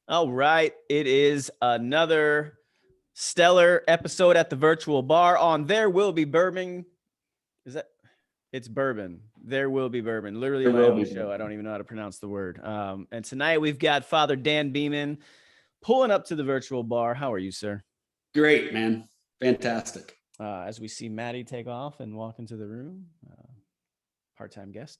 All right. It is another stellar episode at the virtual bar on There Will Be Bourbon. It's Bourbon. There Will Be Bourbon. Literally my own show. I don't even know how to pronounce the word. And tonight we've got Father Dan Beeman pulling up to the virtual bar. How are you, sir? Great, man. Fantastic. As we see Maddie take off and walk into the room, part-time guest.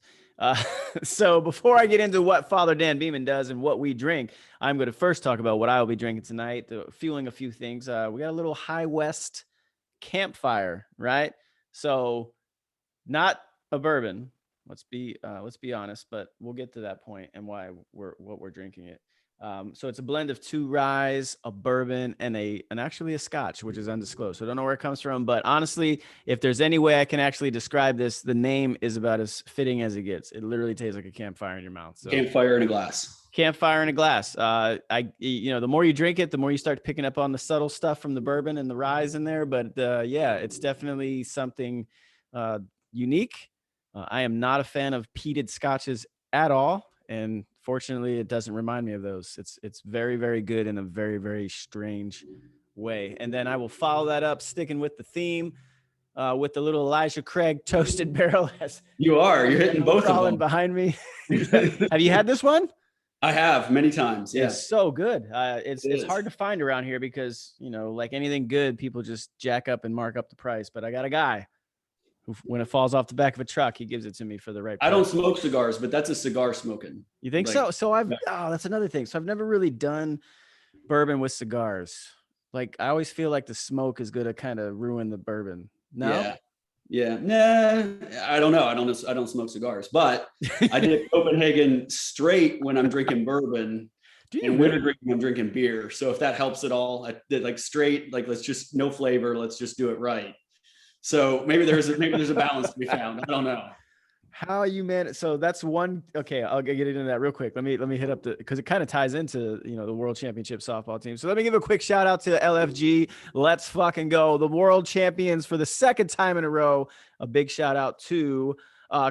So before I get into what Father Dan Beeman does and what we drink, I'm going to first talk about what I will be drinking tonight, fueling a few things. We got a little High West campfire, right? So not a bourbon. Let's be honest, but we'll get to that point and why we're drinking it. So it's a blend of 2 rye, a bourbon, and actually a scotch, which is undisclosed. So I don't know where it comes from, but honestly, if there's any way I can actually describe this, the name is about as fitting as it gets. It literally tastes like a campfire in your mouth. So campfire in a glass. Campfire in a glass. The more you drink it, the more you start picking up on the subtle stuff from the bourbon and the rye in there. But yeah, it's definitely something unique. I am not a fan of peated scotches at all. And fortunately, it doesn't remind me of those. It's very, very good in a very, very strange way. And then I will follow that up, sticking with the theme, with the little Elijah Craig toasted barrel. You're hitting both of them behind me. Have you had this one? I have many times. Yeah. It's so good. It's hard to find around here because, like anything good, people just jack up and mark up the price. But I got a guy who, when it falls off the back of a truck, he gives it to me for the right price. I don't smoke cigars, but that's a cigar smoking. You think so? So that's another thing. So I've never really done bourbon with cigars. Like I always feel like the smoke is going to kind of ruin the bourbon. No? Yeah. Nah, I don't know. I don't smoke cigars, but I did Copenhagen straight when I'm drinking bourbon. And winter drinking, I'm drinking beer. So if that helps at all, I did like straight, like let's just no flavor. Let's just do it right. So maybe there's a balance to be found. I don't know. How you manage? So that's one. Okay, I'll get into that real quick. Let me hit up because it kind of ties into the World Championship softball team. So let me give a quick shout out to LFG. Let's fucking go, the world champions for the second time in a row. A big shout out to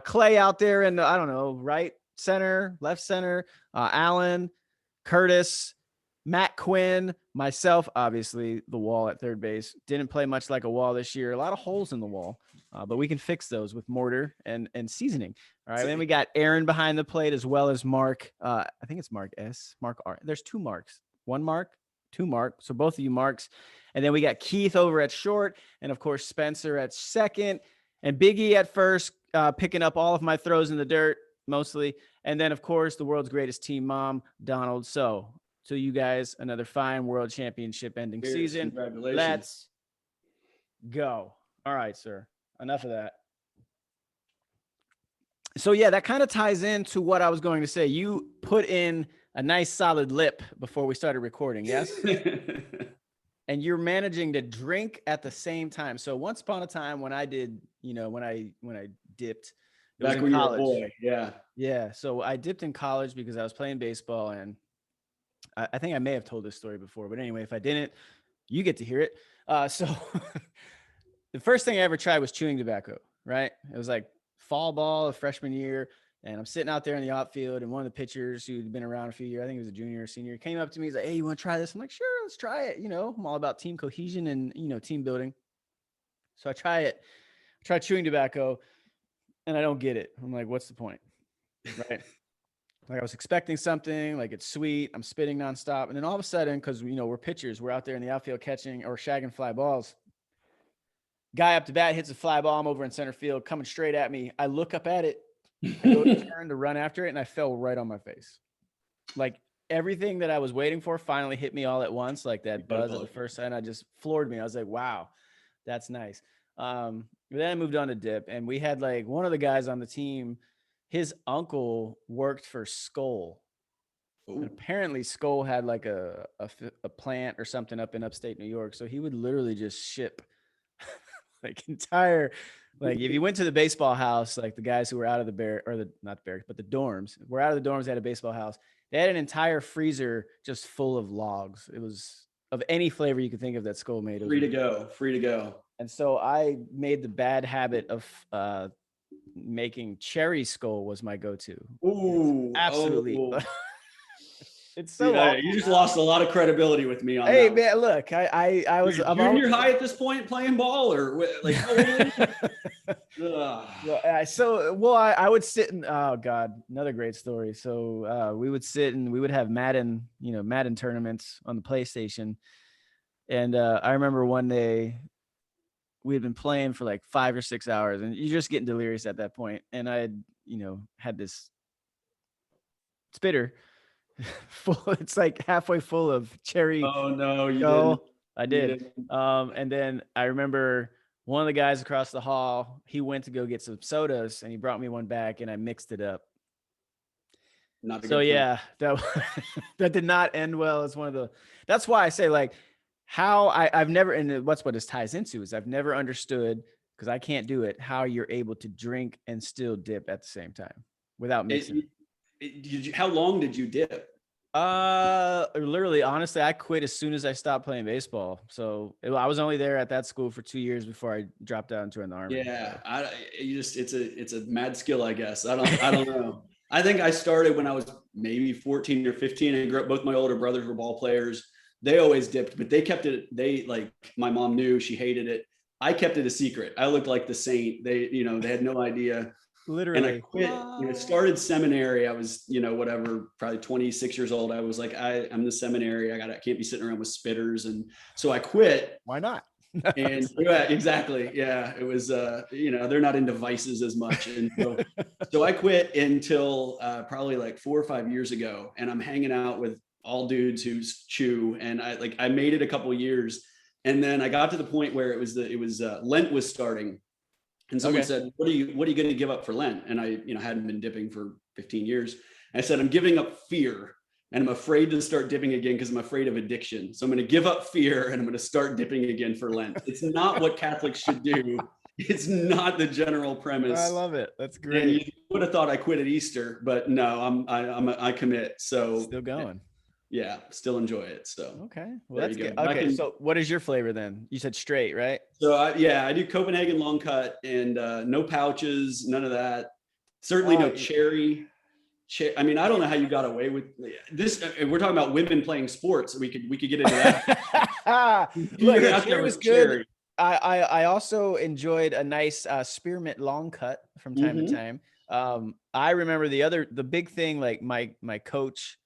Clay out there in the right center, left center, Alan, Curtis, Matt Quinn, myself, obviously the wall at third base. Didn't play much like a wall this year. A lot of holes in the wall, but we can fix those with mortar and seasoning. All right. Then we got Aaron behind the plate as well as Mark. I think it's Mark S. Mark R. There's 2 Marks. 1 Mark, 2 Mark. So both of you Marks. And then we got Keith over at short, and of course Spencer at second, and Biggie at first, picking up all of my throws in the dirt mostly. And then of course the world's greatest team mom, Donald. So you guys, another fine world championship ending season. Congratulations. Let's go. All right, sir. Enough of that. So yeah, that kind of ties into what I was going to say. You put in a nice solid lip before we started recording, yes? And you're managing to drink at the same time. So once upon a time when I did, when I dipped, it was in college. You were a boy. Yeah. Yeah. So I dipped in college because I was playing baseball, and I think I may have told this story before, but anyway, if I didn't, you get to hear it. So the first thing I ever tried was chewing tobacco, right? It was like fall ball of freshman year, and I'm sitting out there in the outfield, and one of the pitchers who'd been around a few years, I think he was a junior or senior, came up to me. He's like, "Hey, you want to try this?" I'm like, "Sure, let's try it." I'm all about team cohesion and, team building. So I try it. I try chewing tobacco, and I don't get it. I'm like, what's the point? Right. Like I was expecting something, like it's sweet, I'm spitting nonstop. And then all of a sudden, because, we're pitchers, we're out there in the outfield catching or shagging fly balls. Guy up to bat hits a fly ball. I'm over in center field coming straight at me. I look up at it, I go to turn to run after it, and I fell right on my face. Like everything that I was waiting for finally hit me all at once, like that buzz at the first time. I just floored me. I was like, wow, that's nice. Then I moved on to dip, and we had like one of the guys on the team, his uncle worked for Skoll. And apparently Skoll had like a plant or something up in upstate New York. So he would literally just ship like entire, like if you went to the baseball house, like the guys who were out of the not the barracks, but the dorms were out of the dorms, they had a baseball house. They had an entire freezer just full of logs. It was of any flavor you could think of that Skoll made. Free to go. And so I made the bad habit of making cherry Skoll was my go-to. Ooh, absolutely. It's so Yeah, awful you just now. lost a lot of credibility with me on Hey that. man, look, I was Junior high at this point playing ball, or like how old are you? I would sit and oh god, another great story. So we would sit and we would have Madden tournaments on the PlayStation. And I remember one day we had been playing for like 5 or 6 hours, and you're just getting delirious at that point. And I had this spitter full, it's like halfway full of cherry. Oh no, you didn't. No, I You did. didn't. And then I remember one of the guys across the hall, he went to go get some sodas and he brought me one back and I mixed it up. Not a So good friend. yeah, that that did not end well. It's one of the, that's why I say like how I've never, and what this ties into is I've never understood, because I can't do it, how you're able to drink and still dip at the same time without mixing. How long did you dip? Literally, honestly, I quit as soon as I stopped playing baseball. So I was only there at that school for 2 years before I dropped out and joined the army. Yeah, it's a mad skill, I guess. I don't know. I think I started when I was maybe 14 or 15, and both my older brothers were ball players. They always dipped, but they kept it. My mom knew, she hated it. I kept it a secret. I looked like the saint. They had no idea. Literally. And I quit when I started seminary. I was, whatever, probably 26 years old. I was like, I'm the seminary. I can't be sitting around with spitters. And so I quit. Why not? And yeah, exactly. Yeah. It was, they're not into vices as much. And so I quit until probably like 4 or 5 years ago. And I'm hanging out with all dudes who chew. And I made it a couple of years. And then I got to the point where it was Lent was starting. And someone said, what are you going to give up for Lent? And I, hadn't been dipping for 15 years. And I said, I'm giving up fear, and I'm afraid to start dipping again because I'm afraid of addiction. So I'm going to give up fear and I'm going to start dipping again for Lent. It's not what Catholics should do. It's not the general premise. I love it. That's great. And you would have thought I quit at Easter, but no, I commit. So still going. Yeah, still enjoy it. So okay, well that's good. Okay, so what is your flavor then? You said straight, right? So I do Copenhagen long cut, and no pouches, none of that. Certainly no cherry. I mean, I don't know how you got away with this. We're talking about women playing sports. We could get into that. Look, cherry was good. Cherry. I also enjoyed a nice spearmint long cut from time to time. I remember the big thing, like my coach,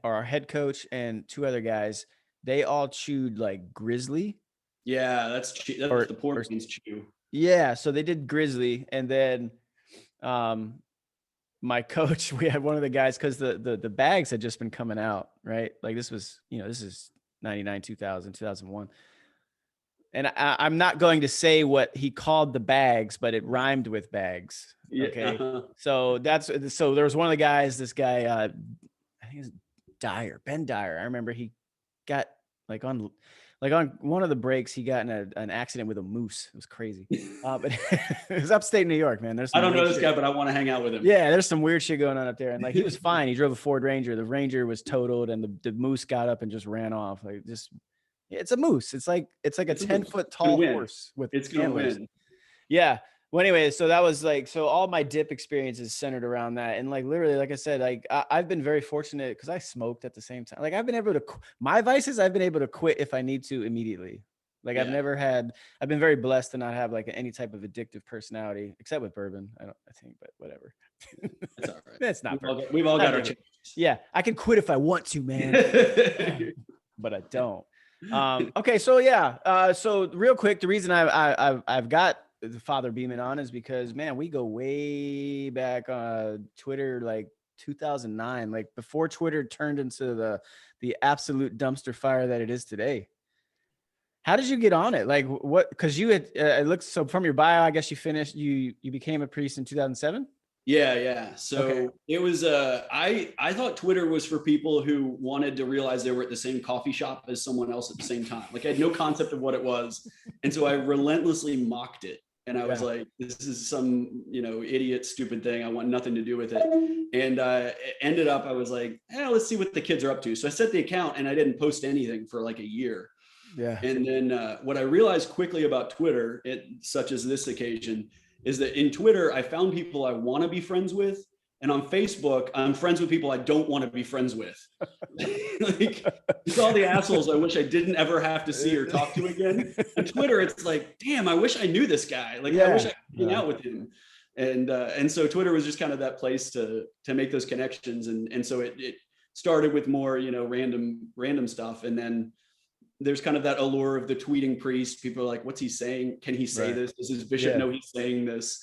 our head coach and 2 other guys, they all chewed like Grizzly. Yeah, that's the poor man's chew. Yeah, so they did Grizzly, and then my coach, we had one of the guys, because the bags had just been coming out, right? Like this was, this is 99, 2000, 2001. And I'm not going to say what he called the bags, but it rhymed with bags. Okay. Yeah. So there was one of the guys, this guy, I think it was Ben Dyer. I remember he got on one of the breaks, he got in an accident with a moose. It was crazy. But it was upstate New York, man. I don't know this guy, but I want to hang out with him. Yeah, there's some weird shit going on up there. And like, he was fine. He drove a Ford Ranger. The Ranger was totaled, and the moose got up and just ran off. Like, it's a moose. It's like a 10-foot tall horse with antlers. Yeah. Well, anyway, so that was so all my dip experiences centered around that. And like, literally, like I said, like I've been very fortunate because I smoked at the same time. Like I've been able to, my vices, I've been able to quit if I need to immediately. Like I've been very blessed to not have like any type of addictive personality, except with bourbon. I think, but whatever. That's all right. That's not, we've all got our changes. Yeah. I can quit if I want to, man, but I don't. Okay. So yeah. So real quick, the reason I've got the Father Beeman on is because, man, we go way back on Twitter, like 2009, like before Twitter turned into the absolute dumpster fire that it is today. How did you get on it? Like what, because you had it looks, so from your bio, I guess you became a priest in 2007. Yeah. So It was, I thought Twitter was for people who wanted to realize they were at the same coffee shop as someone else at the same time. Like I had no concept of what it was. And so I relentlessly mocked it. And I was like, this is some, idiot, stupid thing. I want nothing to do with it. And it ended up, I was like, let's see what the kids are up to. So I set the account and I didn't post anything for like a year. Yeah. And then what I realized quickly about Twitter, such as this occasion, is that in Twitter, I found people I want to be friends with, And on Facebook, I'm friends with people I don't want to be friends with. Like, it's all the assholes I wish I didn't ever have to see or talk to again. And Twitter, it's like, damn, I wish I knew this guy. Like, I wish I could hang out with him. And so Twitter was just kind of that place to make those connections. And so it started with more, random stuff. And then there's kind of that allure of the tweeting priest. People are like, what's he saying? Can he say this? Does his bishop know he's saying this?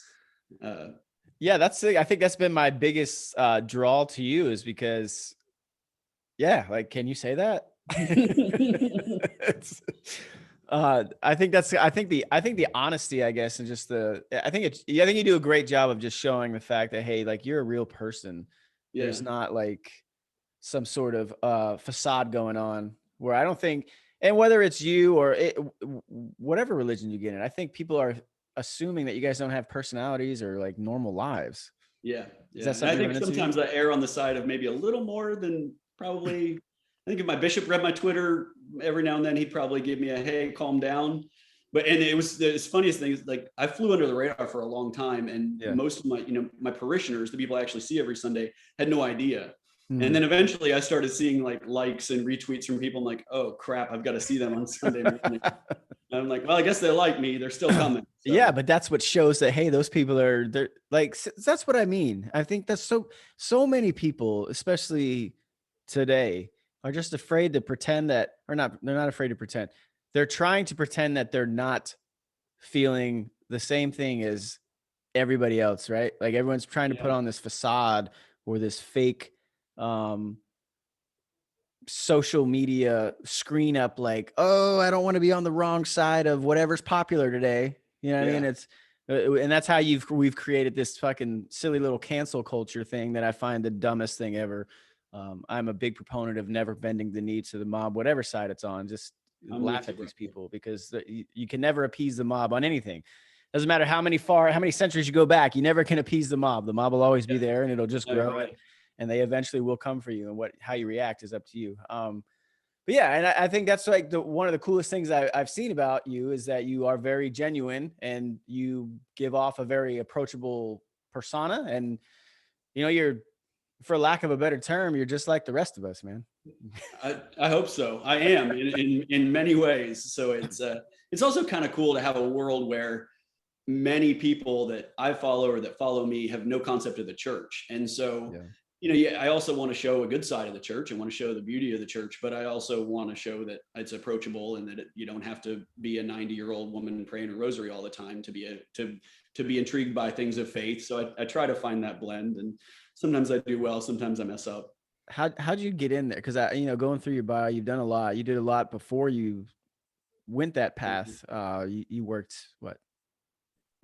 Yeah, I think that's been my biggest draw to you, is because, like, can you say that? I think the honesty, I guess, and just I think you do a great job of just showing the fact that, hey, like, you're a real person. Yeah. There's not like some sort of facade going on, where I don't think, and whether it's you or whatever religion you get in, I think people are assuming that you guys don't have personalities or like normal lives. Yeah. I think sometimes I err on the side of maybe a little more than probably. I think if my bishop read my Twitter every now and then, he'd probably give me a, hey, calm down. And it was the funniest thing is, like, I flew under the radar for a long time, and most of my, my parishioners, the people I actually see every Sunday, had no idea. And then eventually I started seeing like likes and retweets from people. I'm like, oh crap, I've got to see them on Sunday morning. I'm like, well, I guess they like me. They're still coming. So. Yeah, but that's what shows that, hey, those people they're like, that's what I mean. I think that's so many people, especially today, are just afraid to pretend that, or not. They're not afraid to pretend. They're trying to pretend that they're not feeling the same thing as everybody else, right? Like, everyone's trying to put on this facade or this fake social media screen up, like, oh, I don't want to be on the wrong side of whatever's popular today. You know what I mean? It's and that's how we've created this fucking silly little cancel culture thing that I find the dumbest thing ever. I'm a big proponent of never bending the knee to the mob, whatever side it's on. Just laugh at these people, because you can never appease the mob on anything. Doesn't matter how many centuries you go back, you never can appease the mob. The mob will always be there, and it'll just grow. Right. And they eventually will come for you, and how you react is up to you. But yeah, and I think that's like one of the coolest things I've seen about you, is that you are very genuine, and you give off a very approachable persona. And, you're, for lack of a better term, you're just like the rest of us, man. I hope so. I am in many ways. So it's also kind of cool to have a world where many people that I follow or that follow me have no concept of the church. And so, I also want to show a good side of the church. I want to show the beauty of the church, but I also want to show that it's approachable, and that you don't have to be a 90-year-old woman praying a rosary all the time to be intrigued by things of faith. So I try to find that blend, and sometimes I do well, sometimes I mess up. How'd you get in there? Because going through your bio, you've done a lot. You did a lot before you went that path. You worked, what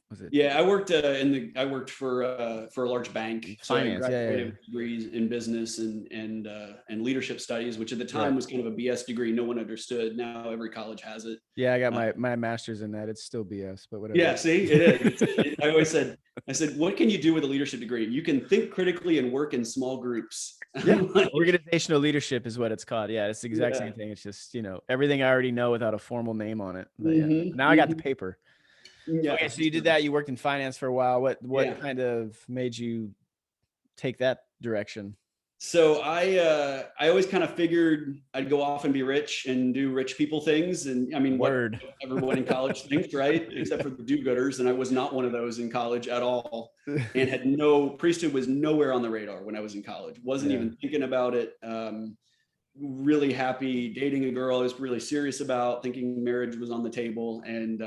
was it? Yeah, I worked for a large bank. Finance, so I graduated with degrees in business and leadership studies, which at the time was kind of a BS degree. No one understood. Now every college has it. Yeah, I got my master's in that. It's still BS, but whatever. Yeah, see, it is. I always said, what can you do with a leadership degree? You can think critically and work in small groups. Yeah, organizational leadership is what it's called. Yeah, it's the exact same thing. It's just, everything I already know without a formal name on it. But now I got the paper. Yeah. Okay, so you did that. You worked in finance for a while. What kind of made you take that direction? So I always kind of figured I'd go off and be rich and do rich people things. And I mean, what everyone in college thinks, right? Except for the do-gooders. And I was not one of those in college at all. And priesthood was nowhere on the radar when I was in college. Wasn't even thinking about it. Really happy dating a girl I was really serious about, thinking marriage was on the table. And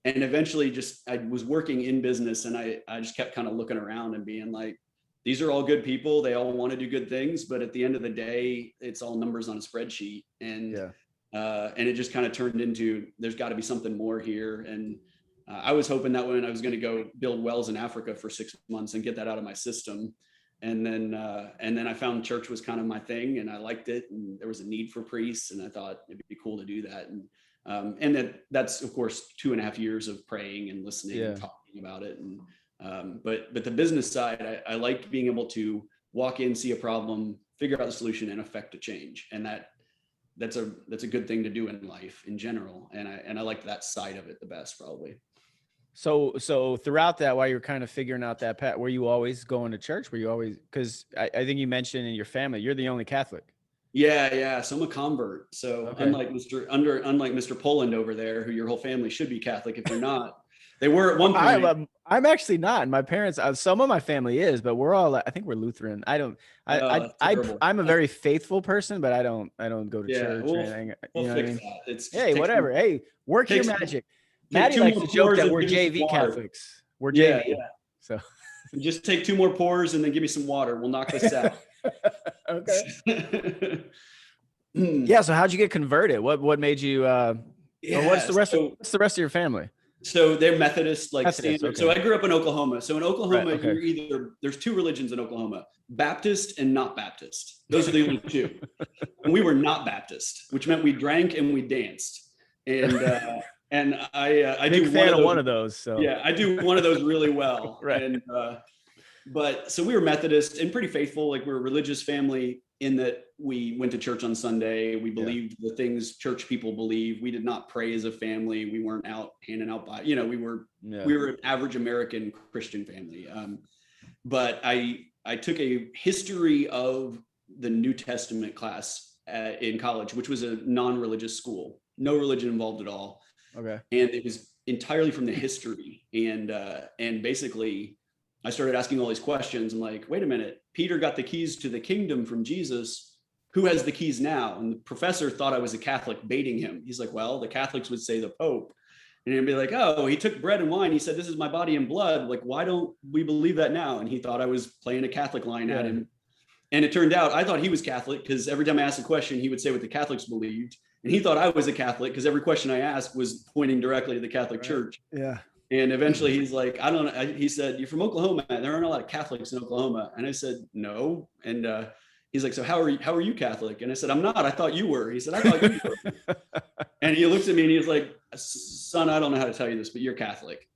eventually I was working in business, and I just kept kind of looking around and being like, these are all good people. They all want to do good things, but at the end of the day, it's all numbers on a spreadsheet. And it just kind of turned into, there's got to be something more here. And I was hoping that when I was going to go build wells in Africa for 6 months and get that out of my system. And then I found church was kind of my thing, and I liked it. And there was a need for priests, and I thought it'd be cool to do that. And that's of course 2.5 years of praying and listening and talking about it. And but the business side, I like being able to walk in, see a problem, figure out the solution, and affect a change. And that's a good thing to do in life in general. And I like that side of it the best, probably. So throughout that, while you were kind of figuring out that path, were you always going to church? Were you always, because I think you mentioned in your family, you're the only Catholic. Yeah. So I'm a convert. So Okay. unlike Mr. Poland over there, who your whole family should be Catholic, if they're not, they were at one point. I'm actually not. And my parents, some of my family is, but we're all, I think we're Lutheran. That's terrible. I'm a very faithful person, but I don't go to Yeah, church or anything. we'll You know what I fix mean? that. It's just Hey, whatever. Hey, work your magic. take Maddie two likes more to joke pours that and we're give me some JV water. Catholics. We're Yeah, JV. So just take 2 more pours and then give me some water. We'll knock this out. Okay. Yeah. So how'd you get converted? What made you? What's the rest? What's the rest of your family? So they're Methodist, like Methodist, standard. okay. So I grew up in Oklahoma. So in Oklahoma, Right, okay. there's 2 religions in Oklahoma: Baptist and not Baptist. Those are the only 2. And we were not Baptist, which meant we drank and we danced. And I big do fan of one of those. So yeah, I do one of those really well. Right. And but so we were Methodist and pretty faithful. Like, we're a religious family in that we went to church on Sunday. We believed the things church people believe. We did not pray as a family. We weren't out handing out by, we were an average American Christian family. But I took a history of the New Testament class in college, which was a non-religious school, no religion involved at all. Okay. And it was entirely from the history. And basically I started asking all these questions. I'm like, wait a minute, Peter got the keys to the kingdom from Jesus. Who has the keys now? And the professor thought I was a Catholic, baiting him. He's like, well, the Catholics would say the Pope. And he'd be like, oh, he took bread and wine. He said, this is my body and blood. Like, why don't we believe that now? And he thought I was playing a Catholic line at him. And it turned out I thought he was Catholic, because every time I asked a question, he would say what the Catholics believed. And he thought I was a Catholic because every question I asked was pointing directly to the Catholic Church. Yeah. And eventually he's like, I don't know. He said, you're from Oklahoma. There aren't a lot of Catholics in Oklahoma. And I said, no. And he's like, so how are you Catholic? And I said, I'm not. I thought you were. He said, I thought you were. And he looks at me and he's like, son, I don't know how to tell you this, but you're Catholic.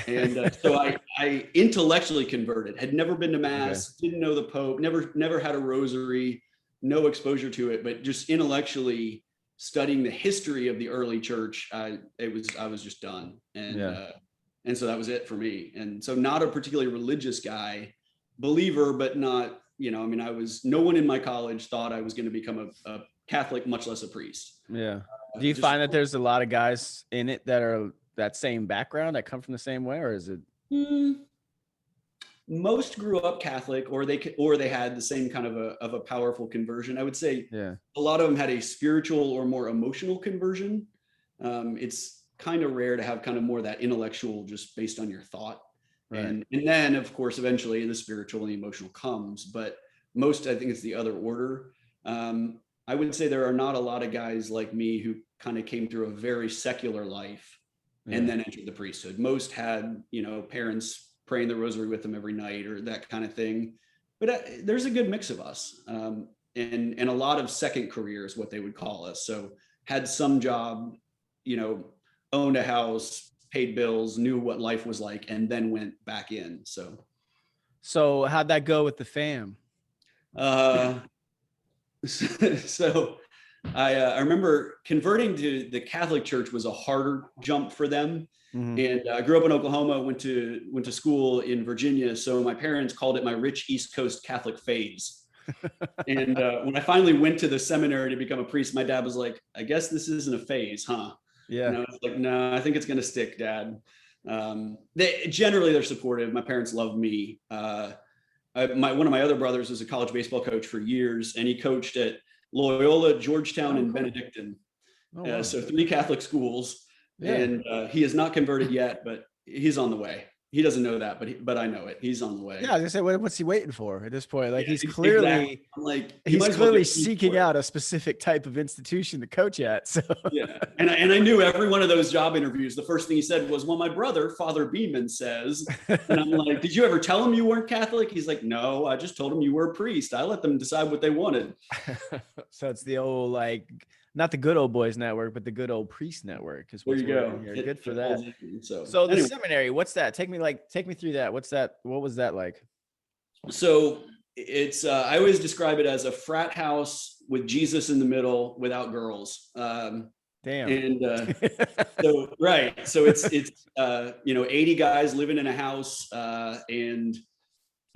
And so I intellectually converted, had never been to mass, didn't know the Pope, never had a rosary, no exposure to it, but just intellectually studying the history of the early church. I was just done. And so that was it for me. And so not a particularly religious guy, believer, but not, no one in my college thought I was going to become a Catholic, much less a priest. Yeah. Do you find that there's a lot of guys in it that are that same background, that come from the same way, or is it? Most grew up Catholic, or they had the same kind of a powerful conversion. I would say a lot of them had a spiritual or more emotional conversion. It's kind of rare to have kind of more that intellectual, just based on your thought. Right. And then of course, eventually the spiritual and the emotional comes, but most, I think it's the other order. I would say there are not a lot of guys like me who kind of came through a very secular life and then entered the priesthood. Most had, parents praying the rosary with them every night or that kind of thing. But there's a good mix of us, and a lot of second careers, what they would call us. So had some job, owned a house, paid bills, knew what life was like, and then went back in. So how'd that go with the fam? So I remember converting to the Catholic Church was a harder jump for them. Mm-hmm. And I grew up in Oklahoma, went to school in Virginia. So my parents called it my rich East Coast Catholic phase. And when I finally went to the seminary to become a priest, my dad was like, I guess this isn't a phase, huh? Yeah. And I was like, no, I think it's going to stick, Dad. They're supportive. My parents love me. One of my other brothers was a college baseball coach for years, and he coached at Loyola, Georgetown, and Benedictine. Wow. So 3 Catholic schools. Yeah. And he is not converted yet, but he's on the way. He doesn't know that, but I know it. He's on the way. Yeah, I was gonna say, what's he waiting for at this point? Like, he's clearly, he's clearly seeking out a specific type of institution to coach at. So yeah, and I knew every one of those job interviews, the first thing he said was, "Well, my brother, Father Beeman, says," and I'm like, "Did you ever tell him you weren't Catholic?" He's like, "No, I just told him you were a priest. I let them decide what they wanted." So it's the old, not the good old boys network, but the good old priest network. There you go. Good for that. So the seminary, what's that? Take me through that. What was that like? So it's, I always describe it as a frat house with Jesus in the middle without girls. Damn. And so right, so it's 80 guys living in a house, and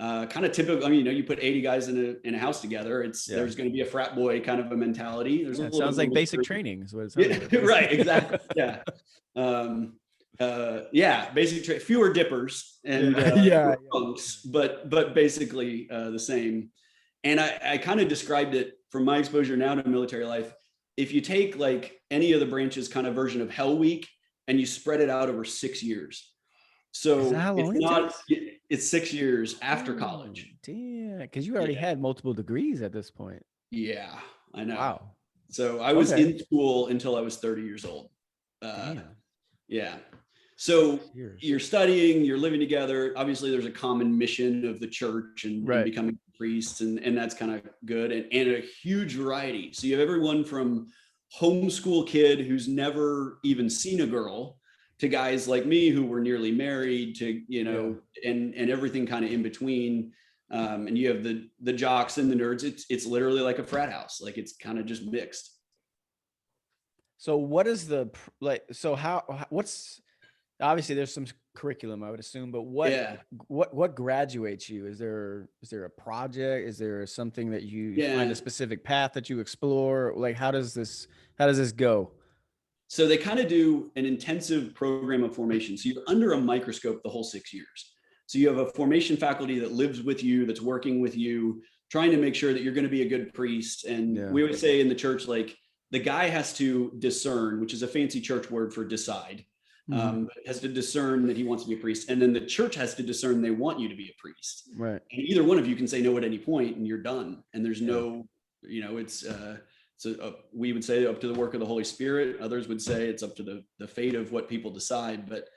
kind of typical. I mean, you put 80 guys in a house together. There's going to be a frat boy kind of a mentality. There's a it little sounds bit like basic of training is what it sounds like. right, exactly. Yeah. Basic fewer dippers and fewer bunks, but basically the same. And I kind of described it from my exposure now to military life. If you take like any of the branches kind of version of Hell Week and you spread it out over 6 years. So it's 6 years after college. Damn, because you already had multiple degrees at this point. Yeah, I know. Wow. So I was in school until I was 30 years old. Yeah. So you're studying, you're living together. Obviously, there's a common mission of the church and becoming priests, and that's kind of good. And a huge variety. So you have everyone from homeschool kid who's never even seen a girl to guys like me who were nearly married to, and everything kind of in between. And you have the jocks and the nerds. It's literally like a frat house. Like it's kind of just mixed. So what is what's obviously there's some curriculum, I would assume, but what graduates you? Is there a project? Is there something that you find a specific path that you explore? Like, how does this go? So they kind of do an intensive program of formation. So you're under a microscope the whole 6 years. So you have a formation faculty that lives with you, that's working with you, trying to make sure that you're going to be a good priest. And we would say in the church, like the guy has to discern, which is a fancy church word for decide, has to discern that he wants to be a priest. And then the church has to discern they want you to be a priest. Right. And either one of you can say no at any point and you're done. And there's no, so we would say up to the work of the Holy Spirit. Others would say it's up to the fate of what people decide. But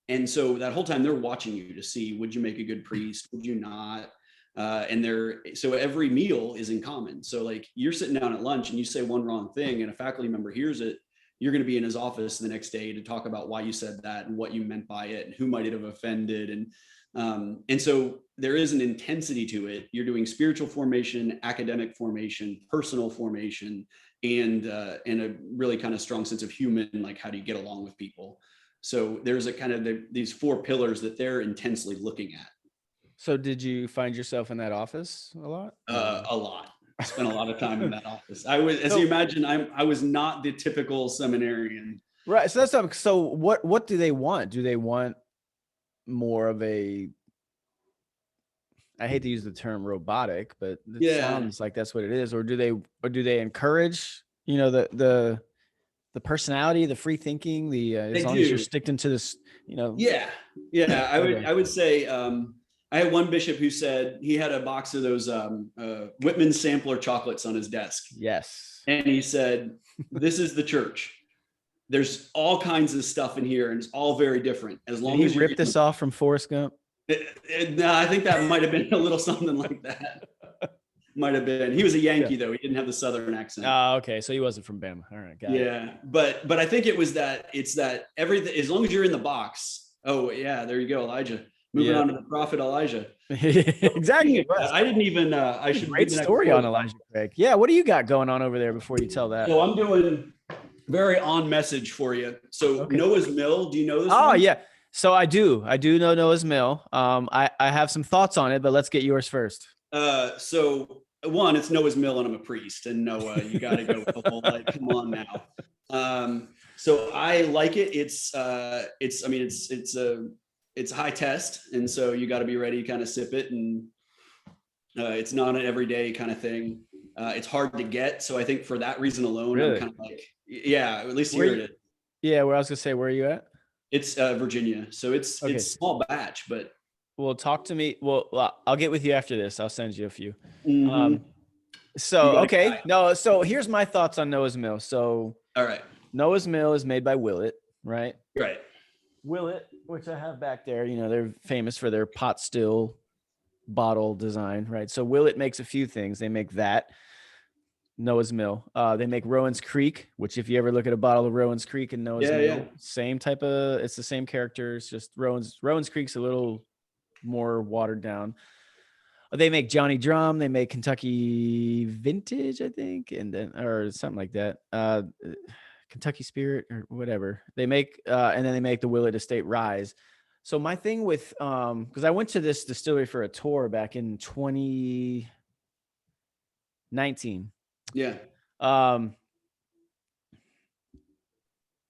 and so that whole time they're watching you to see, would you make a good priest? Would you not? So every meal is in common. So like you're sitting down at lunch and you say one wrong thing and a faculty member hears it, you're going to be in his office the next day to talk about why you said that and what you meant by it and who might it have offended. And so there is an intensity to it. You're doing spiritual formation, academic formation, personal formation, and a really kind of strong sense of human, like how do you get along with people? So there's a kind of these 4 pillars that they're intensely looking at. So did you find yourself in that office a lot? A lot. I spent a lot of time in that office. I was, as you imagine, I was not the typical seminarian. Right. So that's so what do they want? Do they want more of I hate to use the term robotic, but it sounds like that's what it is. Or do they encourage, the personality, the free thinking, as long as you're sticking to this, Yeah. I would say, I had one bishop who said he had a box of those Whitman sampler chocolates on his desk. Yes. And he said, this is the church. There's all kinds of stuff in here and it's all very different. As long as you rip this off from Forrest Gump. No, I think that might've been a little something like that. Might have been. He was a Yankee though. He didn't have the Southern accent. Oh, okay. So he wasn't from Bama. All right. Got it. But I think it's that everything, as long as you're in the box. Oh yeah. There you go. Elijah. Moving on to the prophet Elijah. Exactly. I didn't even, I should. Great story on Elijah Craig. Yeah. What do you got going on over there before you tell that? So I'm doing very on message for you. So Noah's Mill, do you know this? Oh yeah. So I do know Noah's Mill. I have some thoughts on it, but let's get yours first. So one, it's Noah's Mill and I'm a priest, and Noah, you got to go with the whole, like, come on now. So I like it. It's a high test. And so you got to be ready to kind of sip it. And it's not an everyday kind of thing. It's hard to get. So I think for that reason alone, I'm kind of like, at least here it is. Yeah. Where I was going to say, where are you at? It's Virginia. So it's small batch, but. Well, talk to me. Well, I'll get with you after this. I'll send you a few. Mm-hmm. So here's my thoughts on Noah's Mill. So, all right. Noah's Mill is made by Willett, right? Right. Willett, which I have back there, they're famous for their pot still bottle design, right? So Willett makes a few things. They make that, Noah's Mill. They make Rowan's Creek, which if you ever look at a bottle of Rowan's Creek and Noah's Mill, same type of, it's the same characters, just Rowan's Creek's a little more watered down. They make Johnny Drum, they make Kentucky Vintage, I think, and then or something like that. Kentucky Spirit or whatever. They make, and then they make the Willet Estate Rise. So my thing with, because I went to this distillery for a tour back in 2019. Yeah.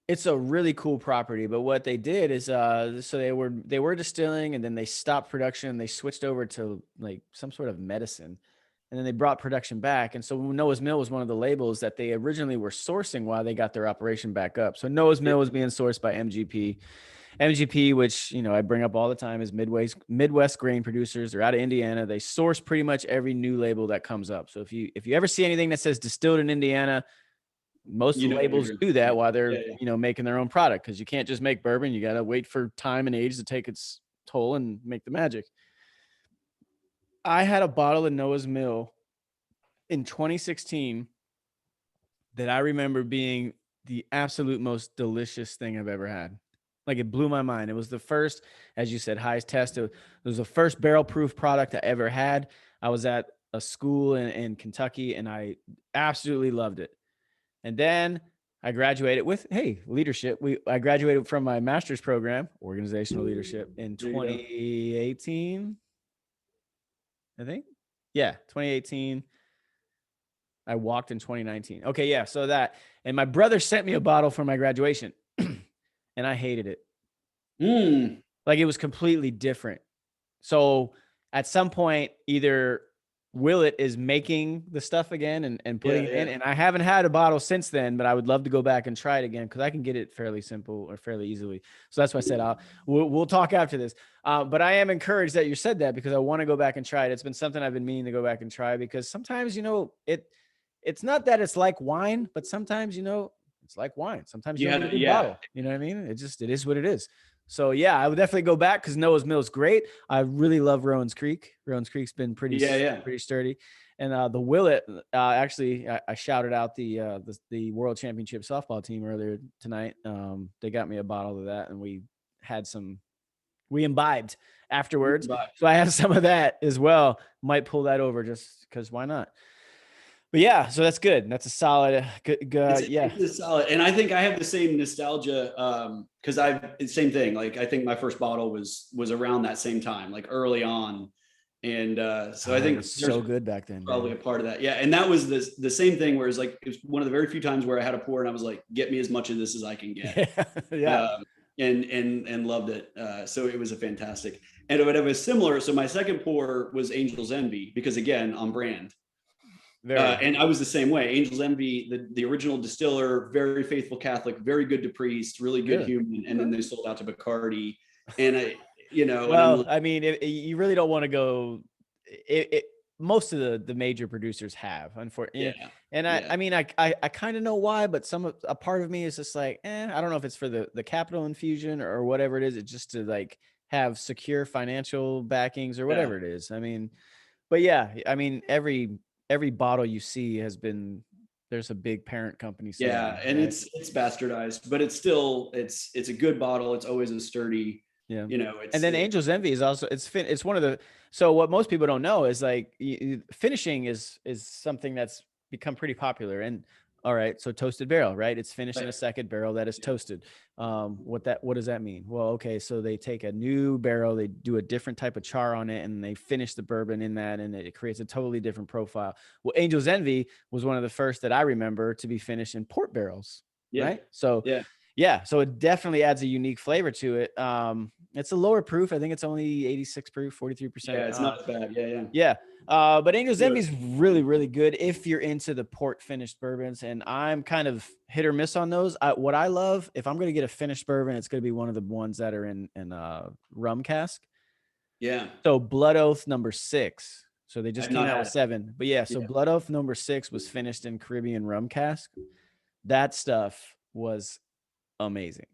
It's a really cool property, but what they did is, so they were distilling, and then they stopped production. They switched over to like some sort of medicine, and then they brought production back. And so Noah's Mill was one of the labels that they originally were sourcing while they got their operation back up. So Noah's Mill was being sourced by MGP, which, you know, I bring up all the time, is Midwest grain producers. They're out of Indiana. They source pretty much every new label that comes up. So if you ever see anything that says distilled in Indiana, most of the labels do that while they're, you know, making their own product, because you can't just make bourbon. You got to wait for time and age to take its toll and make the magic. I had a bottle of Noah's Mill in 2016 that I remember being the absolute most delicious thing I've ever had. Like, it blew my mind. It was the first, as you said, highest test. It was the first barrel proof product I ever had. I was at a school in Kentucky, and I absolutely loved it. And then I graduated with, leadership. I graduated from my master's program, organizational leadership, in 2018, I think. Yeah, 2018. I walked in 2019. Okay, yeah, so that. And my brother sent me a bottle for my graduation, and I hated it. Like, it was completely different. So at some point, either Willet is making the stuff again and putting it in. And I haven't had a bottle since then, but I would love to go back and try it again, because I can get it fairly simple or fairly easily. So that's why I said we'll talk after this. But I am encouraged that you said that, because I want to go back and try it. It's been something I've been meaning to go back and try, because sometimes, you know, it's not that it's like wine, but sometimes, you know, it's like wine. Sometimes you have a good bottle. You know what I mean? It is what it is. So yeah, I would definitely go back, because Noah's Mill is great. I really love Rowan's Creek. Rowan's Creek's been pretty sturdy. And the Willet, actually, I shouted out the World Championship softball team earlier tonight. They got me a bottle of that, and we imbibed afterwards. So I have some of that as well. Might pull that over just because why not? But yeah, so that's good. That's a solid, good. It's a solid. And I think I have the same nostalgia, because same thing. Like, I think my first bottle was around that same time, like early on. And so I think it was so good back then. Probably a part of that. Yeah. And that was the same thing, where it's like, it was one of the very few times where I had a pour and I was like, get me as much of this as I can get. And loved it. So it was a fantastic. And it was similar. So my second pour was Angel's Envy, because again, on brand. And I was the same way. Angel's Envy, the original distiller, very faithful Catholic, very good to priest, really good human. And then they sold out to Bacardi. And I mean, you really don't want to go. Most of the major producers have, unfortunately. I mean, I kind of know why, but a part of me is just like, I don't know if it's for the capital infusion or whatever it is. It's just to like have secure financial backings or whatever it is. I mean, but yeah, I mean, every bottle you see there's a big parent company. And it's bastardized, but it's still, it's a good bottle. It's always a sturdy, and then Angel's Envy is also, it's one of the, so what most people don't know is like finishing is something that's become pretty popular. And all right, so toasted barrel, right? It's finished in a second barrel that is toasted. What does that mean? Well, okay, so they take a new barrel, they do a different type of char on it, and they finish the bourbon in that, and it creates a totally different profile. Well, Angel's Envy was one of the first that I remember to be finished in port barrels, right? So so it definitely adds a unique flavor to it. It's a lower proof. I think it's only 86 proof, 43%. Yeah, it's not as bad. Yeah. But Angel's Envy is really, really good if you're into the port finished bourbons. And I'm kind of hit or miss on those. What I love, if I'm going to get a finished bourbon, it's going to be one of the ones that are in rum cask. Yeah. So Blood Oath number 6. So they just came out with 7. But so Blood Oath number 6 was finished in Caribbean rum cask. That stuff was amazing.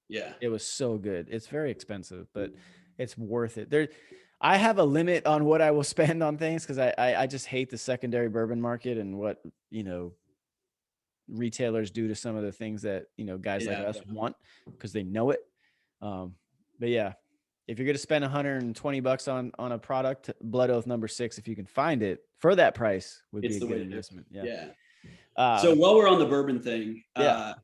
Yeah. It was so good. It's very expensive, but it's worth it. I have a limit on what I will spend on things, because I just hate the secondary bourbon market and what, retailers do to some of the things that, guys like us want, because they know it. But yeah, if you're going to spend $120 on a product, Blood Oath number 6, if you can find it for that price, would be a good investment. Yeah. So while we're on the bourbon thing,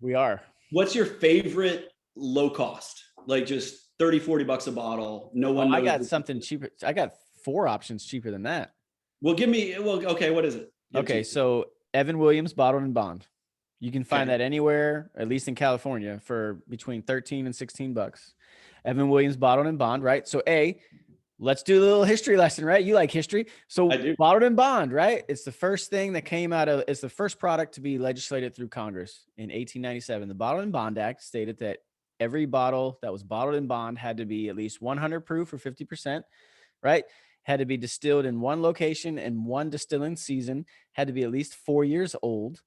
we are. What's your favorite low cost? Like just 30, 40 bucks a bottle. No one knows. I got something cheaper. I got 4 options cheaper than that. Well, okay. What is it? Okay. So Evan Williams bottled and bond. You can find that anywhere, at least in California, for between 13 and 16 bucks. Evan Williams bottled and bond, right? So let's do a little history lesson, right? You like history. So bottled and bond, right? It's the first thing that came out of, it's the first product to be legislated through Congress in 1897. The Bottled and Bond Act stated that every bottle that was bottled in bond had to be at least 100 proof or 50%, right? Had to be distilled in one location and one distilling season, had to be at least 4 years old,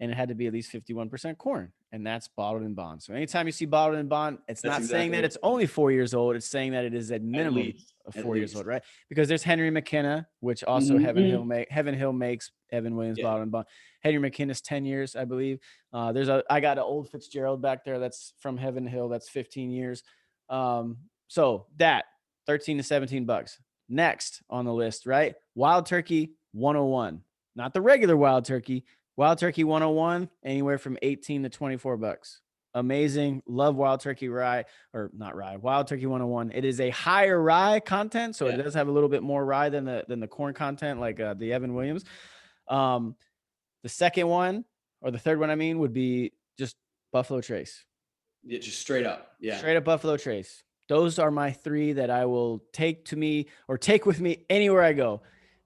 and it had to be at least 51% corn. And that's bottled in bond. So anytime you see bottled in bond, it's not saying that it's only 4 years old. It's saying that it is at minimum of 4 years old, right? Because there's Henry McKenna, which also Heaven Hill makes Evan Williams bottled in bond. Henry McKenna's 10 years, I believe. I got an old Fitzgerald back there that's from Heaven Hill. That's 15 years. So that 13 to 17 bucks. Next on the list, right? Wild Turkey 101, not the regular Wild Turkey. Wild Turkey 101, anywhere from 18 to 24 bucks. Amazing. Love Wild Turkey rye, or not rye, Wild Turkey 101. It is a higher rye content, so it does have a little bit more rye than the corn content, like the Evan Williams. The second one, or the third one, I mean, would be just Buffalo Trace. Yeah, just straight up. Yeah. Straight up Buffalo Trace. Those are my 3 that I will take with me anywhere I go.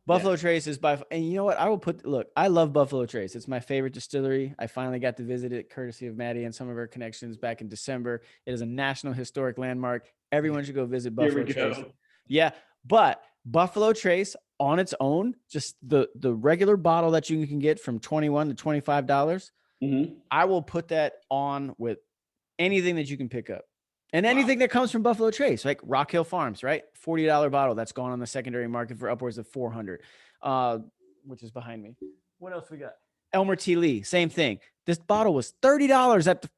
Buffalo Trace is and you know what? I love Buffalo Trace. It's my favorite distillery. I finally got to visit it courtesy of Maddie and some of her connections back in December. It is a national historic landmark. Everyone should go visit Buffalo Trace. Yeah. But Buffalo Trace on its own, just the regular bottle that you can get from $21 to $25, I will put that on with anything that you can pick up. And anything that comes from Buffalo Trace, like Rock Hill Farms, right? $40 bottle that's gone on the secondary market for upwards of $400, which is behind me. What else we got? Elmer T. Lee, same thing. This bottle was $30 at the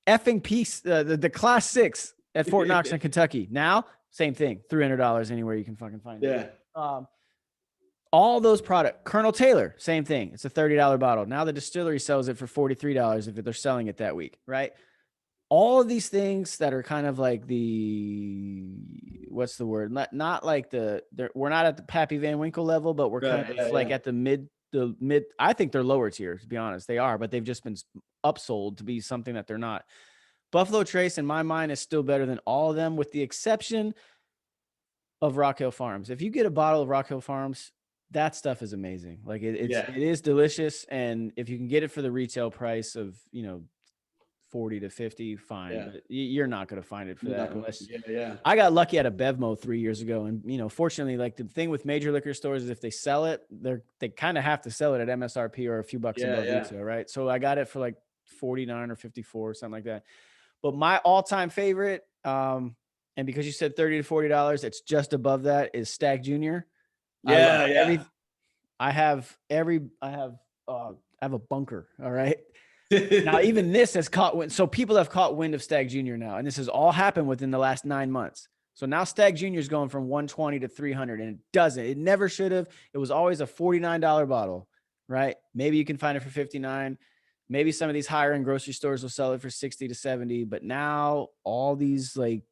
effing piece, the Class 6 at Fort Knox in Kentucky. Now, same thing, $300 anywhere you can fucking find it. All those products. Colonel Taylor, same thing. It's a $30 bottle. Now the distillery sells it for $43 if they're selling it that week, right? All of these things that are kind of like what's the word? Not like we're not at the Pappy Van Winkle level, but we're kind of like at the mid, I think they're lower tier, to be honest. They are, but they've just been upsold to be something that they're not. Buffalo Trace, in my mind, is still better than all of them, with the exception of Rock Hill Farms. If you get a bottle of Rock Hill Farms, that stuff is amazing. Like it is delicious. And if you can get it for the retail price of, 40 to 50, fine. But you're not going to find it for that unless I got lucky at a Bevmo 3 years ago. And, fortunately, like the thing with major liquor stores is if they sell it, they kind of have to sell it at MSRP or a few bucks above retail, right? So I got it for like 49 or 54 or something like that. But my all-time favorite, and because you said $30 to $40, it's just above that, is Stag Junior. I have a bunker. All right. Now, even this has caught wind. So people have caught wind of Stag Junior now, and this has all happened within the last 9 months. So now Stag Junior is going from 120 to 300, and it never should have. It was always a $49 bottle, right? Maybe you can find it for 59. Maybe some of these higher end grocery stores will sell it for 60 to 70, but now all these like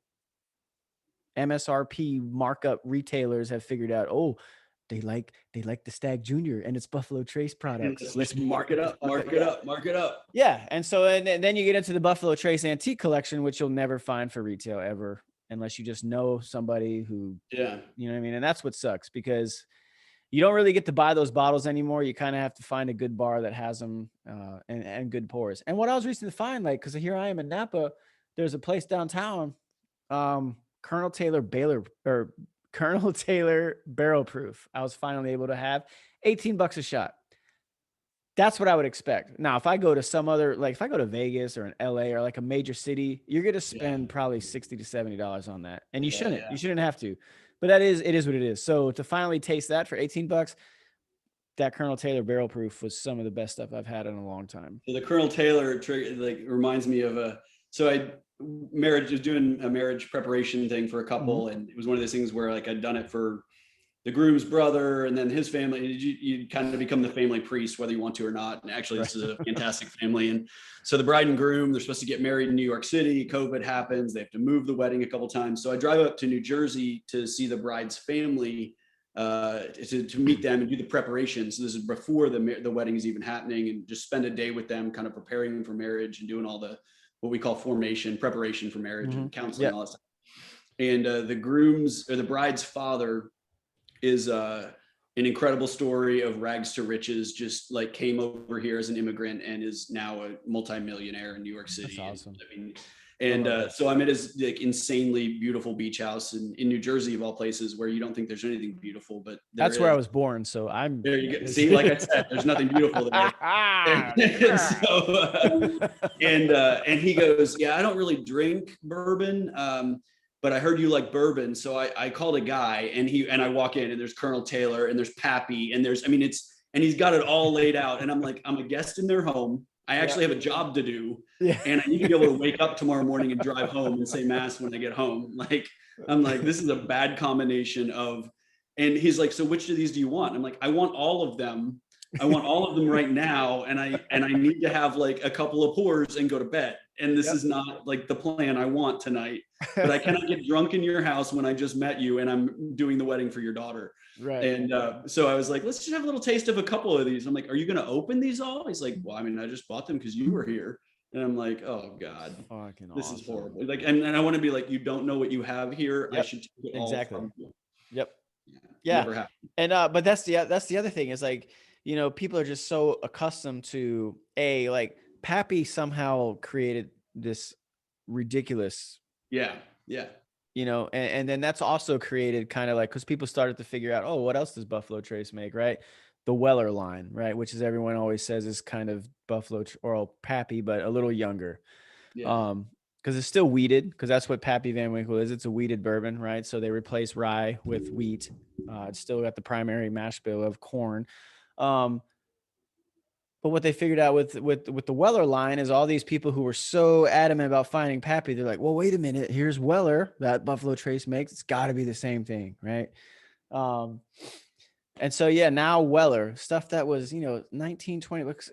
MSRP markup retailers have figured out, they like the Stag Junior and it's Buffalo Trace products. Let's mark it up. Yeah. And so, and then you get into the Buffalo Trace Antique Collection, which you'll never find for retail ever, unless you just know somebody who, you know what I mean? And that's what sucks, because you don't really get to buy those bottles anymore. You kind of have to find a good bar that has them and good pours. And what I was recently to find, like, because here I am in Napa, there's a place downtown, Colonel Taylor Barrel Proof. I was finally able to have $18 a shot. That's what I would expect. Now, if I go to some other, like if I go to Vegas or in LA or like a major city, you're going to spend probably $60 to $70 on that. And you shouldn't have to, but it is what it is. So to finally taste that for $18, that Colonel Taylor Barrel Proof was some of the best stuff I've had in a long time. So the Colonel Taylor like reminds me of was doing a marriage preparation thing for a couple. And it was one of those things where like I'd done it for the groom's brother, and then his family. You kind of become the family priest, whether you want to or not. And actually, this is a fantastic family. And so the bride and groom, they're supposed to get married in New York City. COVID happens. They have to move the wedding a couple times. So I drive up to New Jersey to see the bride's family, to meet them and do the preparation. So this is before the wedding is even happening, and just spend a day with them, kind of preparing them for marriage and doing all the what we call preparation for marriage, and counseling, all that stuff. And the bride's father is an incredible story of rags to riches, just like came over here as an immigrant and is now a multimillionaire in New York City. That's awesome. So I'm at his like insanely beautiful beach house in New Jersey, of all places, where you don't think there's anything beautiful, but that's where I was born. So I'm there. You go. See, like I said, there's nothing beautiful there. And he goes, yeah, I don't really drink bourbon. But I heard you like bourbon. So I called a guy, and I walk in, and there's Colonel Taylor, and there's Pappy, and and he's got it all laid out. And I'm like, I'm a guest in their home. I actually have a job to do, and I need to be able to wake up tomorrow morning and drive home and say mass when I get home. I'm like, this is a bad combination of, and he's like, so which of these do you want? I'm like, I want all of them. I want all of them right now. And I need to have like a couple of pours and go to bed. And this is not like the plan I want tonight, but I cannot get drunk in your house when I just met you and I'm doing the wedding for your daughter. Right. And so I was like, let's just have a little taste of a couple of these. I'm like, are you going to open these all? He's like, well, I mean, I just bought them because you were here. And I'm like, oh God, this is horrible. Like, and I want to be like, you don't know what you have here. I should take it all from you. Yep. Yeah. And, but that's the other thing is like, you know, people are just so accustomed to like Pappy somehow created this ridiculous. Yeah. You know, and then that's also created kind of like, because people started to figure out, oh, what else does Buffalo Trace make, right? The Weller line, right? Which is everyone always says is kind of or Pappy, but a little younger. Yeah. Because it's still wheated, because that's what Pappy Van Winkle is. It's a wheated bourbon, right? So they replace rye with wheat. It's still got the primary mash bill of corn. But what they figured out with the Weller line is all these people who were so adamant about finding Pappy, they're like, well, wait a minute, here's Weller that Buffalo Trace makes. It's got to be the same thing, right? And so, yeah, now Weller, stuff that was, you know, 1920 bucks.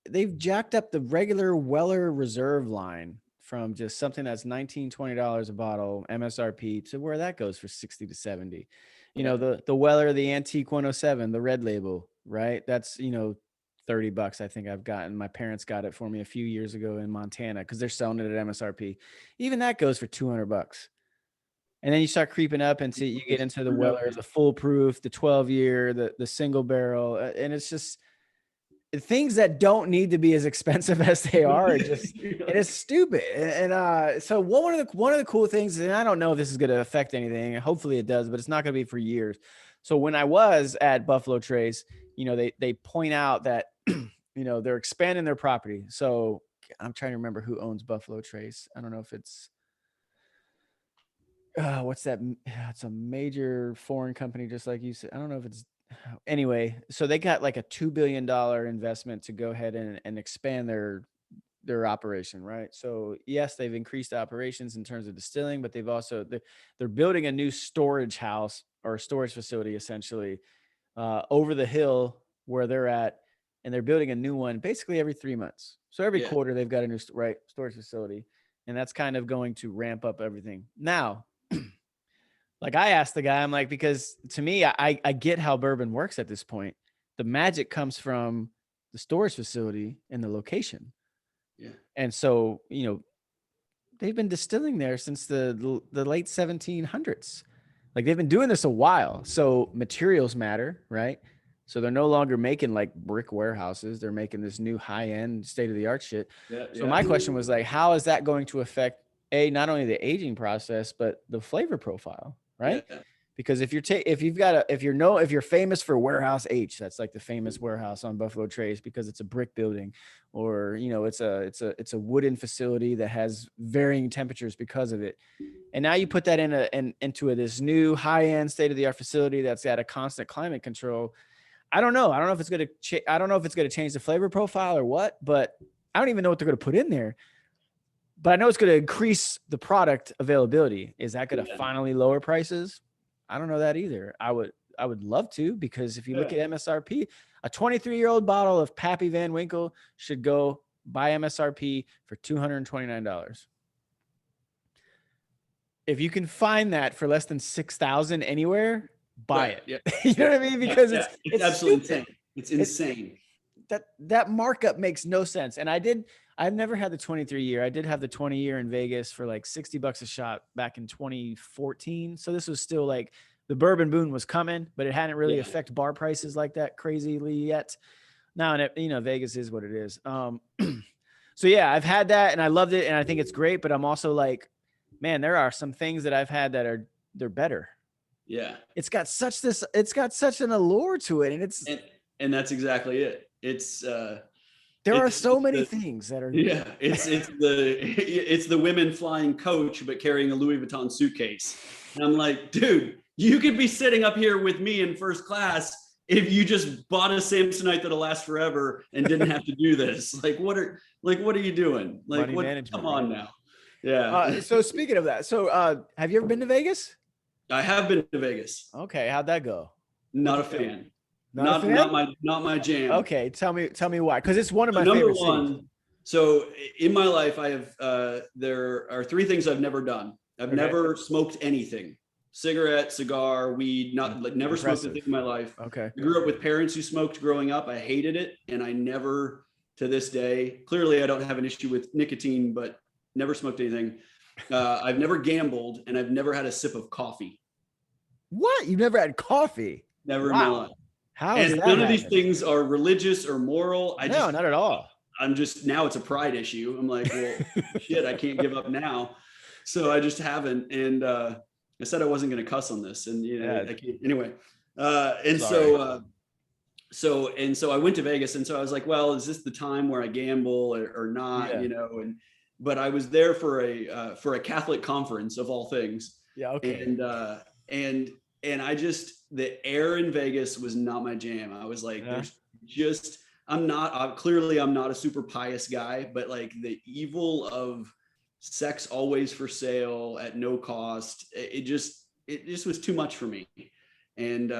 They've jacked up the regular Weller Reserve line from just something that's $19, $20 a bottle MSRP to where that goes for 60 to 70. You know, the Weller, the Antique 107, the red label, right? That's, you know, $30. I think I've gotten, my parents got it for me a few years ago in Montana because they're selling it at MSRP. Even that goes for $200. And then you start creeping up and you get into the Weller, the full proof, the 12-year, the single barrel. And it's just things that don't need to be as expensive as they are. It is stupid. And so one of the cool things, and I don't know if this is going to affect anything, hopefully it does, but it's not going to be for years. So when I was at Buffalo Trace, you know, they point out that, you know, they're expanding their property. So I'm trying to remember who owns Buffalo Trace. I don't know if it's, what's that? It's a major foreign company, just like you said. I don't know if it's, anyway. So they got like a $2 billion investment to go ahead and expand their operation, right? So yes, they've increased operations in terms of distilling, but they've also, they're building a new storage house or a storage facility essentially over the hill where they're at, and they're building a new one basically every 3 months. So every quarter they've got a new storage facility, and that's kind of going to ramp up everything. Now, like I asked the guy, I'm like, because to me, I get how bourbon works at this point. The magic comes from the storage facility and the location. Yeah. And so, you know, they've been distilling there since the late 1700s. Like they've been doing this a while. So materials matter, right? So they're no longer making like brick warehouses. They're making this new high-end state-of-the-art shit. So my question was like, how is that going to affect not only the aging process, but the flavor profile, right? Yeah. Because if you're famous for Warehouse H, that's like the famous warehouse on Buffalo Trace because it's a brick building, or you know it's a wooden facility that has varying temperatures because of it. And now you put that into this new high-end state-of-the-art facility that's got a constant climate control. I don't know if it's going to change the flavor profile or what, but I don't even know what they're going to put in there. But I know it's going to increase the product availability. Is that going to finally lower prices? I don't know that either. would love to, because if you look at MSRP, a 23-year-old bottle of Pappy Van Winkle should go by MSRP for $229. If you can find that for less than 6,000 anywhere, buy it. Yeah. You know what I mean? Because it's absolutely stupid. insane. It's insane. That markup makes no sense. And I've never had the 23 year. I did have the 20 year in Vegas for like $60 a shot back in 2014. So this was still like the bourbon boom was coming, but it hadn't really affected bar prices like that crazily yet. Now, and Vegas is what it is. So yeah, I've had that and I loved it. And I think it's great, but I'm also like, man, there are some things that I've had that they're better. Yeah. It's got such an allure to it. And that's exactly it. It's there are so many things that are. Yeah. It's the women flying coach, but carrying a Louis Vuitton suitcase. And I'm like, dude, you could be sitting up here with me in first class if you just bought a Samsonite that'll last forever and didn't have to do this. Like, what are you doing? Like, come on now. Yeah. So speaking of that, have you ever been to Vegas? I have been to Vegas. Okay. How'd that go? Not a fan. Not my jam. Okay. Tell me why. Cause it's one of my favorite cities. So in my life, I have, there are three things I've never done. I've never smoked anything. Cigarette, cigar, weed, never smoked a thing in my life. Okay. I grew up with parents who smoked growing up. I hated it. And I never, to this day, clearly I don't have an issue with nicotine, but never smoked anything. I've never gambled, and I've never had a sip of coffee. What? You never had coffee? Never in my life. How is that? None of these things are religious or moral. No, not at all. I'm just, now it's a pride issue. I'm like, well, shit, I can't give up now. So I just haven't. And I said I wasn't going to cuss on this, and I can't anyway. So I went to Vegas, and so I was like, well, is this the time where I gamble or not? But I was there for a Catholic conference of all things. Yeah. Okay. And I just, the air in Vegas was not my jam. I was like, I'm not a super pious guy, but like the evil of sex always for sale at no cost, it just was too much for me. And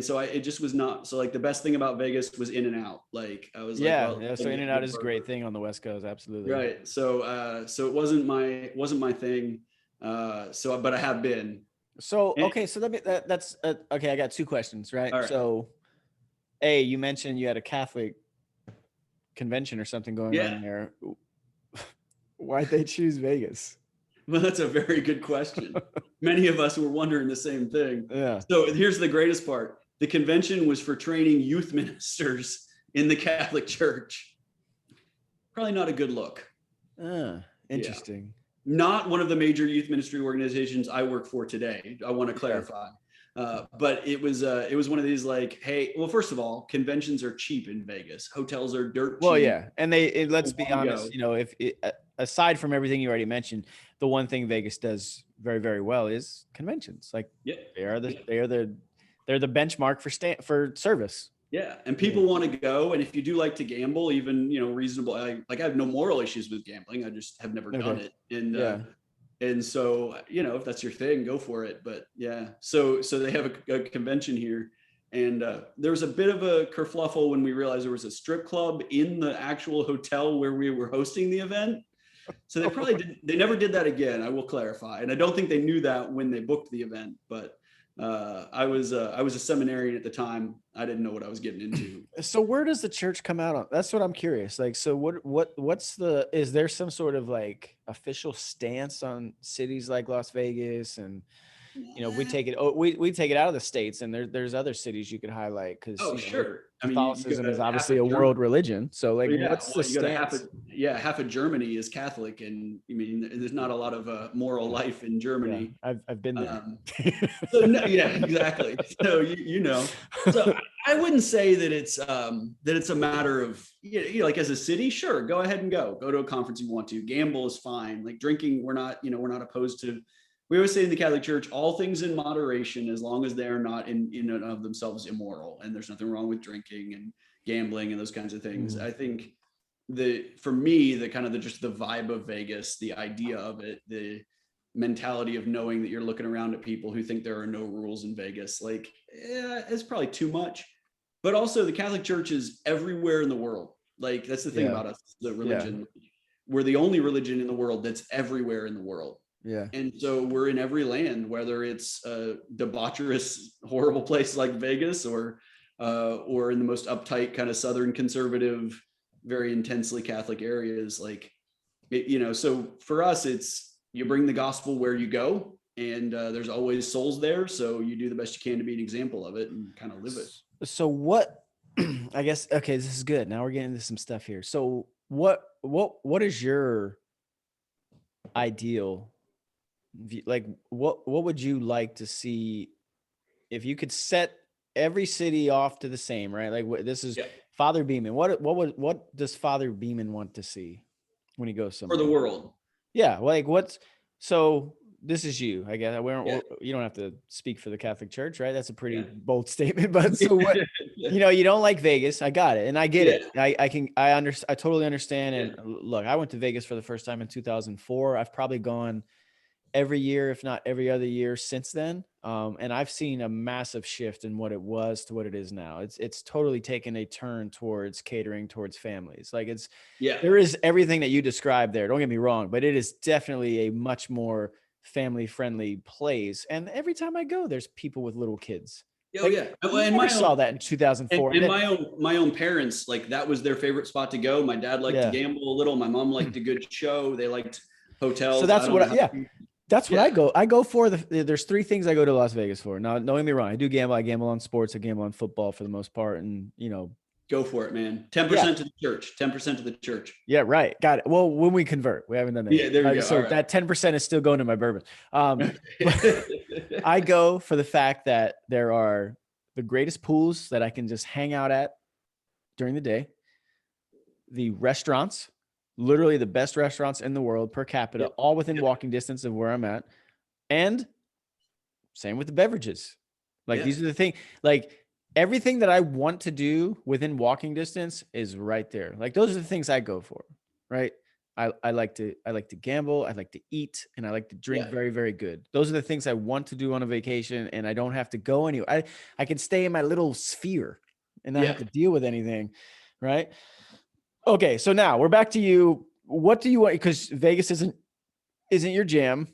so it just was not. So like the best thing about Vegas was In-N-Out. Like I was so In-N-Out is a great thing on the West Coast. Absolutely. Right. So it wasn't my thing. But I have been. So, okay. So that's okay. I got two questions, right? Right. So you mentioned you had a Catholic convention or something going on there. Why'd they choose Vegas? Well, that's a very good question. Many of us were wondering the same thing. Yeah. So here's the greatest part. The convention was for training youth ministers in the Catholic Church. Probably not a good look. Interesting. Yeah. Not one of the major youth ministry organizations I work for today. I want to clarify. But it was one of these like, hey, well, first of all, conventions are cheap in Vegas. Hotels are dirt cheap. Well, yeah. And let's be honest, aside from everything you already mentioned, the one thing Vegas does very, very well is conventions. Like they're the benchmark for service. Yeah. And people want to go. And if you do like to gamble, even, reasonable, I have no moral issues with gambling. I just have never done it. And so, if that's your thing, go for it. But yeah, so they have a convention here, and there was a bit of a kerfluffle when we realized there was a strip club in the actual hotel where we were hosting the event. So they never did that again. I will clarify. And I don't think they knew that when they booked the event, but I was a seminarian at the time. I didn't know what I was getting into. So where does the church come out on? That's what I'm curious. Like, so is there some sort of like official stance on cities like Las Vegas? And, we take it out of the States, and there's other cities you could highlight. Cause sure. Catholicism is obviously a world religion. So like, what's the stance? Half of Germany is Catholic. And there's not a lot of moral life in Germany. Yeah, I've been there. Exactly. So, so I wouldn't say that it's a matter of, like as a city, sure, go ahead and go to a conference you want to. Gamble is fine. Like drinking, we're not opposed to. We always say in the Catholic Church, all things in moderation, as long as they are not in and of themselves immoral. And there's nothing wrong with drinking and gambling and those kinds of things. I think for me, the kind of just the vibe of Vegas, the idea of it, mentality of knowing that you're looking around at people who think there are no rules in Vegas. Like, yeah, it's probably too much. But also the Catholic Church is everywhere in the world. Like, that's the thing about us, the religion. We're the only religion in the world that's everywhere in the world. Yeah. And so we're in every land, whether it's a debaucherous, horrible place like Vegas, or in the most uptight kind of Southern conservative, very intensely Catholic areas. Like, so for us, it's, you bring the gospel where you go, and there's always souls there. So you do the best you can to be an example of it and kind of live it. So what, I guess, okay, this is good. Now we're getting into some stuff here. So what is your ideal, like, what would you like to see if you could set every city off to the same, right? Like, this is Father Beeman. What does Father Beeman want to see when he goes somewhere? For the world. Yeah. Like, so this is you, I guess. You don't have to speak for the Catholic Church, right? That's a pretty bold statement, but so what, you don't like Vegas. I got it. And I get it. I totally understand. And look, I went to Vegas for the first time in 2004. I've probably gone every year, if not every other year since then. And I've seen a massive shift in what it was to what it is now. It's totally taken a turn towards catering towards families. Like, there is everything that you described there. Don't get me wrong, but it is definitely a much more family friendly place. And every time I go, there's people with little kids. And I saw that in 2004. And my own parents, like, that was their favorite spot to go. My dad liked to gamble a little. My mom liked a good show. They liked hotels. So that's that's what I go. I go for there's three things I go to Las Vegas for. Now, don't get me wrong. I do gamble. I gamble on sports. I gamble on football for the most part. And, go for it, man. 10% to the church, 10% to the church. Yeah. Right. Got it. Well, when we convert, we haven't done that. Yeah. There we go. So that 10% is still going to my bourbon. I go for the fact that there are the greatest pools that I can just hang out at during the day. The restaurants, literally the best restaurants in the world per capita, all within walking distance of where I'm at. And same with the beverages. Like, these are the things, like, everything that I want to do within walking distance is right there. Like, those are the things I go for, right? I like to gamble. I like to eat, and I like to drink very, very good. Those are the things I want to do on a vacation, and I don't have to go anywhere. I can stay in my little sphere and not have to deal with anything, right? Okay, so now we're back to you. What do you want? Because Vegas isn't your jam.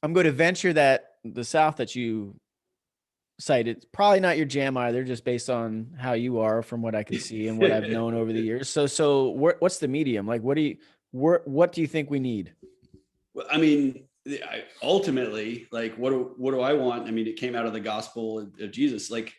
I'm going to venture that the South that you cited, probably not your jam either, just based on how you are, from what I can see and what I've known over the years. So what's the medium? Like, what do you think we need? Well, I mean, ultimately, like, what do I want? I mean, it came out of the gospel of Jesus. Like,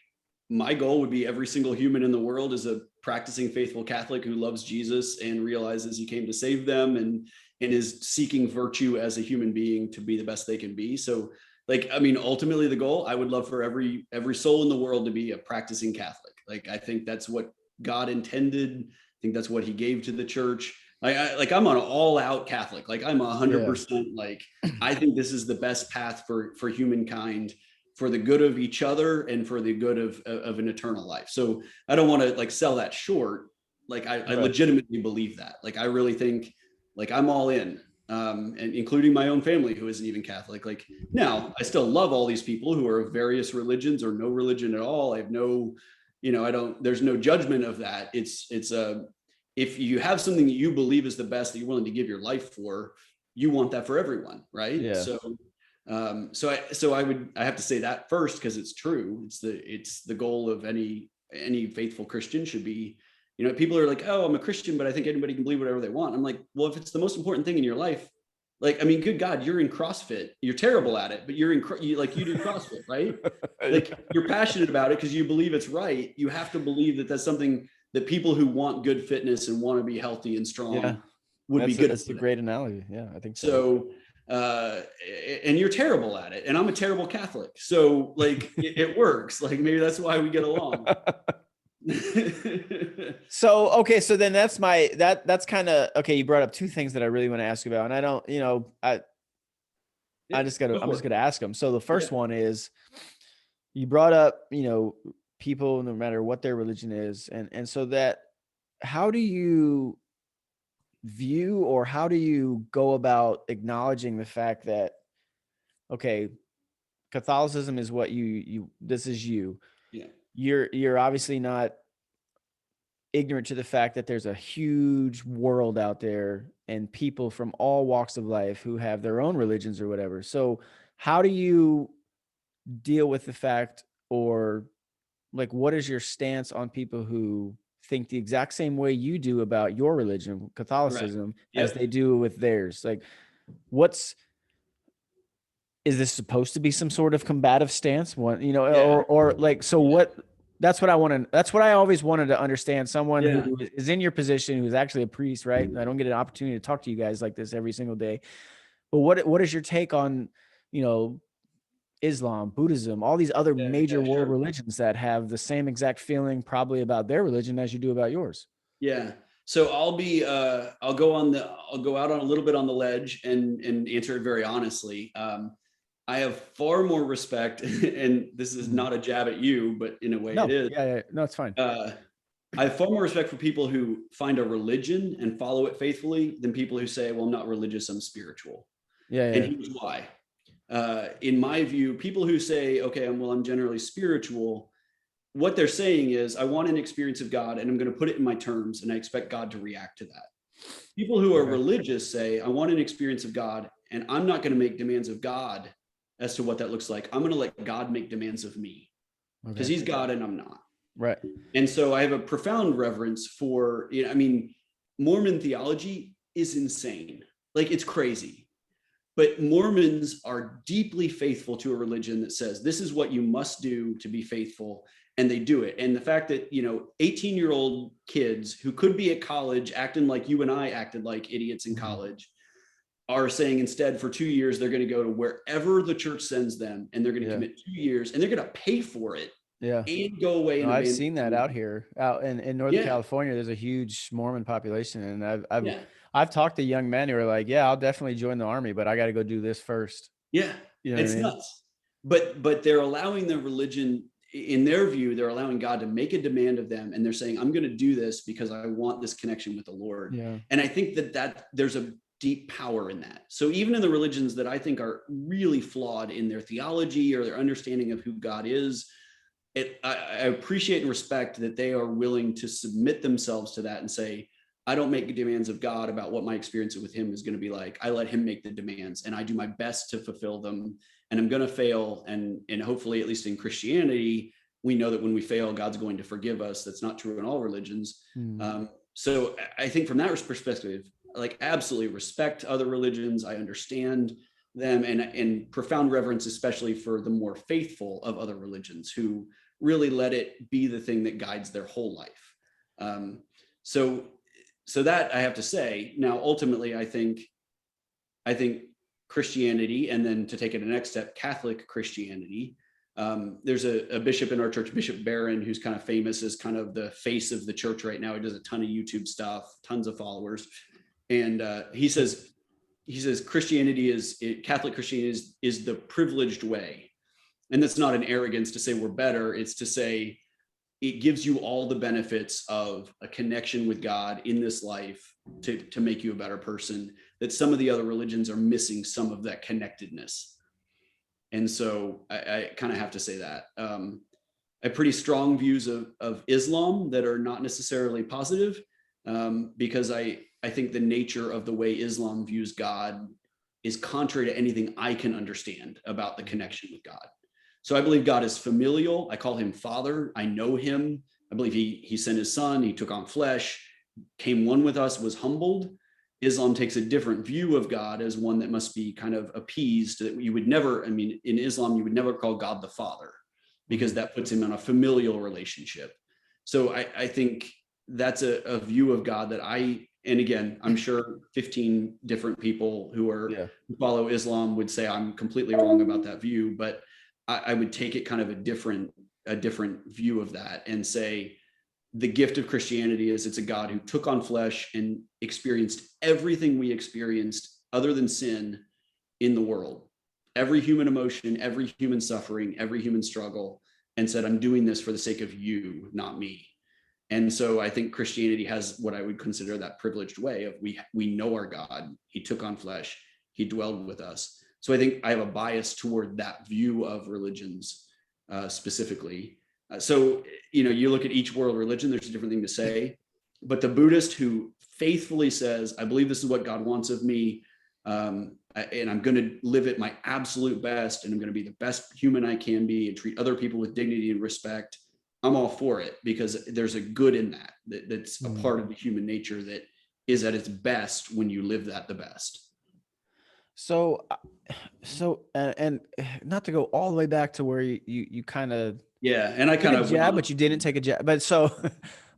my goal would be every single human in the world is a practicing faithful Catholic who loves Jesus and realizes he came to save them and is seeking virtue as a human being to be the best they can be. So, like, I mean, ultimately the goal, I would love for every soul in the world to be a practicing Catholic. Like, I think that's what God intended. I think that's what he gave to the church. I'm an all out Catholic. Like, I'm 100%, like, I think this is the best path for humankind, for the good of each other and for the good of an eternal life. So I don't want to, like, sell that short. Like, I legitimately believe that. Like, I really think, like, I'm all in, and including my own family who isn't even Catholic. Like, now I still love all these people who are of various religions or no religion at all. I have no, there's no judgment of that. It's if you have something that you believe is the best that you're willing to give your life for, you want that for everyone. Right. Yeah. So I have to say that first, because it's true. It's the goal of any faithful Christian should be, people are like, oh, I'm a Christian, but I think anybody can believe whatever they want. I'm like, well, if it's the most important thing in your life, like, I mean, good God, you're in CrossFit. You're terrible at it, but you do CrossFit, right? Like, you're passionate about it because you believe it's right. You have to believe that that's something that people who want good fitness and want to be healthy and strong would be good. That's a great analogy. Yeah, I think so. And you're terrible at it, and I'm a terrible Catholic. So, like, it works. Like, maybe that's why we get along. So, okay. So then that's kind of, okay. You brought up two things that I really want to ask about, and I don't, I'm just going to ask them. So the first one is, you brought up, people, no matter what their religion is. And so that, how do you view, or how do you go about acknowledging the fact that, okay, Catholicism is what this is you. Yeah. You're obviously not ignorant to the fact that there's a huge world out there and people from all walks of life who have their own religions or whatever. So how do you deal with the fact, or like, what is your stance on people who think the exact same way you do about your religion, Right. Catholicism, as Yep. they do with theirs? Like, is this supposed to be some sort of combative stance? Yeah. Or like, so Yeah. what? That's what I always wanted to understand. Someone Yeah. who is in your position, who's actually a priest, right? I don't get an opportunity to talk to you guys like this every single day. But what is your take on, you know, Islam, Buddhism, all these other Yeah. major Yeah. world Sure. religions that have the same exact feeling probably about their religion as you do about yours? Yeah. So I'll go out on a little bit on the ledge and answer it very honestly. I have far more respect, and this is Mhm. not a jab at you, but in a way it No, is. yeah, no, it's fine. Uh, I have far more respect for people who find a religion and follow it faithfully than people who say, well, I'm not religious, I'm spiritual. Yeah, And yeah. here's why. In my view, people who say, okay, I'm generally spiritual, what they're saying is, I want an experience of God and I'm going to put it in my terms and I expect God to react to that. People who are Okay. religious say, I want an experience of God and I'm not going to make demands of God as to what that looks like. I'm going to let God make demands of me because Okay. he's God and I'm not. Right. And so I have a profound reverence for, I mean, Mormon theology is insane. Like, it's crazy. But Mormons are deeply faithful to a religion that says this is what you must do to be faithful, and they do it. And the fact that, 18-year-old kids who could be at college acting like you and I acted like idiots in college are saying instead for 2 years they're going to go to wherever the church sends them, and they're going to Yeah. commit 2 years, and they're going to pay for it Yeah. and go away No, and I've abandon. seen that out here, out in Northern Yeah, California. There's a huge Mormon population, and I've yeah, I've talked to young men who are like, "Yeah, I'll definitely join the army, but I got to go do this first." yeah. You know what I It's mean? nuts. But they're allowing the religion, in their view, they're allowing God to make a demand of them, and they're saying, I'm going to do this because I want this connection with the Lord. Yeah. And I think that there's a deep power in that. So even in the religions that I think are really flawed in their theology or their understanding of who God is, I appreciate and respect that they are willing to submit themselves to that and say, I don't make demands of God about what my experience with him is going to be like. I let him make the demands and I do my best to fulfill them, and I'm going to fail. And hopefully, at least in Christianity, we know that when we fail, God's going to forgive us. That's not true in all religions. Mm. So I think from that perspective, like, absolutely respect other religions. I understand them, and profound reverence, especially for the more faithful of other religions who really let it be the thing that guides their whole life. Um, so that I have to say. Now, ultimately, I think Christianity, and then to take it a next step, Catholic Christianity. There's a bishop in our church, Bishop Barron, who's kind of famous as kind of the face of the church right now. He does a ton of YouTube stuff, tons of followers, and he says Catholic Christianity is the privileged way, and that's not an arrogance to say we're better. It's to say it gives you all the benefits of a connection with God in this life to make you a better person, that some of the other religions are missing some of that connectedness. And so I kind of have to say that. I have pretty strong views of Islam that are not necessarily positive, because I think the nature of the way Islam views God is contrary to anything I can understand about the connection with God. So I believe God is familial. I call him Father. I know him. I believe he sent his son. He took on flesh, came one with us, was humbled. Islam takes a different view of God as one that must be kind of appeased. That you would never, I mean, in Islam, you would never call God the Father, because that puts him in a familial relationship. So I think that's a view of God that and again, I'm sure 15 different people who follow Islam would say I'm completely wrong about that view, but I would take it kind of a different view of that and say the gift of Christianity is it's a God who took on flesh and experienced everything we experienced other than sin in the world, every human emotion, every human suffering, every human struggle, and said, I'm doing this for the sake of you, not me. And so I think Christianity has what I would consider that privileged way of we know our God. He took on flesh. He dwelled with us. So I think I have a bias toward that view of religions specifically. So, you look at each world religion, there's a different thing to say. But the Buddhist who faithfully says, I believe this is what God wants of me, and I'm going to live it my absolute best, and I'm going to be the best human I can be and treat other people with dignity and respect, I'm all for it, because there's a good in that's a part of the human nature that is at its best when you live that the best. So, and not to go all the way back to where you kind of, and I kind of jab, but you didn't take a jab. But so,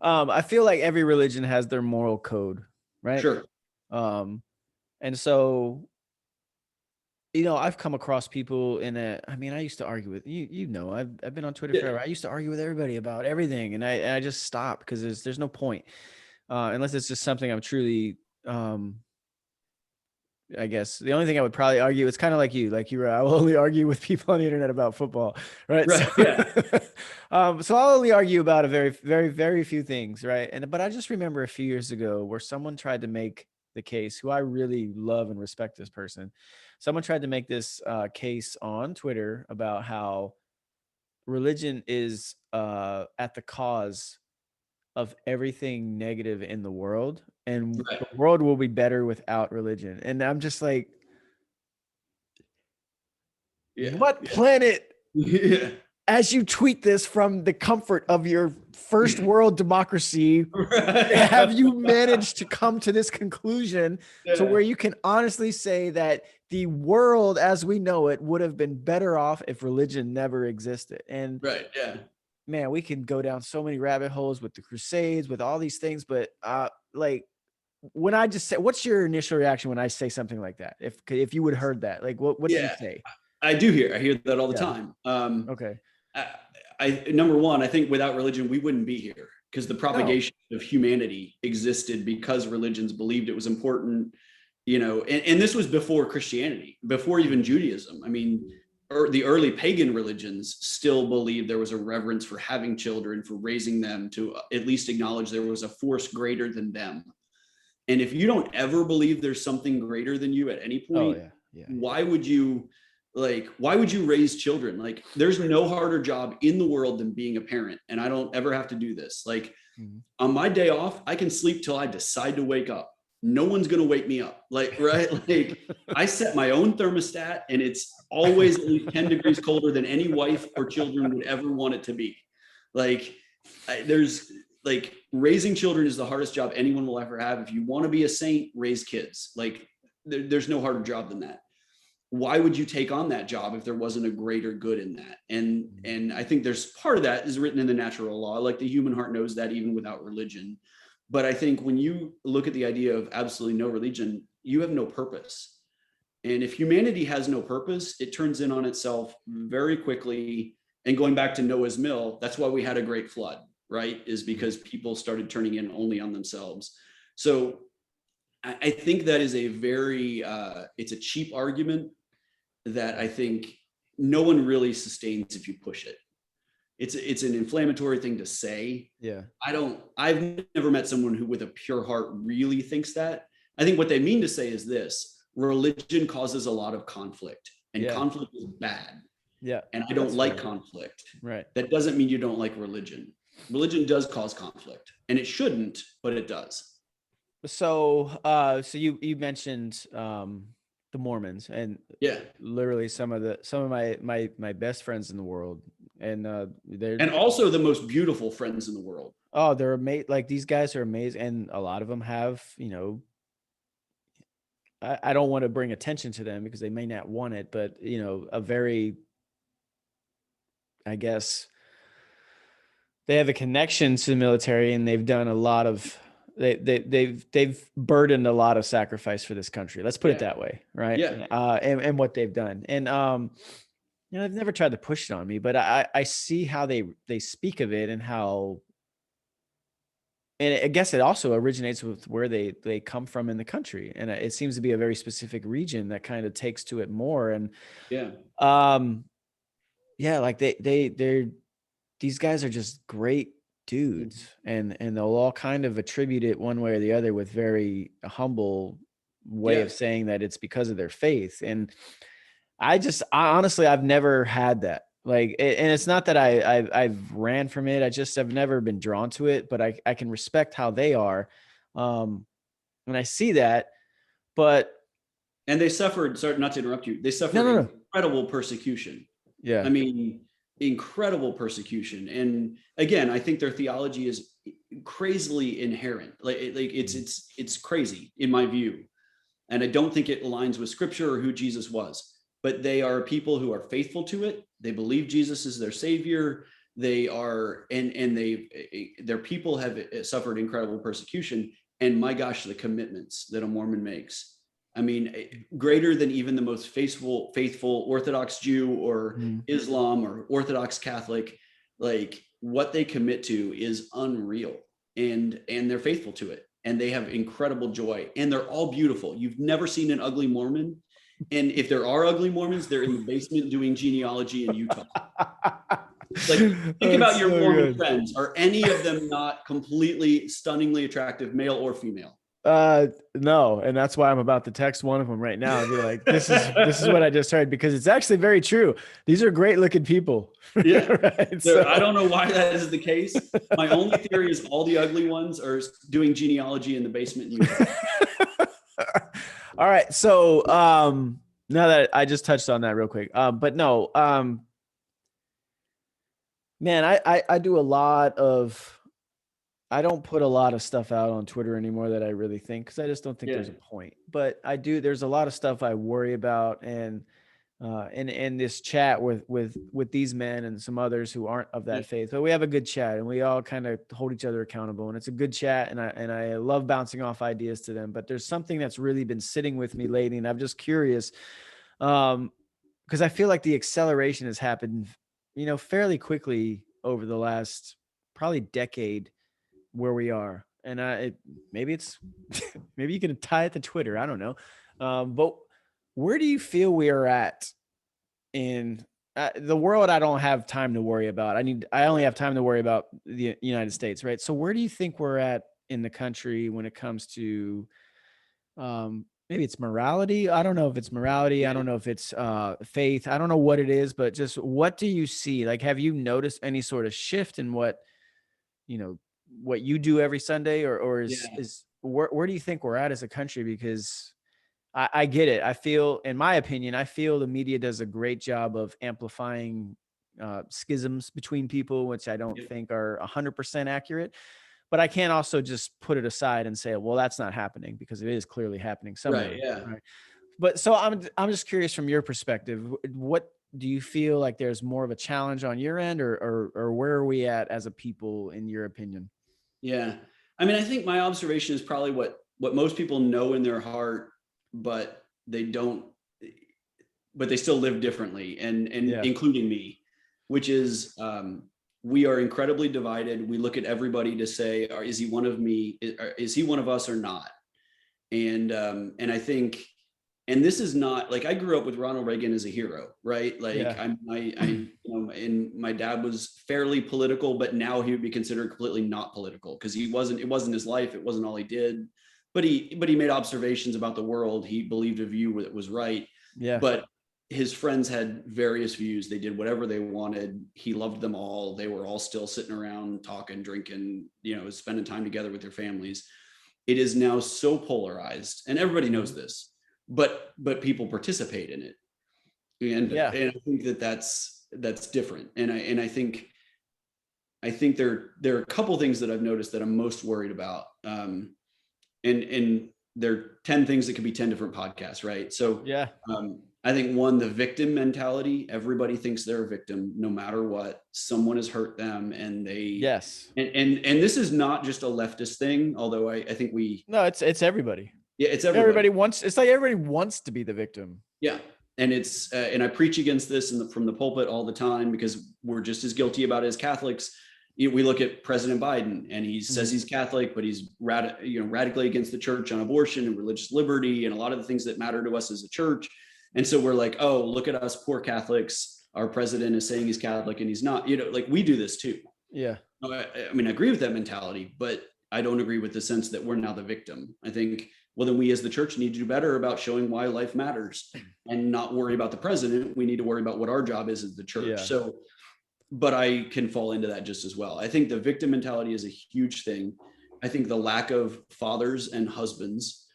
I feel like every religion has their moral code, right? Sure. And so, I've come across people I used to argue with I've been on Twitter forever. I used to argue with everybody about everything, and I just stopped because there's no point, unless it's just something I'm truly, I guess the only thing I would probably argue, it's kind of like you were, I will only argue with people on the internet about football, right? Right. So, yeah. So I'll only argue about a very, very, very few things, right? But I just remember a few years ago where someone tried to make the case, who I really love and respect this person. Someone tried to make this case on Twitter about how religion is at the cause of everything negative in the world, and Right. the world will be better without religion. And I'm just like, what planet, as you tweet this from the comfort of your first world democracy, have you managed to come to this conclusion to where you can honestly say that the world as we know it would have been better off if religion never existed? And man, we can go down so many rabbit holes with the Crusades, with all these things, but like, when I just say, what's your initial reaction when I say something like that? If you would have heard that, like, what do you say? I hear that all the time. Okay. Number one, I think without religion, we wouldn't be here, because the propagation of humanity existed because religions believed it was important, and this was before Christianity, before even Judaism. I mean, the early pagan religions still believed there was a reverence for having children, for raising them, to at least acknowledge there was a force greater than them. And if you don't ever believe there's something greater than you at any point, why would you raise children? Like, there's no harder job in the world than being a parent. And I don't ever have to do this. Like, on my day off, I can sleep till I decide to wake up. No one's going to wake me up. Like, right. Like, I set my own thermostat, and it's always at least 10 degrees colder than any wife or children would ever want it to be. Like, raising children is the hardest job anyone will ever have. If you want to be a saint, raise kids. Like, there's no harder job than that. Why would you take on that job if there wasn't a greater good in that? And I think there's part of that is written in the natural law. Like, the human heart knows that even without religion. But I think when you look at the idea of absolutely no religion, you have no purpose. And if humanity has no purpose, it turns in on itself very quickly. And going back to Noah's mill, that's why we had a great flood, right? Is because people started turning in only on themselves. So I think that is a very, it's a cheap argument that I think no one really sustains if you push it. It's an inflammatory thing to say. Yeah. I've never met someone who with a pure heart really thinks that. I think what they mean to say is this: religion causes a lot of conflict, and conflict is bad. Yeah. And I don't like conflict. Right. That doesn't mean you don't like religion. Religion does cause conflict, and it shouldn't, but it does. So, so you mentioned the Mormons, and literally some of my best friends in the world, and they're also the most beautiful friends in the world. Oh, they're amazing. Like, these guys are amazing, and a lot of them have, I don't want to bring attention to them because they may not want it, but a very, I guess, they have a connection to the military, and they've done a lot of they've burdened a lot of sacrifice for this country. Let's put it that way, right? And what they've done, and they've never tried to push it on me, but I see how they speak of it, and how, and I guess it also originates with where they come from in the country, and it seems to be a very specific region that kind of takes to it more. And like they're these guys are just great dudes, and they'll all kind of attribute it one way or the other with very humble way of saying that it's because of their faith. And I honestly, I've never had that. Like, and it's not that I've ran from it. I've never been drawn to it, but I can respect how they are. And I see that, but. And they suffered, sorry, not to interrupt you, they suffered incredible persecution. Yeah. I mean, incredible persecution. And again, I think their theology is crazily inherent. Like it's crazy in my view. And I don't think it aligns with scripture or who Jesus was, but they are people who are faithful to it. They believe Jesus is their savior. They are, and their people have suffered incredible persecution. And my gosh, the commitments that a Mormon makes. I mean, greater than even the most faithful Orthodox Jew or Islam or Orthodox Catholic. Like, what they commit to is unreal, and they're faithful to it, and they have incredible joy, and they're all beautiful. You've never seen an ugly Mormon, and if there are ugly Mormons, they're in the basement doing genealogy in Utah. Like, think about your Mormon friends. Are any of them not completely stunningly attractive, male or female? No, and that's why I'm about to text one of them right now and be like, this is what I just heard, because it's actually very true. These are great looking people. Yeah. Right? So I don't know why that is the case. My only theory is all the ugly ones are doing genealogy in the basement. All right. So now that I just touched on that real quick, but no, man, I do a lot of, I don't put a lot of stuff out on Twitter anymore that I really think, because I just don't think there's a point. But there's a lot of stuff I worry about, and in this chat with these men and some others who aren't of that faith. But we have a good chat, and we all kind of hold each other accountable, and it's a good chat, and I love bouncing off ideas to them. But there's something that's really been sitting with me lately, and I'm just curious, because I feel like the acceleration has happened, fairly quickly over the last probably decade, where we are. And maybe maybe you can tie it to Twitter, I don't know, but where do you feel we are at in the world? I don't have time to worry about. I only have time to worry about the United States, right? So where do you think we're at in the country when it comes to maybe it's morality? I don't know if it's morality. I don't know if it's faith. I don't know what it is, but just what do you see? Like, have you noticed any sort of shift in what you do every Sunday, or is where do you think we're at as a country? Because I get it. I feel, in my opinion, the media does a great job of amplifying schisms between people, which I don't think are 100% accurate. But I can't also just put it aside and say, well, that's not happening, because it is clearly happening somewhere. Right. Yeah. Right? But so I'm just curious, from your perspective, what do you feel like there's more of a challenge on your end, or where are we at as a people, in your opinion? Yeah. I mean, I think my observation is probably what most people know in their heart, but they still live differently, and including me, which is, we are incredibly divided. We look at everybody to say, is he one of me? Is he one of us or not? And I think, and this is not like, I grew up with Ronald Reagan as a hero, right? Like, and my dad was fairly political, but now he would be considered completely not political, because it wasn't his life. It wasn't all he did, but he made observations about the world. He believed a view that was right. Yeah. But his friends had various views. They did whatever they wanted. He loved them all. They were all still sitting around talking, drinking, spending time together with their families. It is now so polarized, and everybody knows this, but people participate in it. And I think that's different. And I think there are a couple of things that I've noticed that I'm most worried about. And there are 10 things that could be 10 different podcasts, right? So I think, one, the victim mentality. Everybody thinks they're a victim, no matter what. Someone has hurt them, and they and this is not just a leftist thing, although I think it's everybody. Yeah, it's everybody. It's like everybody wants to be the victim. Yeah. And it's and I preach against this from the pulpit all the time, because we're just as guilty about it as Catholics. We look at President Biden, and he says he's Catholic, but he's radically against the church on abortion and religious liberty and a lot of the things that matter to us as a church. And so we're like, oh, look at us poor Catholics. Our president is saying he's Catholic and he's not. Like, we do this too. Yeah. No, I mean, I agree with that mentality, but I don't agree with the sense that we're now the victim. I think, well, then we as the church need to do better about showing why life matters and not worry about the president. We need to worry about what our job is as the church. Yeah. So, but I can fall into that just as well. I think the victim mentality is a huge thing. I think the lack of fathers and husbands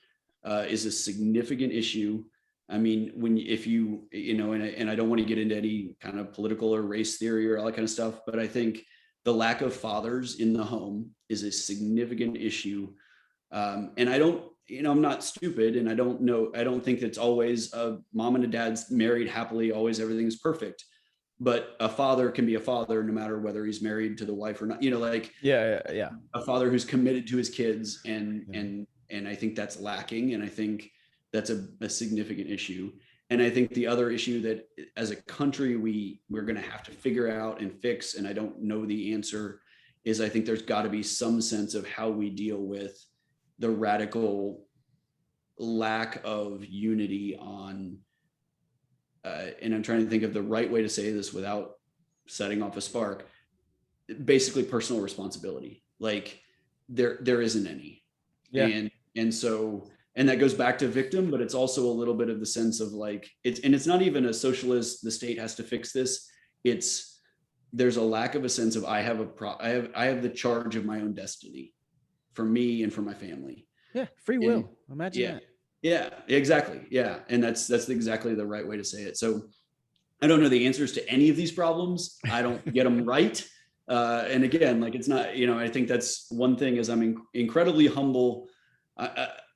is a significant issue. I mean, if you know, and I don't want to get into any kind of political or race theory or all that kind of stuff, but I think the lack of fathers in the home is a significant issue. And I don't, I'm not stupid, and I don't think it's always a mom and a dad's married happily, always everything's perfect. But a father can be a father no matter whether he's married to the wife or not, Yeah. a father who's committed to his kids, and I think that's lacking. And I think that's a significant issue. And I think the other issue that as a country, we're going to have to figure out and fix, and I don't know the answer, is I think there's got to be some sense of how we deal with the radical lack of unity on, and I'm trying to think of the right way to say this without setting off a spark, basically personal responsibility. Like there isn't any. Yeah. And that goes back to victim, but it's also a little bit of the sense of like, it's not even a socialist, the state has to fix this. There's a lack of a sense of I have the charge of my own destiny for me and for my family. Yeah. Free will. Imagine that. Yeah, exactly. Yeah. And that's exactly the right way to say it. So I don't know the answers to any of these problems. I don't get them right. And again, like it's not, I think that's one thing is I'm incredibly humble.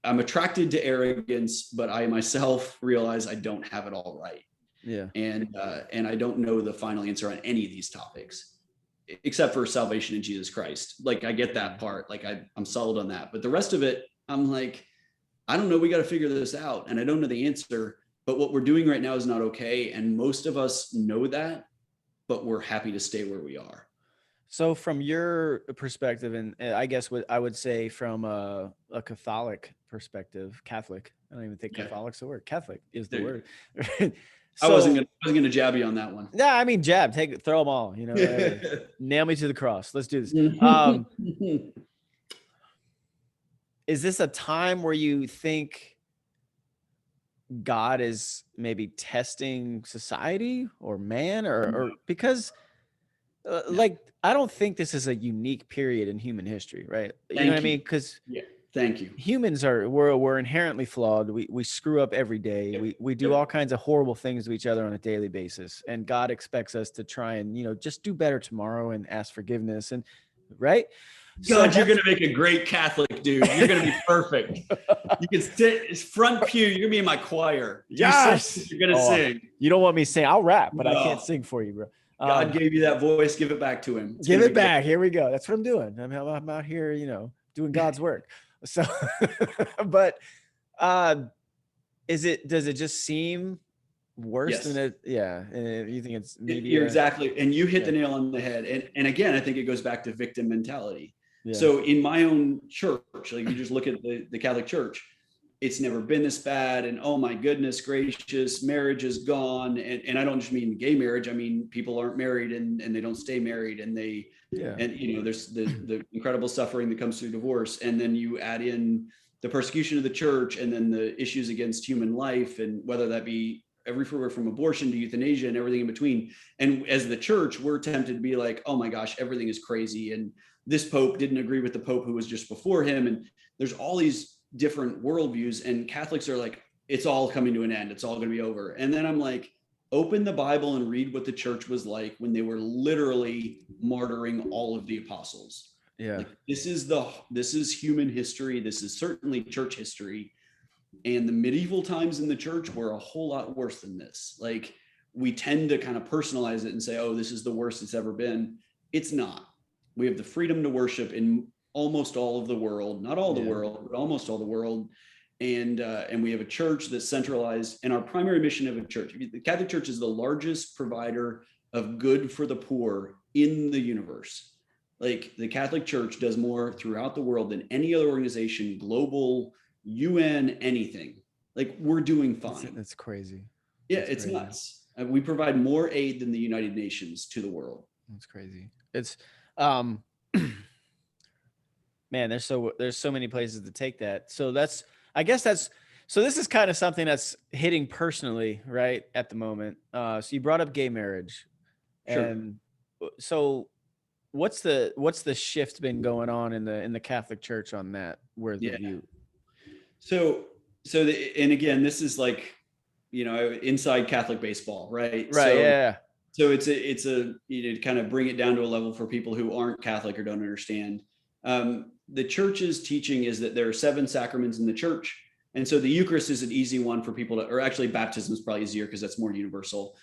I'm attracted to arrogance, but I myself realize I don't have it all right. Yeah. And I don't know the final answer on any of these topics, except for salvation in Jesus Christ. Like I get that part. Like I'm solid on that, but the rest of it, I'm like, I don't know. We got to figure this out. And I don't know the answer, but what we're doing right now is not okay. And most of us know that, but we're happy to stay where we are. So from your perspective, and I guess what I would say from a Catholic perspective, Catholic, I don't even think Catholic's the word. Catholic is the word. So, I wasn't gonna jab you on that one. Yeah, I mean jab, throw them all, nail me to the cross. Let's do this. Is this a time where you think God is maybe testing society or man, or because like I don't think this is a unique period in human history, right? You know what I mean? Because thank you. Humans we're inherently flawed. We screw up every day. We do all kinds of horrible things to each other on a daily basis, and God expects us to try and just do better tomorrow and ask forgiveness, and right. God, you're going to make a great Catholic, dude. You're going to be perfect. You can sit front pew. You're going to be in my choir. Yes. You're going to sing. You don't want me to sing. I'll rap, but I can't sing for you, bro. God gave you that voice. Give it back to him. Give it back. Here we go. That's what I'm doing. I'm out here, doing God's work. So, but does it just seem worse than it? Yeah. And you think it's maybe you're exactly. And you hit the nail on the head. And again, I think it goes back to victim mentality. Yeah. So in my own church, like you just look at the Catholic Church, it's never been this bad. And oh my goodness gracious, marriage is gone. And I don't just mean gay marriage. I mean, people aren't married and they don't stay married, and there's the incredible suffering that comes through divorce. And then you add in the persecution of the church, and then the issues against human life, and whether that be everywhere from abortion to euthanasia and everything in between. And as the church, we're tempted to be like, oh my gosh, everything is crazy. And this Pope didn't agree with the Pope who was just before him. And there's all these different worldviews, and Catholics are like, it's all coming to an end. It's all going to be over. And then I'm like, open the Bible and read what the church was like when they were literally martyring all of the apostles. Yeah. Like, this is human history. This is certainly church history. And the medieval times in the church were a whole lot worse than this. Like, we tend to kind of personalize it and say, oh, this is the worst it's ever been. It's not. We have the freedom to worship in almost all of the world, not all the world, but almost all the world. And we have a church that's centralized. And our primary mission of a church, the Catholic Church is the largest provider of good for the poor in the universe. Like, the Catholic Church does more throughout the world than any other organization, global, UN, anything. Like, we're doing fine. That's crazy. Yeah, it's nuts. We provide more aid than the United Nations to the world. That's crazy. It's Man, there's so many places to take that. So I guess so this is kind of something that's hitting personally, right, at the moment. So you brought up gay marriage, Sure. and so what's the shift been going on in the Catholic Church on that? Where's the Yeah. view? So, and again, this is like, inside Catholic baseball, right? Right. Yeah. So it's a to kind of bring it down to a level for people who aren't Catholic or don't understand. The church's teaching is that there are 7 sacraments in the church, and so the Eucharist is an easy one for people to, or actually baptism is probably easier because that's more universal.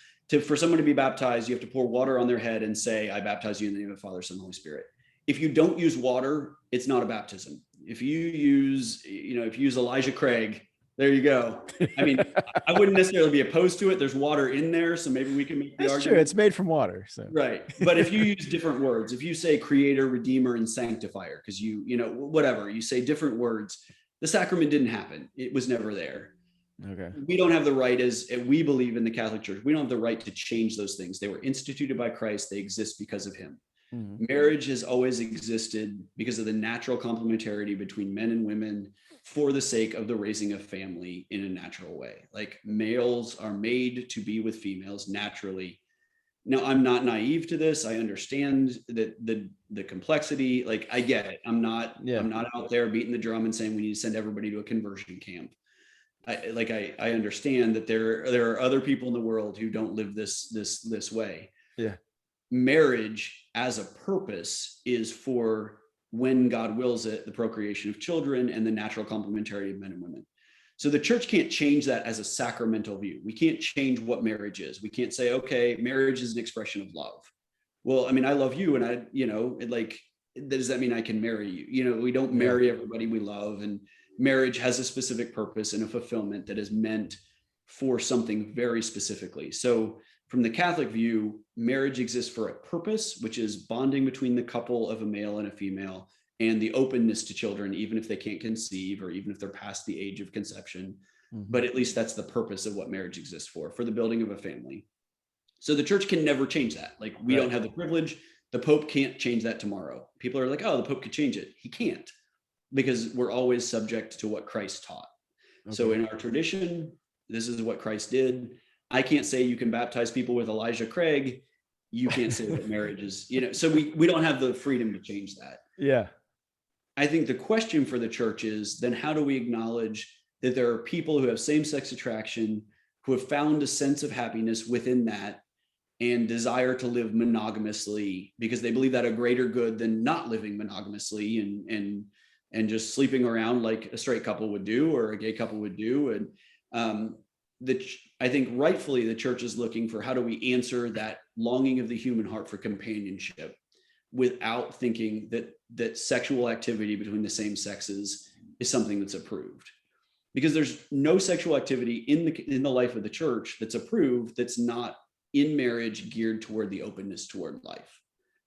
For someone to be baptized, you have to pour water on their head and say, "I baptize you in the name of the Father, Son, and Holy Spirit." If you don't use water, it's not a baptism. If you use Elijah Craig, there you go. I mean, I wouldn't necessarily be opposed to it. There's water in there, so maybe we can make the That's argument. true. It's made from water. So Right. But if you use different words, if you say creator, redeemer, and sanctifier, because whatever, you say different words, the sacrament didn't happen. It was never there. okay. We don't have the right, as we believe in the Catholic Church, we don't have the right to change those things. They were instituted by Christ. They exist because of him. Mhm. Marriage has always existed because of the natural complementarity between men and women for the sake of the raising of family in a natural way. Like males are made to be with females naturally. Now, I'm not naive to this. I understand that the complexity, like I get it. I'm not out there beating the drum and saying we need to send everybody to a conversion camp. I understand that there are other people in the world who don't live this way. Yeah. Marriage as a purpose is for, when God wills it, the procreation of children and the natural complementarity of men and women. So the church can't change that as a sacramental view. We can't change what marriage is. We can't say, okay, marriage is an expression of love. Well, I mean, I love you, and does that mean I can marry you? We don't marry everybody we love, and marriage has a specific purpose and a fulfillment that is meant for something very specifically. So from the Catholic view, marriage exists for a purpose, which is bonding between the couple of a male and a female, and the openness to children, even if they can't conceive or even if they're past the age of conception. Mhm. But at least that's the purpose of what marriage exists for the building of a family. So the church can never change that. Like we don't have the privilege. The Pope can't change that tomorrow. People are like, oh, the Pope could change it. He can't, because we're always subject to what Christ taught. Okay. So in our tradition, this is what Christ did. I can't say you can baptize people with Elijah Craig. You can't say that marriage is, so we don't have the freedom to change that. Yeah. I think the question for the church is then how do we acknowledge that there are people who have same-sex attraction, who have found a sense of happiness within that and desire to live monogamously because they believe that a greater good than not living monogamously and just sleeping around like a straight couple would do or a gay couple would do. And I think rightfully the church is looking for how do we answer that longing of the human heart for companionship without thinking that sexual activity between the same sexes is something that's approved, because there's no sexual activity in the life of the church that's approved that's not in marriage geared toward the openness toward life,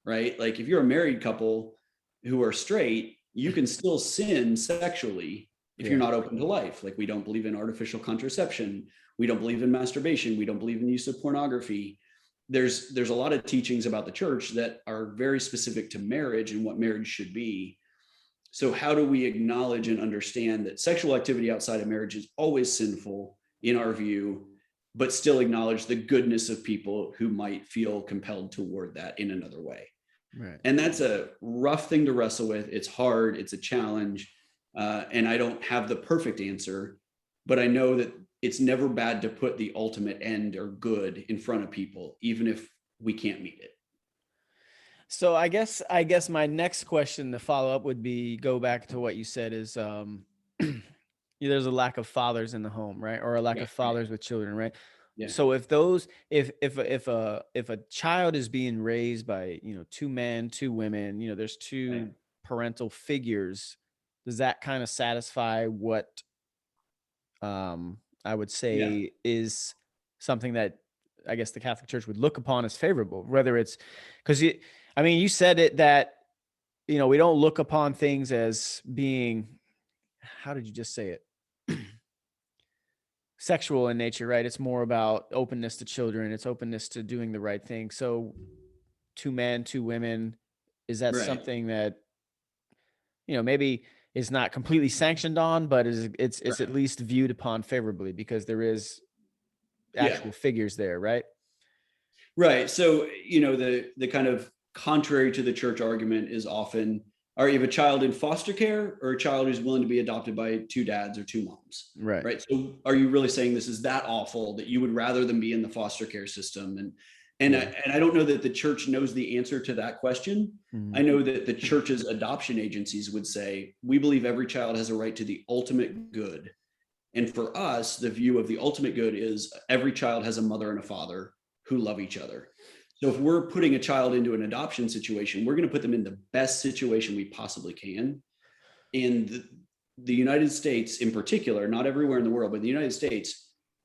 right? Like if you're a married couple who are straight, you can still sin sexually if you're not open to life. Like we don't believe in artificial contraception. We don't believe in masturbation. We don't believe in use of pornography. There's a lot of teachings about the church that are very specific to marriage and what marriage should be. So how do we acknowledge and understand that sexual activity outside of marriage is always sinful in our view, but still acknowledge the goodness of people who might feel compelled toward that in another way? Right. And that's a rough thing to wrestle with. It's hard. It's a challenge. And I don't have the perfect answer, but I know that it's never bad to put the ultimate end or good in front of people, even if we can't meet it. So I guess my next question to follow up would be, go back to what you said is, there's a lack of fathers in the home, right? Or a lack of fathers with children, right? Yeah. So if a child is being raised by, 2 men, 2 women, there's 2 parental figures, does that kind of satisfy what I would say is something that I guess the Catholic Church would look upon as favorable, whether it's because you said it that, we don't look upon things as being, how did you just say it? Sexual in nature, right? It's more about openness to children. It's openness to doing the right thing. So 2 men, 2 women, is that Right. something that, maybe is not completely sanctioned on, but it's at Right. least viewed upon favorably because there is Yeah. actual figures there, right? Right. So, the kind of contrary to the church argument is often, are you have a child in foster care or a child who's willing to be adopted by two dads or two moms? Right. Right. So are you really saying this is that awful that you would rather them be in the foster care system? Yeah. And I don't know that the church knows the answer to that question. I Mhm. know that the church's adoption agencies would say, we believe every child has a right to the ultimate good. And for us, the view of the ultimate good is every child has a mother and a father who love each other. So if we're putting a child into an adoption situation, we're going to put them in the best situation we possibly can. And the United States in particular, not everywhere in the world, but the United States,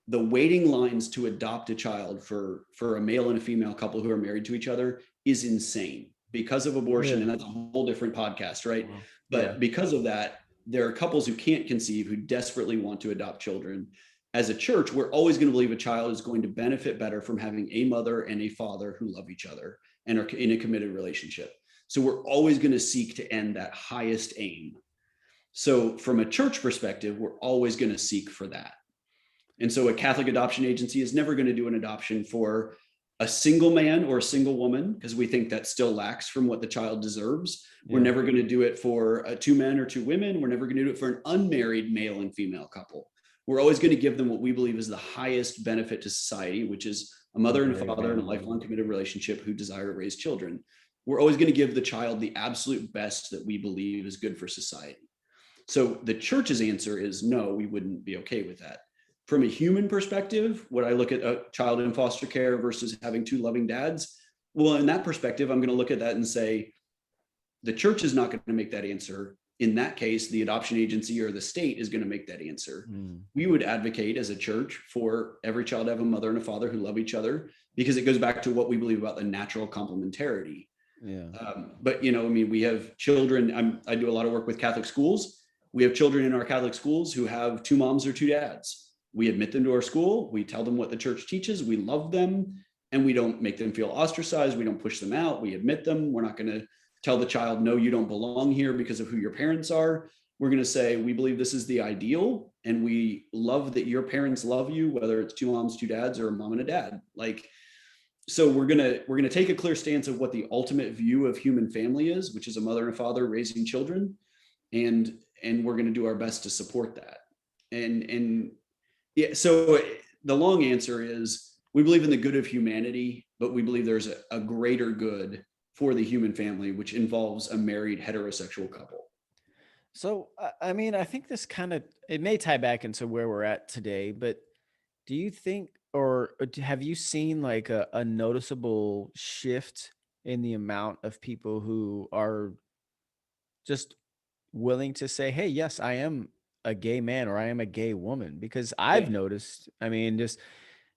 the waiting lines to adopt a child for a male and a female couple who are married to each other is insane because of abortion. And Really? that's a whole different podcast, right? Wow. Yeah. But because of that, there are couples who can't conceive who desperately want to adopt children. As a church, we're always going to believe a child is going to benefit better from having a mother and a father who love each other and are in a committed relationship. So we're always going to seek to end that highest aim. So from a church perspective, we're always going to seek for that. And so a Catholic adoption agency is never going to do an adoption for a single man or a single woman because we think that still lacks from what the child deserves. We're Yeah. never going to do it for two men or two women. We're never going to do it for an unmarried male and female couple. We're always going to give them what we believe is the highest benefit to society, which is a mother and a father in a lifelong committed relationship who desire to raise children. We're always going to give the child the absolute best that we believe is good for society. So the church's answer is no, we wouldn't be okay with that. From a human perspective, would I look at a child in foster care versus having two loving dads? Well, in that perspective, I'm going to look at that and say, the church is not going to make that answer. In that case, the adoption agency or the state is going to make that answer. We would advocate as a church for every child to have a mother and a father who love each other because it goes back to what we believe about the natural complementarity. Yeah. But, we have children. I do a lot of work with Catholic schools. We have children in our Catholic schools who have two moms or two dads. We admit them to our school. We tell them what the church teaches. We love them and we don't make them feel ostracized. We don't push them out. We admit them. We're not going to tell the child, no, you don't belong here because of who your parents are. We're going to say, we believe this is the ideal and we love that your parents love you, whether it's two moms, two dads, or a mom and a dad. So we're going to take a clear stance of what the ultimate view of human family is, which is a mother and a father raising children. And we're going to do our best to support that. And yeah, so the long answer is we believe in the good of humanity, but we believe there's a greater good for the human family, which involves a married heterosexual couple. So, I think this it may tie back into where we're at today, but do you think, or have you seen like a noticeable shift in the amount of people who are just willing to say, hey, yes, I am a gay man or I am a gay woman? Because Yeah. I've noticed, just,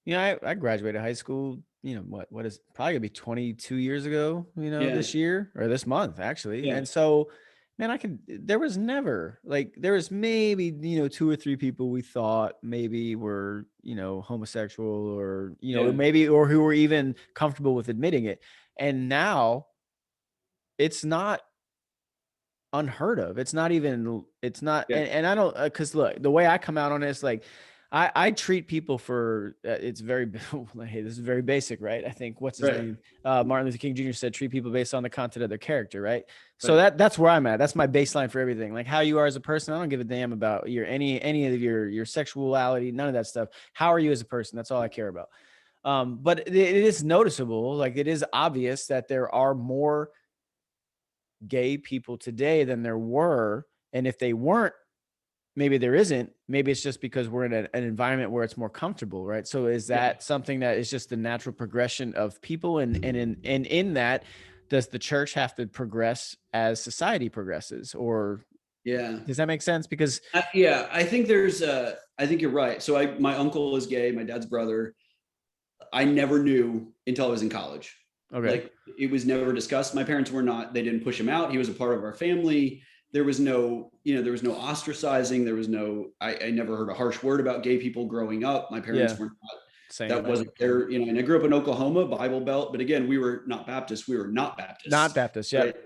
I graduated high school, what is probably gonna be 22 years ago, Yeah. this year or this month, actually. Yeah. And so, man, there was never there was maybe, two or three people we thought maybe were, homosexual or, Yeah. maybe, or who were even comfortable with admitting it. And now it's not unheard of. It's not even, it's not, Yeah. and I don't, cause look, the way I come out on this, like, I treat people for, it's very, hey, this is very basic, right? I think, what's his Right. name? Martin Luther King Jr. said, treat people based on the content of their character, right? So Right. that's where I'm at. That's my baseline for everything. Like how you are as a person. I don't give a damn about any of your sexuality, none of that stuff. How are you as a person? That's all I care about. But it is noticeable, like it is obvious that there are more gay people today than there were. And if they weren't, maybe there isn't, maybe it's just because we're in an environment where it's more comfortable, right? So is that something that is just the natural progression of people? And in that, does the church have to progress as society progresses? Or Yeah. does that make sense? Because I think I think you're right. So my uncle is gay, my dad's brother. I never knew until I was in college. okay. Like it was never discussed. My parents were not, they didn't push him out. He was a part of our family. There was no, there was no ostracizing. There was no, I never heard a harsh word about gay people growing up. My parents were not, Same. that wasn't there, and I grew up in Oklahoma, Bible Belt, but again, we were not Baptist. We were not Baptist. Not Baptist. Yeah. Right?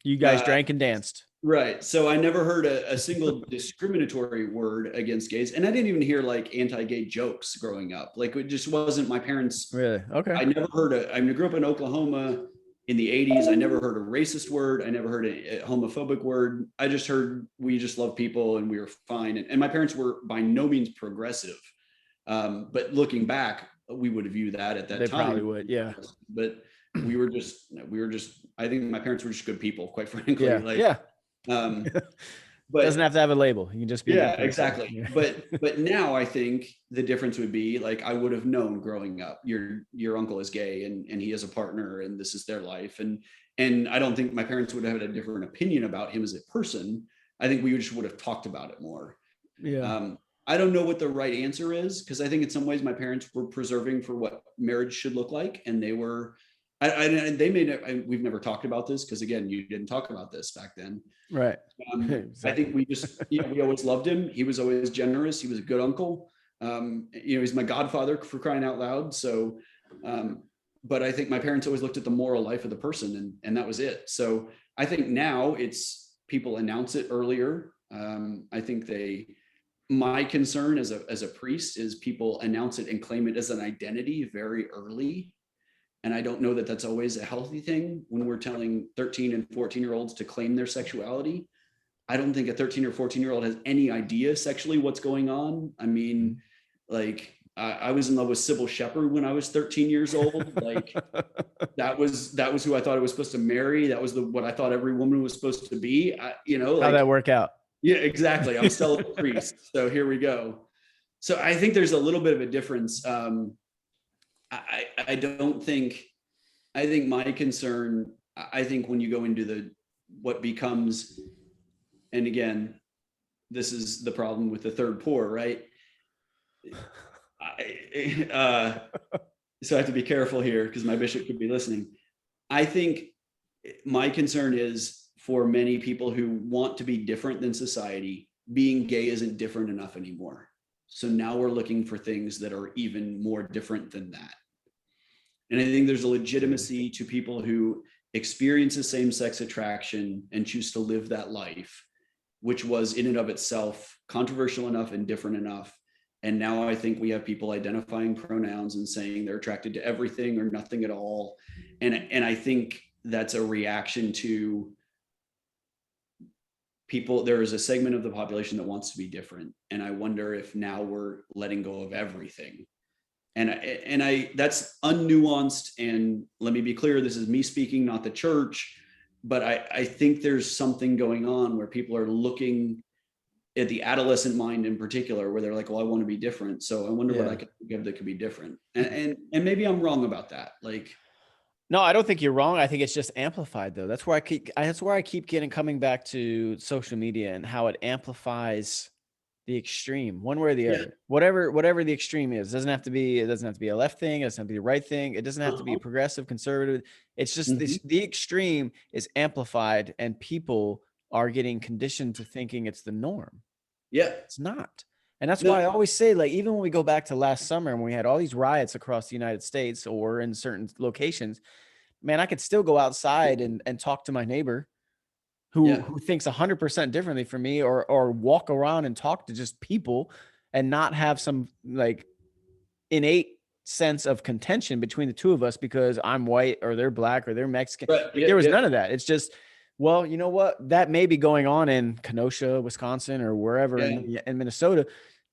You guys drank and danced. Right. So I never heard a single discriminatory word against gays. And I didn't even hear like anti-gay jokes growing up. Like it just wasn't my parents. Really? Okay. I never heard I grew up in Oklahoma in the 80s. I never heard a racist word. I never heard a homophobic word. I just heard we just love people and we were fine. And my parents were by no means progressive. But looking back, we would view that at that They time. probably would, yeah. But we were just, I think my parents were just good people, quite frankly. Yeah. Like, yeah. But doesn't have to have a label. You can just be. Yeah, exactly. Yeah. But now I think the difference would be like, I would have known growing up, your uncle is gay and he has a partner and this is their life. And I don't think my parents would have had a different opinion about him as a person. I think we just would have talked about it more. Yeah. I don't know what the right answer is, because I think in some ways my parents were preserving for what marriage should look like. And they were, we've never talked about this because again, you didn't talk about this back then. Right. Exactly. I think we always loved him. He was always generous. He was a good uncle. He's my godfather, for crying out loud. So, but I think my parents always looked at the moral life of the person and that was it. So I think now it's people announce it earlier. I think my concern as a priest is people announce it and claim it as an identity very early. And I don't know that that's always a healthy thing when we're telling 13 and 14-year-olds to claim their sexuality. I don't think a 13 or 14-year-old has any idea sexually what's going on. I mean, like I was in love with Sybil Shepherd when I was 13 years old. Like that was who I thought I was supposed to marry. That was what I thought every woman was supposed to be. How'd that work out? Yeah, exactly. I'm still a priest. So here we go. So I think there's a little bit of a difference. I think my concern, I think when you go into what becomes, and again, this is the problem with the third pour, right? So I have to be careful here because my bishop could be listening. I think my concern is for many people who want to be different than society, being gay isn't different enough anymore. So now we're looking for things that are even more different than that. And I think there's a legitimacy to people who experience the same-sex attraction and choose to live that life, which was in and of itself controversial enough and different enough. And now I think we have people identifying pronouns and saying they're attracted to everything or nothing at all. And I think that's a reaction to people. There is a segment of the population that wants to be different. And I wonder if now we're letting go of everything. And I that's unnuanced. And let me be clear, this is me speaking, not the church. But I think there's something going on where people are looking at the adolescent mind in particular, where they're like, well, I want to be different. So I wonder what I could give that could be different. And maybe I'm wrong about that. Like, no, I don't think you're wrong. I think it's just amplified though. That's where I keep coming back to social media and how it amplifies the extreme, one way or the other. Whatever the extreme is. It doesn't have to be a left thing, it doesn't have to be a right thing, it doesn't have to be progressive, conservative. It's just the extreme is amplified and people are getting conditioned to thinking it's the norm. Yeah. It's not. And that's why I always say, like, even when we go back to last summer and we had all these riots across the United States or in certain locations, man, I could still go outside and talk to my neighbor who thinks 100% differently from me, or walk around and talk to just people and not have some like innate sense of contention between the two of us because I'm white or they're black or they're Mexican. Right. There was none of that. It's just, well, you know what? That may be going on in Kenosha, Wisconsin, or wherever in Minnesota.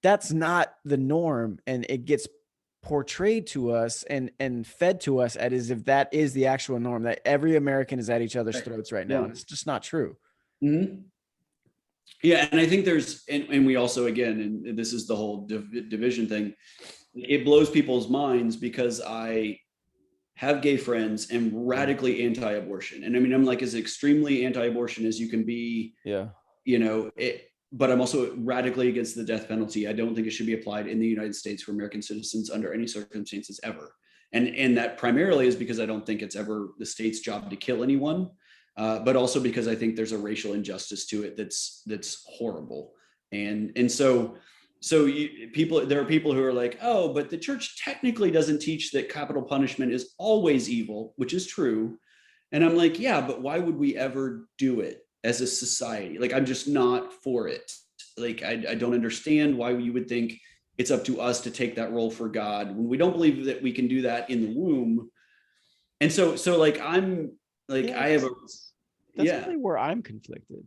That's not the norm. And it gets portrayed to us and fed to us as if that is the actual norm, that every American is at each other's throats right now. And it's just not true. Mm-hmm. Yeah. And I think there's, and we also, again, and this is the whole division thing. It blows people's minds because I have gay friends and radically anti-abortion. And I mean, I'm like as extremely anti-abortion as you can be, but I'm also radically against the death penalty. I don't think it should be applied in the United States for American citizens under any circumstances ever. And that primarily is because I don't think it's ever the state's job to kill anyone, but also because I think there's a racial injustice to it that's horrible. And so there are people who are like, oh, but the church technically doesn't teach that capital punishment is always evil, which is true. And I'm like, yeah, but why would we ever do it as a society? Like, I'm just not for it. Like, I don't understand why you would think it's up to us to take that role for God when we don't believe that we can do that in the womb. And so like, I'm like, Yeah, I have that's yeah, really where I'm conflicted.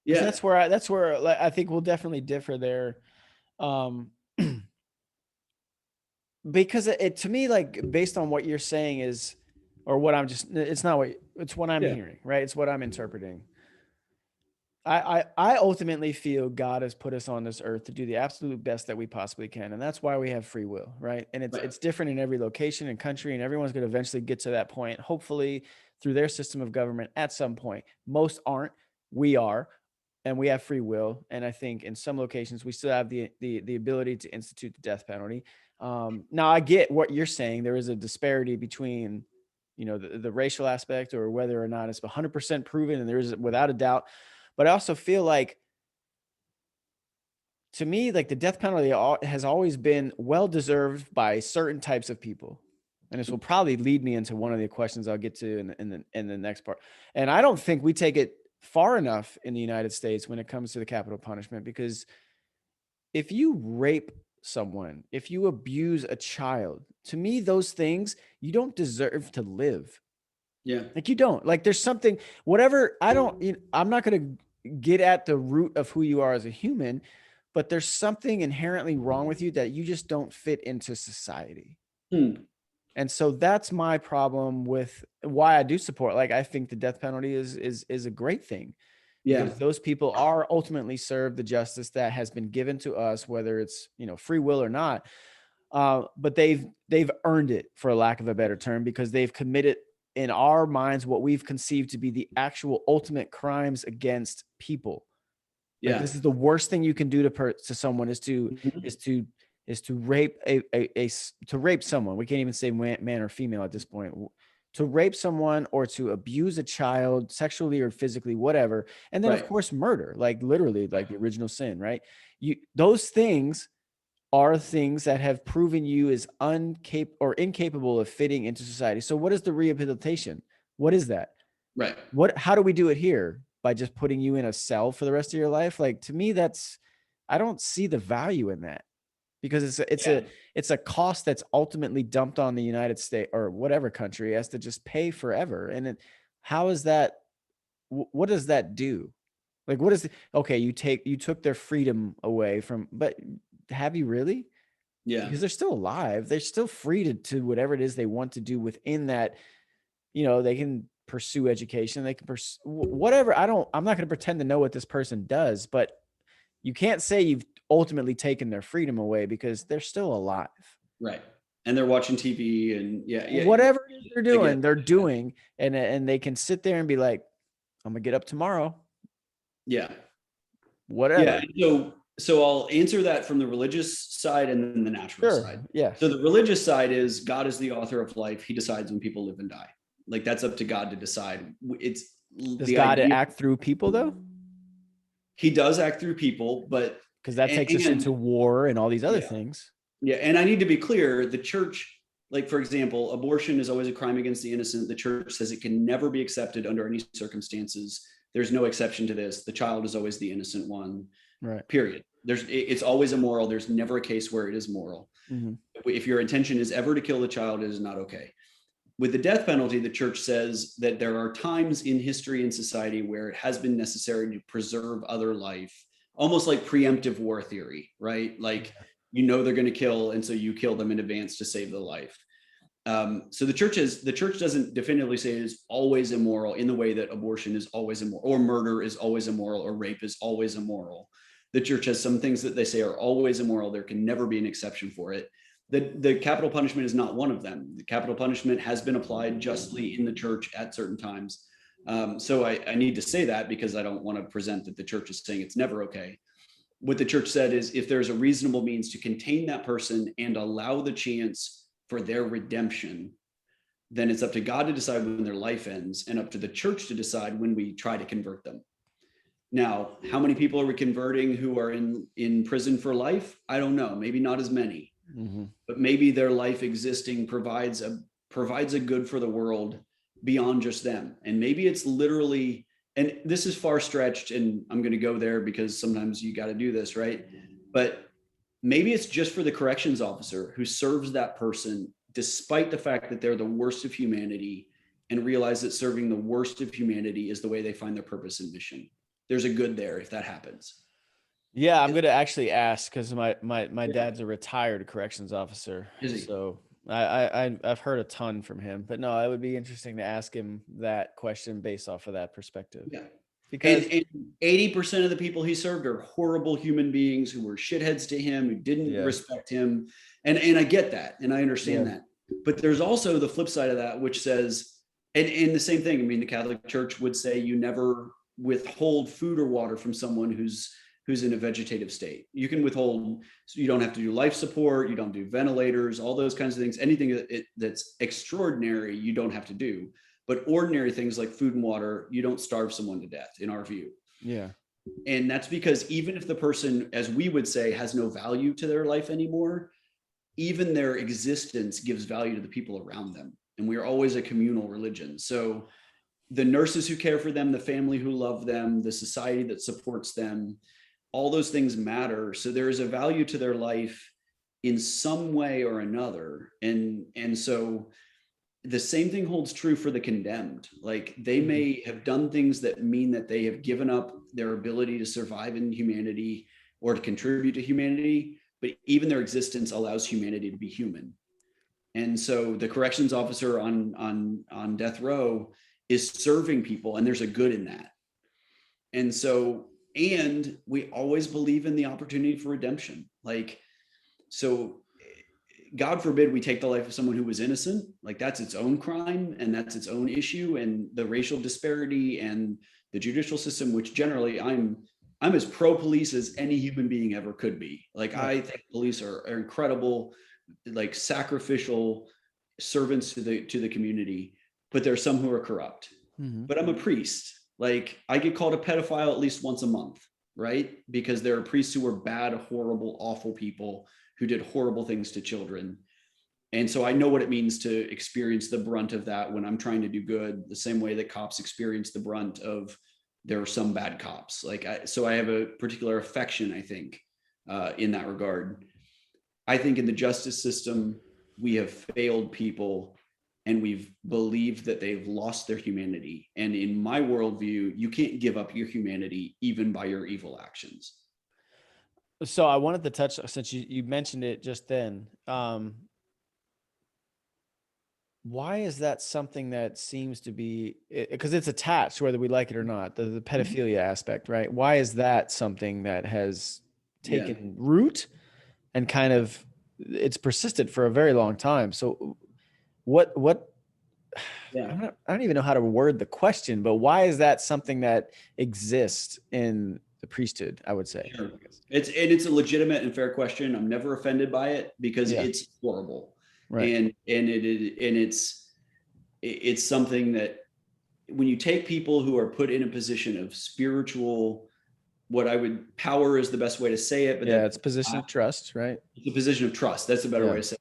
Because yeah, that's where like, I think we'll definitely differ there. Um, because it to me, like based on what you're saying is, or what I'm just, it's not what, it's what I'm yeah, hearing, right? It's what I'm interpreting. I ultimately feel God has put us on this earth to do the absolute best that we possibly can. And that's why we have free will, right? And right, it's different in every location and country, and everyone's going to eventually get to that point, hopefully through their system of government at some point. Most aren't, we are, and we have free will. And I think in some locations we still have the ability to institute the death penalty. Now I get what you're saying. There is a disparity between, the racial aspect, or whether or not it's 100% proven, and there is without a doubt. But I also feel like, to me, like the death penalty has always been well deserved by certain types of people. And this will probably lead me into one of the questions I'll get to in the next part. And I don't think we take it far enough in the United States when it comes to the capital punishment, because if you rape someone, if you abuse a child, to me, those things, you don't deserve to live. yeah, Like you don't. Like there's something, whatever, I'm not going to get at the root of who you are as a human, but there's something inherently wrong with you that you just don't fit into society. hmm, And so that's my problem with why I do support. Like I think the death penalty is a great thing, yeah, because those people are ultimately served the justice that has been given to us, whether it's, free will or not. But they've earned it, for lack of a better term, because they've committed in our minds what we've conceived to be the actual ultimate crimes against people. Like yeah, this is the worst thing you can do to someone, is to mhm, is to is to rape to rape someone. We can't even say man or female at this point. To rape someone, or to abuse a child sexually or physically, whatever. And then of right, course murder, like literally like the original sin, right? Those things are things that have proven you as incapable of fitting into society. So what is the rehabilitation? What is that? right, How do we do it here? By just putting you in a cell for the rest of your life? Like to me, I don't see the value in that, because yeah, it's a cost that's ultimately dumped on the United States or whatever country has to just pay forever. And how is that? What does that do? Like, what is okay? You took their freedom away from, but have you really? yeah, Because they're still alive. They're still free to whatever it is they want to do within that. They can pursue education. They can pursue whatever. I'm not going to pretend to know what this person does, but you can't say you've ultimately taken their freedom away, because they're still alive. right. And they're watching TV, and yeah, yeah, Whatever it is they're I get doing, they're it. doing, and they can sit there and be like, I'm gonna get up tomorrow, Yeah, yeah. whatever. So I'll answer that from the religious side and then the natural Sure. side. So Yes. the religious side is God is the author of life. He decides when people live and die. Like, that's up to God to decide. It's Does the God idea. act through people though? He does act through people, but Because that takes us and into war and all these other yeah, things. yeah. And I need to be clear, the church, like for example, abortion is always a crime against the innocent. The church says it can never be accepted under any circumstances. There's no exception to this. The child is always the innocent one, Right. period. It's always immoral. There's never a case where it is moral. Mm-hmm. If your intention is ever to kill the child, it is not okay. With the death penalty, the church says that there are times in history and society where it has been necessary to preserve other life, almost like preemptive war theory, right? Like, they're going to kill, and so you kill them in advance to save the life. So the church doesn't definitively say it is always immoral in the way that abortion is always immoral, or murder is always immoral, or rape is always immoral. The church has some things that they say are always immoral. There can never be an exception for it. The capital punishment is not one of them. The capital punishment has been applied justly in the church at certain times. So I need to say that, because I don't want to present that the church is saying it's never okay. What the church said is, if there's a reasonable means to contain that person and allow the chance for their redemption, then it's up to God to decide when their life ends, and up to the church to decide when we try to convert them. Now, how many people are we converting who are in prison for life? I don't know. Maybe not as many, Mm-hmm. but maybe their life existing provides a good for the world beyond just them. And maybe it's literally, and this is far stretched, and I'm going to go there because sometimes you got to do this, right? But maybe it's just for the corrections officer who serves that person despite the fact that they're the worst of humanity, and realize that serving the worst of humanity is the way they find their purpose and mission. There's a good there if that happens. Yeah, I'm gonna actually ask, because my dad's a retired corrections officer. Is he? So I've heard a ton from him. But no, it would be interesting to ask him that question based off of that perspective. Yeah. Because And 80% of the people he served are horrible human beings who were shitheads to him, who didn't respect him. And I get that, and I understand that. But there's also the flip side of that, which says, and the same thing. I mean, the Catholic Church would say you never withhold food or water from someone who's in a vegetative state. You can withhold, so you don't have to do life support, you don't do ventilators, all those kinds of things. Anything that's extraordinary, you don't have to do. But ordinary things like food and water, you don't starve someone to death, in our view. Yeah. And that's because even if the person, as we would say, has no value to their life anymore, even their existence gives value to the people around them. And we are always a communal religion. So the nurses who care for them, the family who love them, the society that supports them, all those things matter. So there is a value to their life in some way or another. And so the same thing holds true for the condemned. Like, they may have done things that mean that they have given up their ability to survive in humanity or to contribute to humanity, but even their existence allows humanity to be human. And so the corrections officer on death row is serving people, and there's a good in that. And so, and we always believe in the opportunity for redemption. Like, so God forbid we take the life of someone who was innocent. Like, that's its own crime, and that's its own issue. And the racial disparity and the judicial system, which generally I'm as pro-police as any human being ever could be. Like, I think police are incredible, like sacrificial servants to the community, but there are some who are corrupt. But I'm a priest. Like, I get called a pedophile at least once a month, right? Because there are priests who are bad, horrible, awful people who did horrible things to children. And so I know what it means to experience the brunt of that when I'm trying to do good, the same way that cops experience the brunt of, there are some bad cops. So I have a particular affection, I think, in that regard. I think in the justice system, we have failed people, and we've believed that they've lost their humanity. And in my worldview, you can't give up your humanity even by your evil actions. So I wanted to touch, since you mentioned it just then, why is that something that seems to be, because it's attached whether we like it or not, the pedophilia aspect, right? Why is that something that has taken root and kind of, it's persisted for a very long time? So what I don't even know how to word the question, but why is that something that exists in the priesthood, I would say? Sure. It's a legitimate and fair question. I'm never offended by it, because it's horrible. Right. And it's something that, when you take people who are put in a position of spiritual, power is the best way to say it, but it's a position of trust, right? It's a position of trust. That's a better way to say it.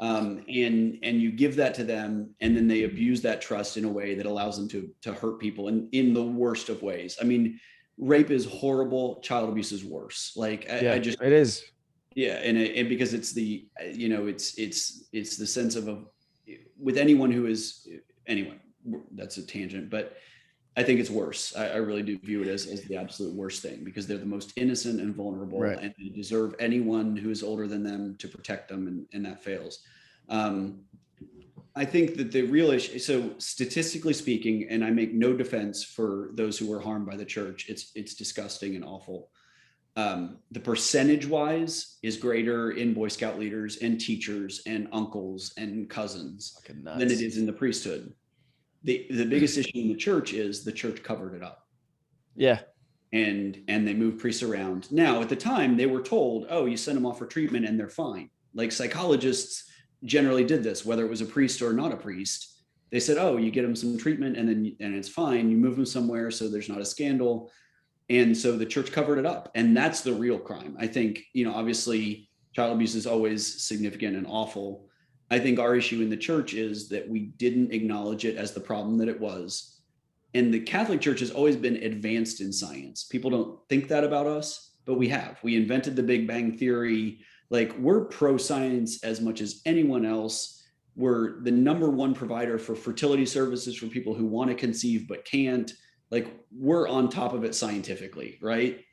And you give that to them, and then they abuse that trust in a way that allows them to hurt people in the worst of ways. I mean, rape is horrible. Child abuse is worse. Like, it is. Yeah. And because it's the, it's the sense of with anyone who is, anyway, that's a tangent, but I think it's worse. I really do view it as the absolute worst thing, because they're the most innocent and vulnerable, right, and they deserve anyone who is older than them to protect them, and that fails. I think that the real issue, so statistically speaking, and I make no defense for those who were harmed by the church, it's disgusting and awful. The percentage wise is greater in Boy Scout leaders and teachers and uncles and cousins than it is in the priesthood. The biggest issue in the church is the church covered it up. Yeah. And they moved priests around. Now, at the time, they were told, oh, you send them off for treatment and they're fine. Like, psychologists generally did this, whether it was a priest or not a priest. They said, oh, you get them some treatment and it's fine. You move them somewhere so there's not a scandal. And so the church covered it up. And that's the real crime. I think, obviously child abuse is always significant and awful. I think our issue in the church is that we didn't acknowledge it as the problem that it was. And the Catholic Church has always been advanced in science. People don't think that about us, but we have. We invented the Big Bang Theory. Like, we're pro-science as much as anyone else. We're the number one provider for fertility services for people who want to conceive but can't. Like, we're on top of it scientifically, right?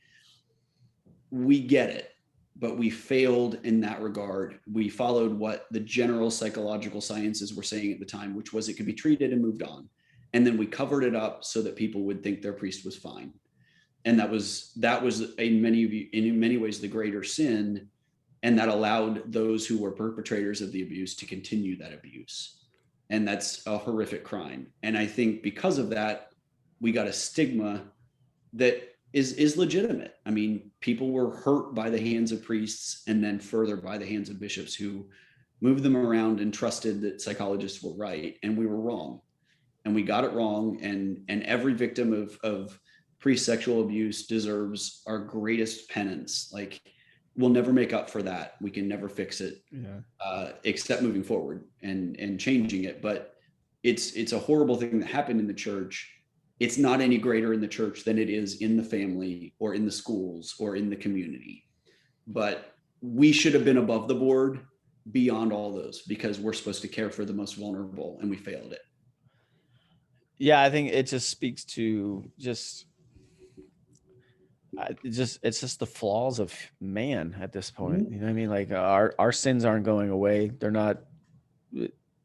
We get it, but we failed in that regard. We followed what the general psychological sciences were saying at the time, which was it could be treated and moved on. And then we covered it up so that people would think their priest was fine. And that was in many ways the greater sin. And that allowed those who were perpetrators of the abuse to continue that abuse. And that's a horrific crime. And I think because of that, we got a stigma that is legitimate. I mean, people were hurt by the hands of priests and then further by the hands of bishops who moved them around and trusted that psychologists were right. And we were wrong. And we got it wrong. And every victim of priest sexual abuse deserves our greatest penance. Like, we'll never make up for that. We can never fix it, except moving forward and changing it. But it's a horrible thing that happened in the church. It's not any greater in the church than it is in the family or in the schools or in the community. But we should have been above the board beyond all those, because we're supposed to care for the most vulnerable, and we failed it. Yeah, I think it just speaks to it's just the flaws of man at this point. Mm-hmm. You know what I mean? Like, our sins aren't going away. They're not.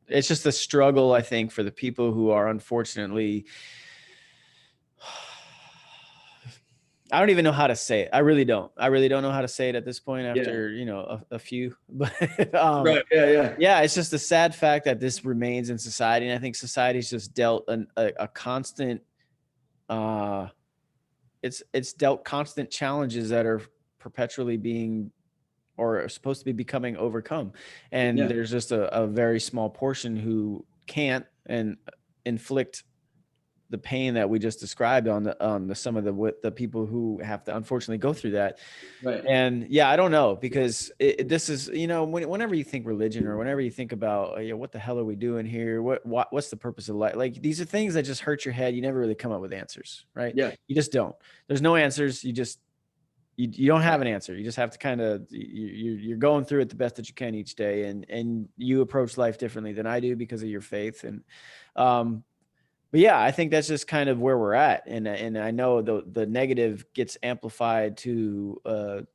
It's just a struggle, I think, for the people who are unfortunately. I don't even know how to say it. I really don't know how to say it at this point after, a few, but, Right. Yeah. It's just a sad fact that this remains in society. And I think society's just dealt a constant, it's dealt constant challenges that are perpetually being, or are supposed to be becoming overcome. And there's just a very small portion who can't and inflict the pain that we just described on some of the people who have to unfortunately go through that. Right. And I don't know, because this is, whenever you think religion, or whenever you think about, what the hell are we doing here? What's the purpose of life? Like, these are things that just hurt your head. You never really come up with answers, right? Yeah. You just don't. There's no answers. You don't have an answer. You just have to kind of, you're going through it the best that you can each day. And you approach life differently than I do because of your faith. And, but I think that's just kind of where we're at. And I know the negative gets amplified to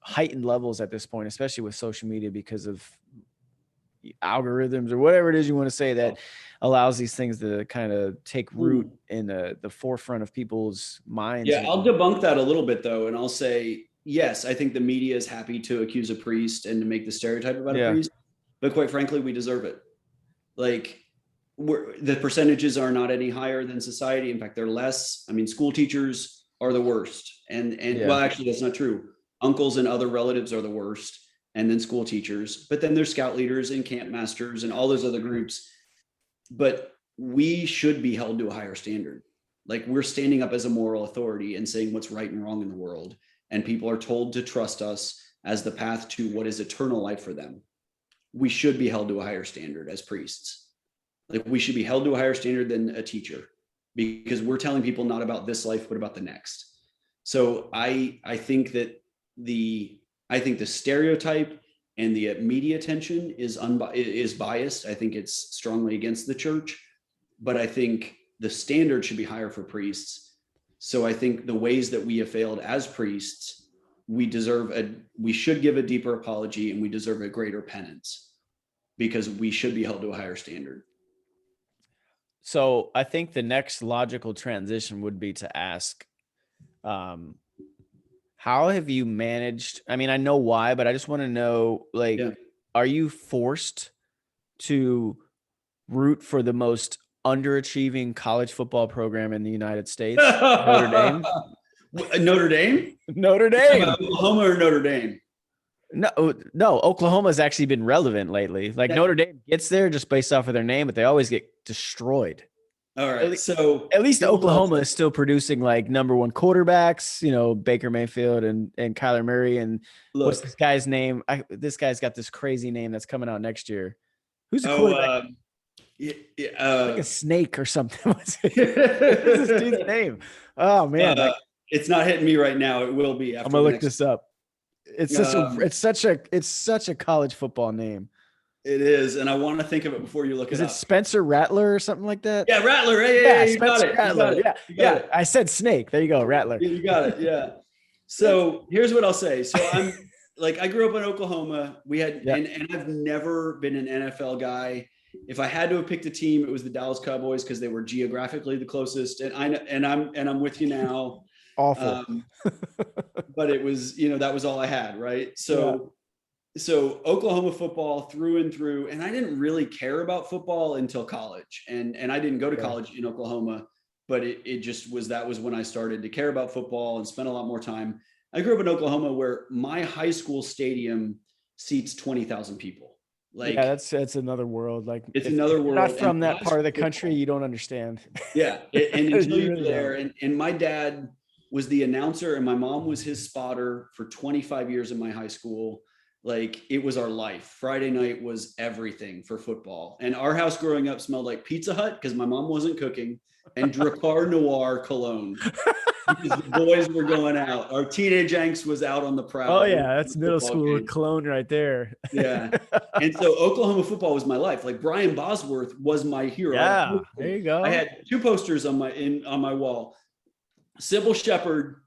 heightened levels at this point, especially with social media, because of algorithms or whatever it is you want to say that allows these things to kind of take root in the forefront of people's minds. Yeah, I'll debunk that a little bit, though. And I'll say, yes, I think the media is happy to accuse a priest and to make the stereotype about a priest. But quite frankly, we deserve it. Like, the percentages are not any higher than society. In fact, they're less. I mean, school teachers are the worst. And well, actually, that's not true. Uncles and other relatives are the worst, and then school teachers. But then there's scout leaders and camp masters and all those other groups. But we should be held to a higher standard. Like, we're standing up as a moral authority and saying what's right and wrong in the world. And people are told to trust us as the path to what is eternal life for them. We should be held to a higher standard as priests. Like, we should be held to a higher standard than a teacher, because we're telling people not about this life, but about the next. So I think that the stereotype and the media attention is biased. I think it's strongly against the church, but I think the standard should be higher for priests. So I think the ways that we have failed as priests, we should give a deeper apology, and we deserve a greater penance, because we should be held to a higher standard. So I think the next logical transition would be to ask, how have you managed? I mean, I know why, but I just want to know, are you forced to root for the most underachieving college football program in the United States, Notre Dame? Notre Dame? Notre Dame. Oklahoma or Notre Dame? No, Oklahoma's actually been relevant lately. Like, Notre Dame gets there just based off of their name, but they always get destroyed. All right. So At least Oklahoma is still producing like number one quarterbacks, Baker Mayfield and Kyler Murray. And what's this guy's name? This guy's got this crazy name that's coming out next year. Who's the quarterback? Like a snake or something. What's this dude's name? Oh man. It's not hitting me right now. It will be after. I'm gonna look this up. It's such a college football name. It is, and I want to think of it before you look it up. Is it Spencer Rattler or something like that? Yeah, Rattler. Yeah, you got it. Rattler. Yeah. I said snake. There you go, Rattler. You got it. Yeah. So here's what I'll say. So I'm I grew up in Oklahoma. We had, and I've never been an NFL guy. If I had to have picked a team, it was the Dallas Cowboys because they were geographically the closest. And I'm with you now. Awful. But it was, that was all I had, right? So Oklahoma football through and through, and I didn't really care about football until college, and I didn't go to college in Oklahoma, but it just was, that was when I started to care about football and spent a lot more time. I grew up in Oklahoma where my high school stadium seats 20,000 people. That's another world. Like it's another world. You're not from that part of the country, you don't understand. Yeah, and until you're there, and my dad was the announcer and my mom was his spotter for 25 years in my high school. Like it was our life. Friday night was everything for football. And our house growing up smelled like Pizza Hut because my mom wasn't cooking, and Dracar Noir cologne because the boys were going out. Our teenage angst was out on the prowl. Oh yeah, that's middle school cologne right there. Yeah. And so Oklahoma football was my life. Like Brian Bosworth was my hero. Yeah, there you go. I had two posters on my wall. Sybil Shepherd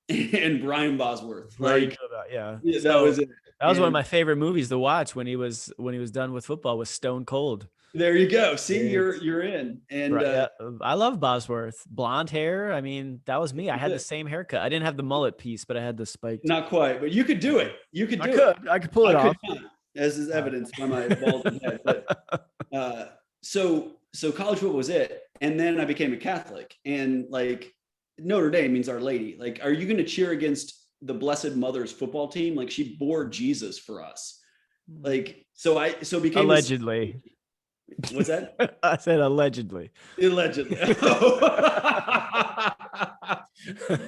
and Brian Bosworth. That was it. That was one of my favorite movies to watch when he was done with football, was Stone Cold. There you go. See, you're in. And I love Bosworth. Blonde hair. I mean, that was me. I had the same haircut. I didn't have the mullet piece, but I had the spiked. Not quite, but you could do it. I could pull it off. As is evidenced by my bald head. But so college football was it. And then I became a Catholic, and like Notre Dame means Our Lady. Like, are you going to cheer against the Blessed Mother's football team? Like, she bore Jesus for us. Like, so became allegedly. What's that? I said allegedly. Allegedly.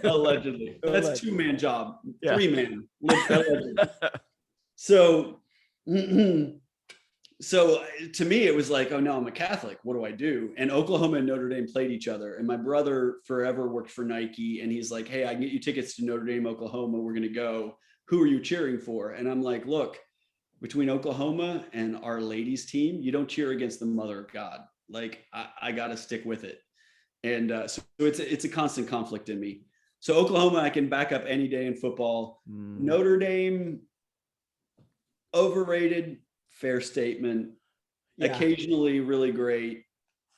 Allegedly. That's a 2-man job. 3-man. So to me, it was like, oh no, I'm a Catholic. What do I do? And Oklahoma and Notre Dame played each other. And my brother forever worked for Nike. And he's like, hey, I can get you tickets to Notre Dame, Oklahoma. We're going to go. Who are you cheering for? And I'm like, look, between Oklahoma and Our Lady's team, you don't cheer against the Mother of God. Like I got to stick with it. And so it's a constant conflict in me. So Oklahoma, I can back up any day in football. Notre Dame, overrated. Fair statement. Occasionally really great,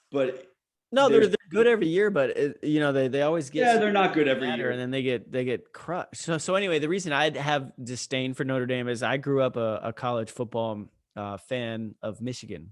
but no, they're good every year. But they always get they're not good every year, and then they get crushed. So anyway, the reason I have disdain for Notre Dame is I grew up a college football fan of Michigan.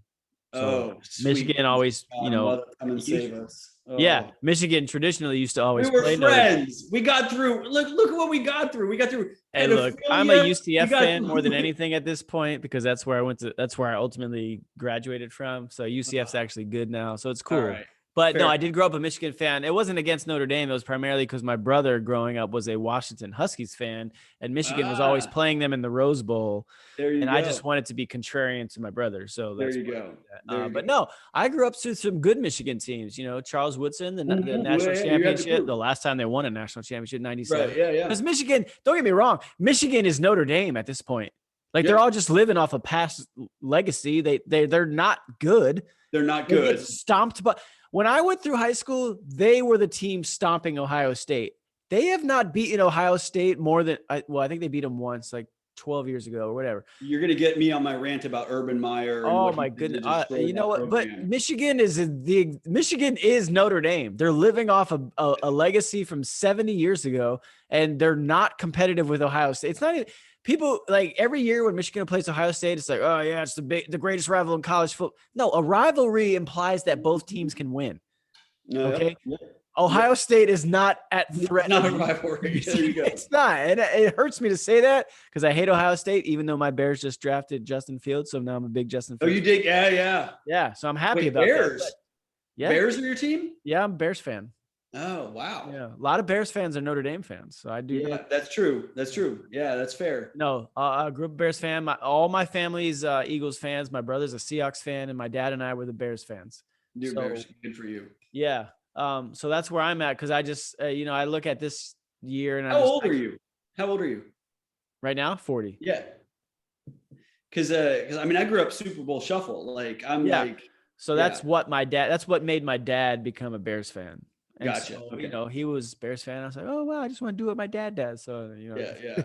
So Michigan always, come and save us. Yeah, Michigan traditionally used to always play. We were friends. We got through. Look at what we got through. We got through. Hey, look, I'm a UCF fan more than anything at this point because that's where I went to. That's where I ultimately graduated from. So UCF's actually good now, so it's cool. Right. But no, I did grow up a Michigan fan. It wasn't against Notre Dame. It was primarily because my brother growing up was a Washington Huskies fan, and Michigan was always playing them in the Rose Bowl. I just wanted to be contrarian to my brother. So there you go. But no, I grew up to some good Michigan teams. Charles Woodson, the national championship, the last time they won a national championship, 97. Right, yeah. Because Michigan, don't get me wrong, Michigan is Notre Dame at this point. Like they're all just living off a past legacy. They're not good. They're not good. They get stomped, but when I went through high school, they were the team stomping Ohio State. They have not beaten Ohio State more than I think they beat them once, like 12 years ago or whatever. You're going to get me on my rant about Urban Meyer. Oh my goodness. You know what? But Michigan is Notre Dame. They're living off a legacy from 70 years ago, and they're not competitive with Ohio State. It's not even people like every year when Michigan plays Ohio State, it's like, oh yeah, it's the greatest rival in college football. No, a rivalry implies that both teams can win. Okay. Ohio State is not at threat. Not a rivalry. There you go. It's not. And it hurts me to say that because I hate Ohio State, even though my Bears just drafted Justin Fields. So now I'm a big Justin Fields. Oh, you did? Yeah. Yeah. So I'm happy about Bears. That. Yeah. Bears are your team? Yeah, I'm a Bears fan. Oh, wow. Yeah, a lot of Bears fans are Notre Dame fans, so I do. Yeah, that's true. That's true. Yeah, that's fair. No, I grew up a Bears fan. All my family's Eagles fans. My brother's a Seahawks fan, and my dad and I were the Bears fans. New Bears, good for you. Yeah. So that's where I'm at, because I just, I look at this year and How old are you? How old are you? Right now? 40. Yeah. Because I mean, I grew up Super Bowl shuffle. Like so that's what that's what made my dad become a Bears fan. And gotcha. So, okay. He was Bears fan. I was like, oh wow, I just want to do what my dad does. So Yeah.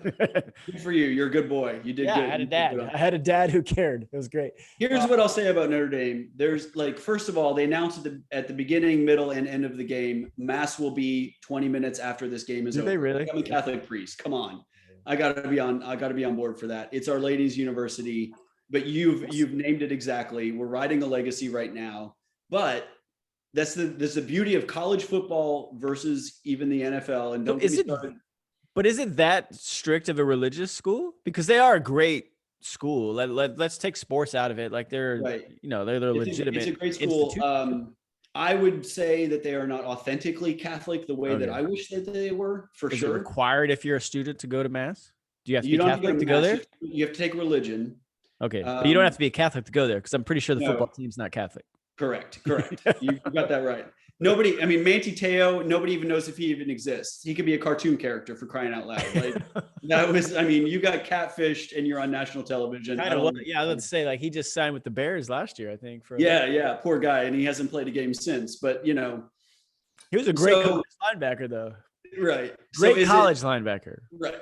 Good for you. You're a good boy. You did good. I had a dad. I had a dad who cared. It was great. Here's what I'll say about Notre Dame. There's first of all, they announced at the beginning, middle, and end of the game, mass will be 20 minutes after this game is over. They really? I'm a Catholic priest. Come on. I gotta be on board for that. It's Our Lady's University, but you've named it exactly. We're riding a legacy right now, but that's the beauty of college football versus even the NFL. And but is it that strict of a religious school? Because they are a great school. Let's take sports out of it. Like they're, right. They're legitimate. It's a great school. I would say that they are not authentically Catholic the way that I wish that they were, for sure. Is it required if you're a student to go to mass? Do you have to be Catholic to go there? You have to take religion. Okay, but you don't have to be a Catholic to go there, because I'm pretty sure the football team's not Catholic. Correct. You got that right. Manti Te'o, nobody even knows if he even exists. He could be a cartoon character, for crying out loud. You got catfished and you're on national television. I was say, he just signed with the Bears last year, I think. Poor guy. And he hasn't played a game since, but he was a great college linebacker though. Right. Great college linebacker. Right.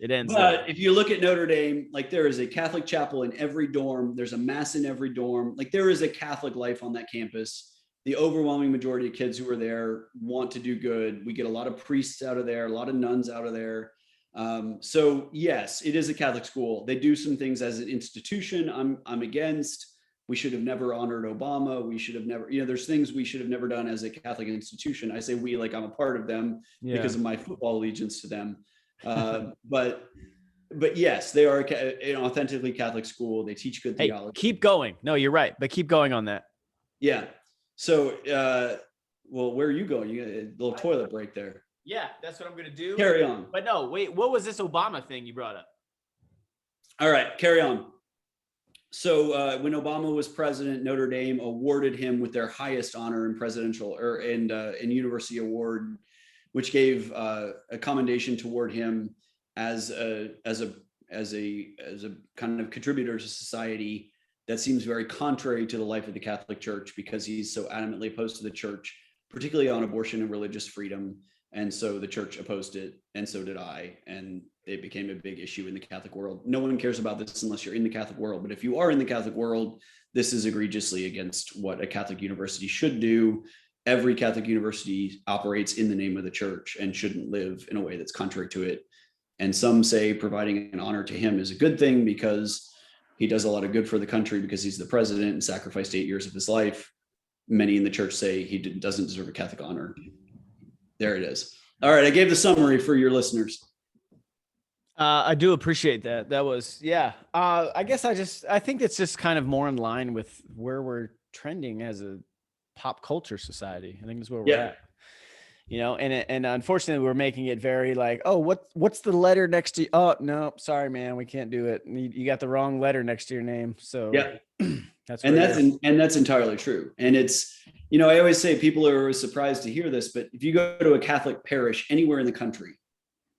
It ends. But if you look at Notre Dame, there is a Catholic chapel in every dorm. There's a mass in every dorm. There is a Catholic life on that campus. The overwhelming majority of kids who are there want to do good. We get a lot of priests out of there, a lot of nuns out of there. So yes, it is a Catholic school. They do some things as an institution I'm against. We should have never honored Obama. We should have never, there's things we should have never done as a Catholic institution. I say we, like I'm a part of them because of my football allegiance to them. But yes, they are an authentically Catholic school. They teach good theology. Keep going. No, you're right. But keep going on that. Yeah. So, where are you going? You got a little toilet break there. Yeah, that's what I'm going to do. Carry on. But no, wait, what was this Obama thing you brought up? All right, carry on. So when Obama was president, Notre Dame awarded him with their highest honor in presidential and university award, which gave a commendation toward him as a kind of contributor to society that seems very contrary to the life of the Catholic Church, because he's so adamantly opposed to the church, particularly on abortion and religious freedom. And so the church opposed it, and so did I. And it became a big issue in the Catholic world. No one cares about this unless you're in the Catholic world. But if you are in the Catholic world, this is egregiously against what a Catholic university should do. Every Catholic university operates in the name of the church and shouldn't live in a way that's contrary to it. And some say providing an honor to him is a good thing because he does a lot of good for the country because he's the president and sacrificed 8 years of his life. Many in the church say he doesn't deserve a Catholic honor. There it is. All right. I gave the summary for your listeners. I do appreciate that. That was, I guess I think it's just kind of more in line with where we're trending as a pop culture society. I think that's where we're at. And unfortunately we're making it very what's the letter next to you? Oh no, sorry, man, we can't do it. You got the wrong letter next to your name. So that's entirely true. And it's, I always say people are always surprised to hear this, but if you go to a Catholic parish anywhere in the country,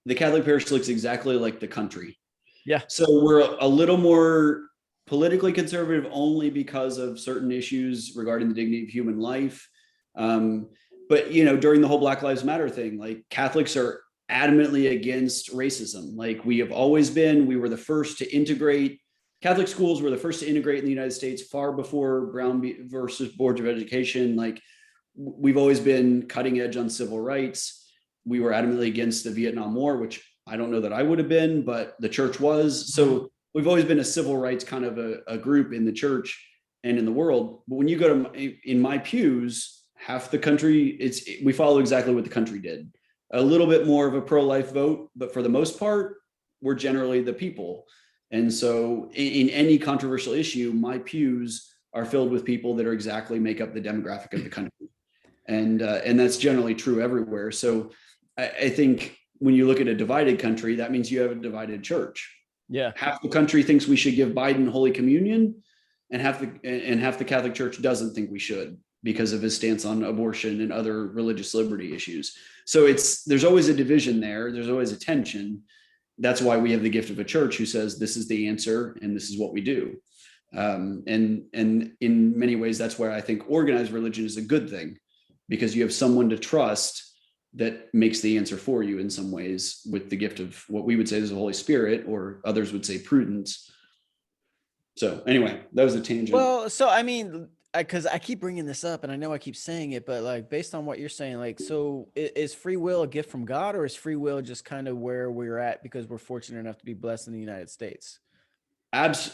the Catholic parish looks exactly like the country. Yeah. So we're a little more politically conservative only because of certain issues regarding the dignity of human life. But, during the whole Black Lives Matter thing, Catholics are adamantly against racism. We have always been. We were the first to integrate. Catholic schools were the first to integrate in the United States far before Brown versus Board of Education. We've always been cutting edge on civil rights. We were adamantly against the Vietnam War, which I don't know that I would have been, but the church was. So we've always been a civil rights kind of a group in the church and in the world. But when you go in my pews, half the country, we follow exactly what the country did. A little bit more of a pro-life vote, but for the most part, we're generally the people. And so in any controversial issue, my pews are filled with people that are exactly make up the demographic of the country. And that's generally true everywhere. So I think when you look at a divided country, that means you have a divided church. Yeah. Half the country thinks we should give Biden Holy Communion, and half the Catholic Church doesn't think we should because of his stance on abortion and other religious liberty issues. So there's always a division there. There's always a tension. That's why we have the gift of a church who says this is the answer and this is what we do. And in many ways, that's why I think organized religion is a good thing, because you have someone to trust that makes the answer for you in some ways, with the gift of what we would say is the Holy Spirit, or others would say prudence. So anyway, that was a tangent. Well, so I mean, because I keep bringing this up and I know I keep saying it, but like based on what you're saying, like, so is free will a gift from God, or is free will just kind of where we're at because we're fortunate enough to be blessed in the United States?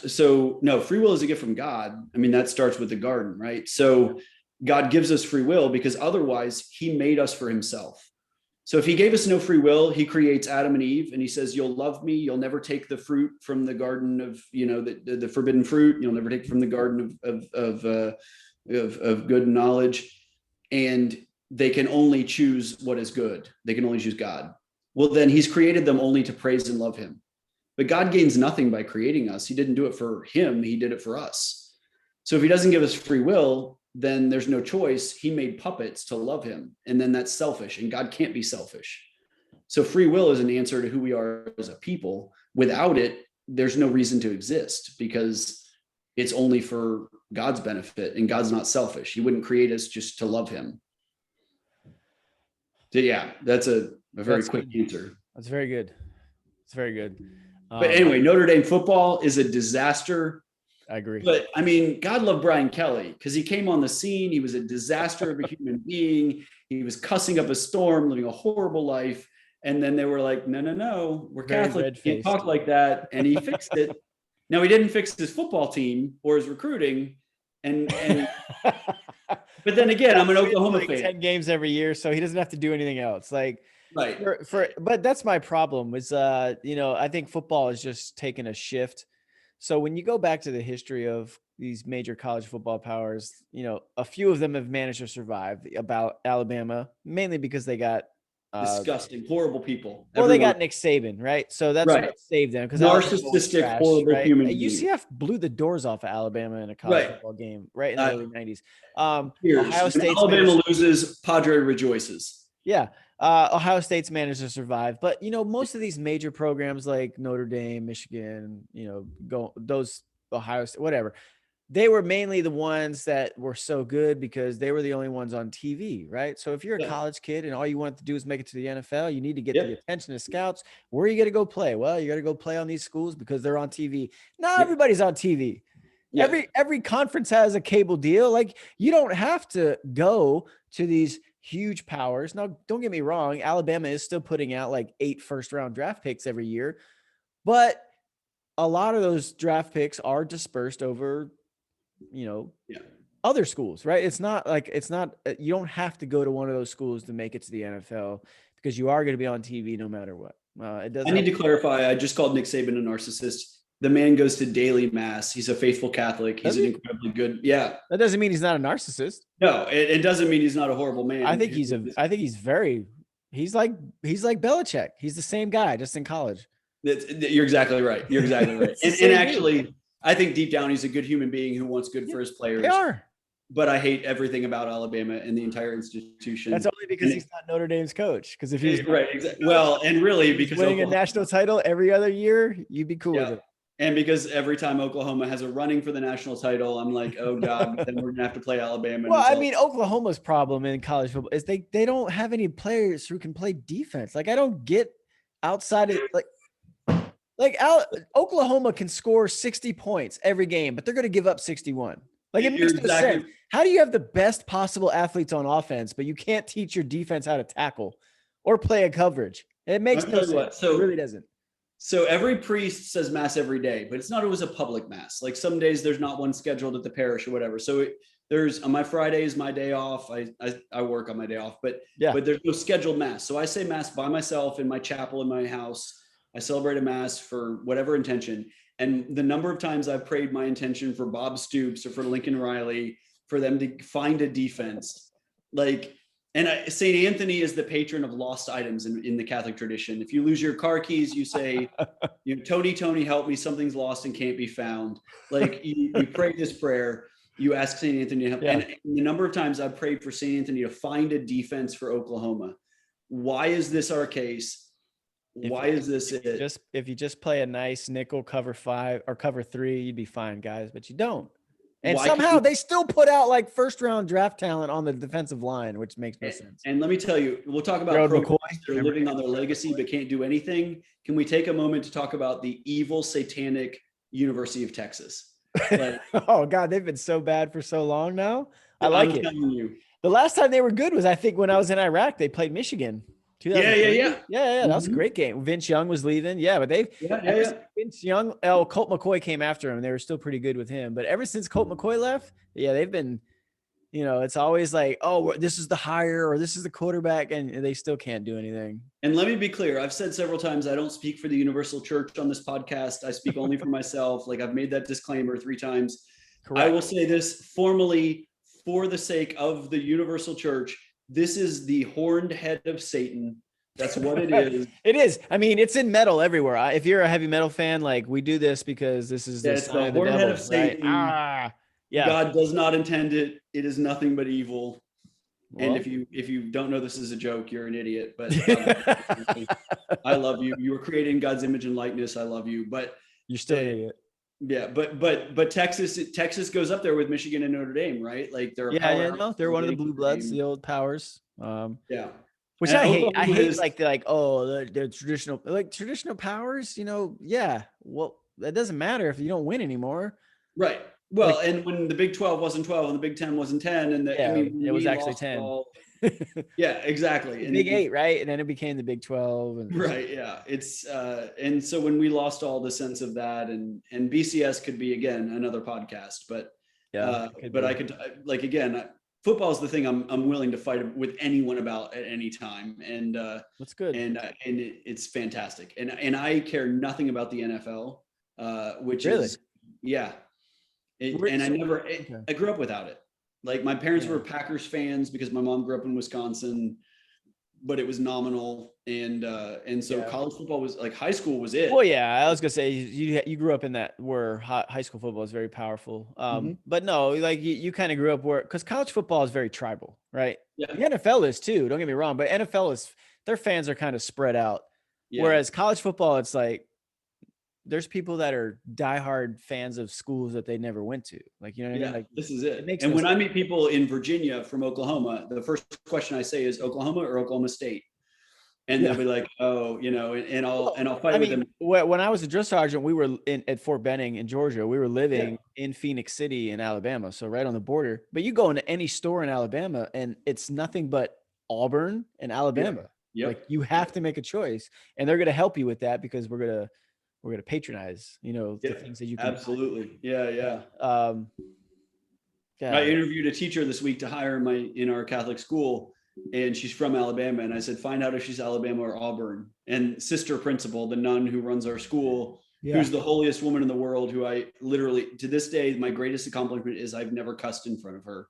So no, free will is a gift from God. I mean, that starts with the garden, right? So God gives us free will because otherwise he made us for himself. So if he gave us no free will, he creates Adam and Eve and he says, you'll love me. You'll never take the fruit from the garden of, the forbidden fruit. You'll never take from the garden of good knowledge. And they can only choose what is good. They can only choose God. Well, then he's created them only to praise and love him. But God gains nothing by creating us. He didn't do it for him. He did it for us. So if he doesn't give us free will, then there's no choice. He made puppets to love him. And then that's selfish, and God can't be selfish. So free will is an answer to who we are as a people. Without it, there's no reason to exist, because it's only for God's benefit, and God's not selfish. He wouldn't create us just to love him. So yeah, that's a very quick answer. That's very good. It's very good. But anyway, Notre Dame football is a disaster. I agree. But I mean, God loved Brian Kelly because he came on the scene. He was a disaster of a human being. He was cussing up a storm, living a horrible life. And then they were like, no, we're Catholic. You can't talk like that. And he fixed it. Now, he didn't fix his football team or his recruiting. And but then again, I'm an Oklahoma fan. 10 games every year, so he doesn't have to do anything else. Like, right. But that's my problem is, I think football is just taking a shift. So when you go back to the history of these major college football powers, a few of them have managed to survive. About Alabama, mainly because they got disgusting, horrible people. Well, they got Nick Saban, right? So that's what saved them, because narcissistic, horrible human being. UCF blew the doors off of Alabama in a college football game, right in the early 90s. Ohio State, Alabama loses, Padre rejoices. Yeah. Ohio State's managed to survive, but most of these major programs like Notre Dame, Michigan, those Ohio State, whatever, they were mainly the ones that were so good because they were the only ones on TV, right? So if you're a college kid and all you want to do is make it to the NFL, you need to get the attention of scouts. Where are you going to go play? Well, you got to go play on these schools because they're on TV. Not everybody's on TV. Yeah. Every conference has a cable deal. Like, you don't have to go to these huge powers. Now, don't get me wrong. Alabama is still putting out like 8 first-round draft picks every year, but a lot of those draft picks are dispersed over, other schools, right? It's not, you don't have to go to one of those schools to make it to the NFL, because you are going to be on TV no matter what. It doesn't. I need to clarify. I just called Nick Saban a narcissist. The man goes to daily mass. He's a faithful Catholic. He's an incredibly good. Yeah. That doesn't mean he's not a narcissist. No, it doesn't mean he's not a horrible man. I think he's like Belichick. He's the same guy, just in college. You're exactly right. And actually, I think deep down, he's a good human being who wants good for his players. They are. But I hate everything about Alabama and the entire institution. That's only because he's not Notre Dame's coach. Because if he's right, exactly. Well, and really because winning a national title every other year, you'd be cool with it. And because every time Oklahoma has a running for the national title, I'm like, oh God, then we're gonna have to play Alabama. Well, I mean, Oklahoma's problem in college football is they don't have any players who can play defense. Like, I don't get outside of Oklahoma can score 60 points every game, but they're going to give up 61. Like, it makes no sense. How do you have the best possible athletes on offense, but you can't teach your defense how to tackle or play a coverage? It makes no sense. It really doesn't. So every priest says mass every day, but it's not always a public mass. Like, some days there's not one scheduled at the parish or whatever. So there's on my Friday is my day off. I work on my day off, but there's no scheduled mass. So I say mass by myself in my chapel in my house. I celebrate a mass for whatever intention. And the number of times I've prayed my intention for Bob Stoops or for Lincoln Riley, for them to find a defense, like, and St. Anthony is the patron of lost items in the Catholic tradition. If you lose your car keys, you say, Tony, help me, something's lost and can't be found. Like you pray this prayer, you ask St. Anthony to help. Yeah. And the number of times I've prayed for St. Anthony to find a defense for Oklahoma. Why is this our case? Why is this it? If you just play a nice nickel cover 5 or cover 3, you'd be fine, guys, but you don't. And somehow they still put out like first round draft talent on the defensive line, which makes no sense. And let me tell you, we'll talk about programs that are living on their legacy but can't do anything. Can we take a moment to talk about the evil, satanic University of Texas? Like, oh God, they've been so bad for so long now. I like it. You. The last time they were good was, I think, when I was in Iraq. They played Michigan. Yeah. That was a great game. Vince Young was leaving. Yeah, but Vince Young, Colt McCoy came after him. They were still pretty good with him. But ever since Colt McCoy left, they've been, it's always like, oh, this is the hire or this is the quarterback, and they still can't do anything. And let me be clear. I've said several times, I don't speak for the Universal Church on this podcast. I speak only for myself. Like, I've made that disclaimer 3 times. Correct. I will say this formally for the sake of the Universal Church. This is the horned head of Satan. That's what it is. It is. I mean, it's in metal everywhere. If you're a heavy metal fan, like, we do this because this is the sign of the devil, head of Satan. Right? God does not intend it. It is nothing but evil. Well, and if you don't know this is a joke, you're an idiot. But I love you. You were created in God's image and likeness. I love you. But you're still an idiot. Yeah, but Texas goes up there with Michigan and Notre Dame, right? Like they're they're one of the blue bloods, the old powers. Which and I hate. I hate they're traditional powers. Yeah. Well, that doesn't matter if you don't win anymore. Right. Well, and when the Big 12 wasn't 12 and the Big 10 wasn't 10, and it was actually 10. Yeah, exactly. And Big 8, right? And then it became the Big 12. Right. Yeah. It's and so when we lost all the sense of that, and BCS could be, again, another podcast, but I could, like, again, football is the thing I'm willing to fight with anyone about at any time. And that's good. And it's fantastic. And I care nothing about the NFL, which really? Is, yeah. I grew up without it. Like, my parents were Packers fans because my mom grew up in Wisconsin, but it was nominal. And so college football was, like, high school was it. Well, yeah, I was gonna say you grew up in that where high school football is very powerful. But no, like you kind of grew up because college football is very tribal, right? Yeah. The NFL is too. Don't get me wrong, but NFL is, their fans are kind of spread out. Yeah. Whereas college football, it's like, there's people that are diehard fans of schools that they never went to. Like, you know what I mean? Like, this is it. And when I meet people in Virginia from Oklahoma, the first question I say is Oklahoma or Oklahoma State. And they'll be like, oh, and I'll fight with them. When I was a drill sergeant, we were at Fort Benning in Georgia. We were living in Phoenix City in Alabama. So right on the border, but you go into any store in Alabama and it's nothing but Auburn and Alabama. Yeah. Like, you have to make a choice, and they're going to help you with that because we're going to patronize, the things that you can. Absolutely. Yeah. I interviewed a teacher this week to hire in our Catholic school, and she's from Alabama. And I said, find out if she's Alabama or Auburn. And sister principal, the nun who runs our school, who's the holiest woman in the world, who I literally, to this day, my greatest accomplishment is I've never cussed in front of her,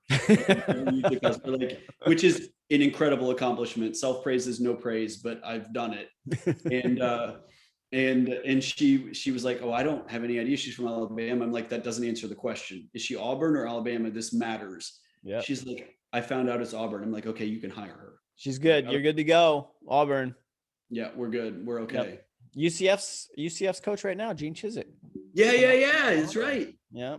which is an incredible accomplishment. Self-praise is no praise, but I've done it. And she was like, oh, I don't have any idea. She's from Alabama. I'm like, that doesn't answer the question. Is she Auburn or Alabama? This matters. Yeah. She's like, I found out it's Auburn. I'm like, okay, you can hire her. She's good. You're good to go. Auburn. Yeah, we're good. We're okay. Yep. UCF's coach right now, Gene Chizik. Yeah. That's right. Yeah.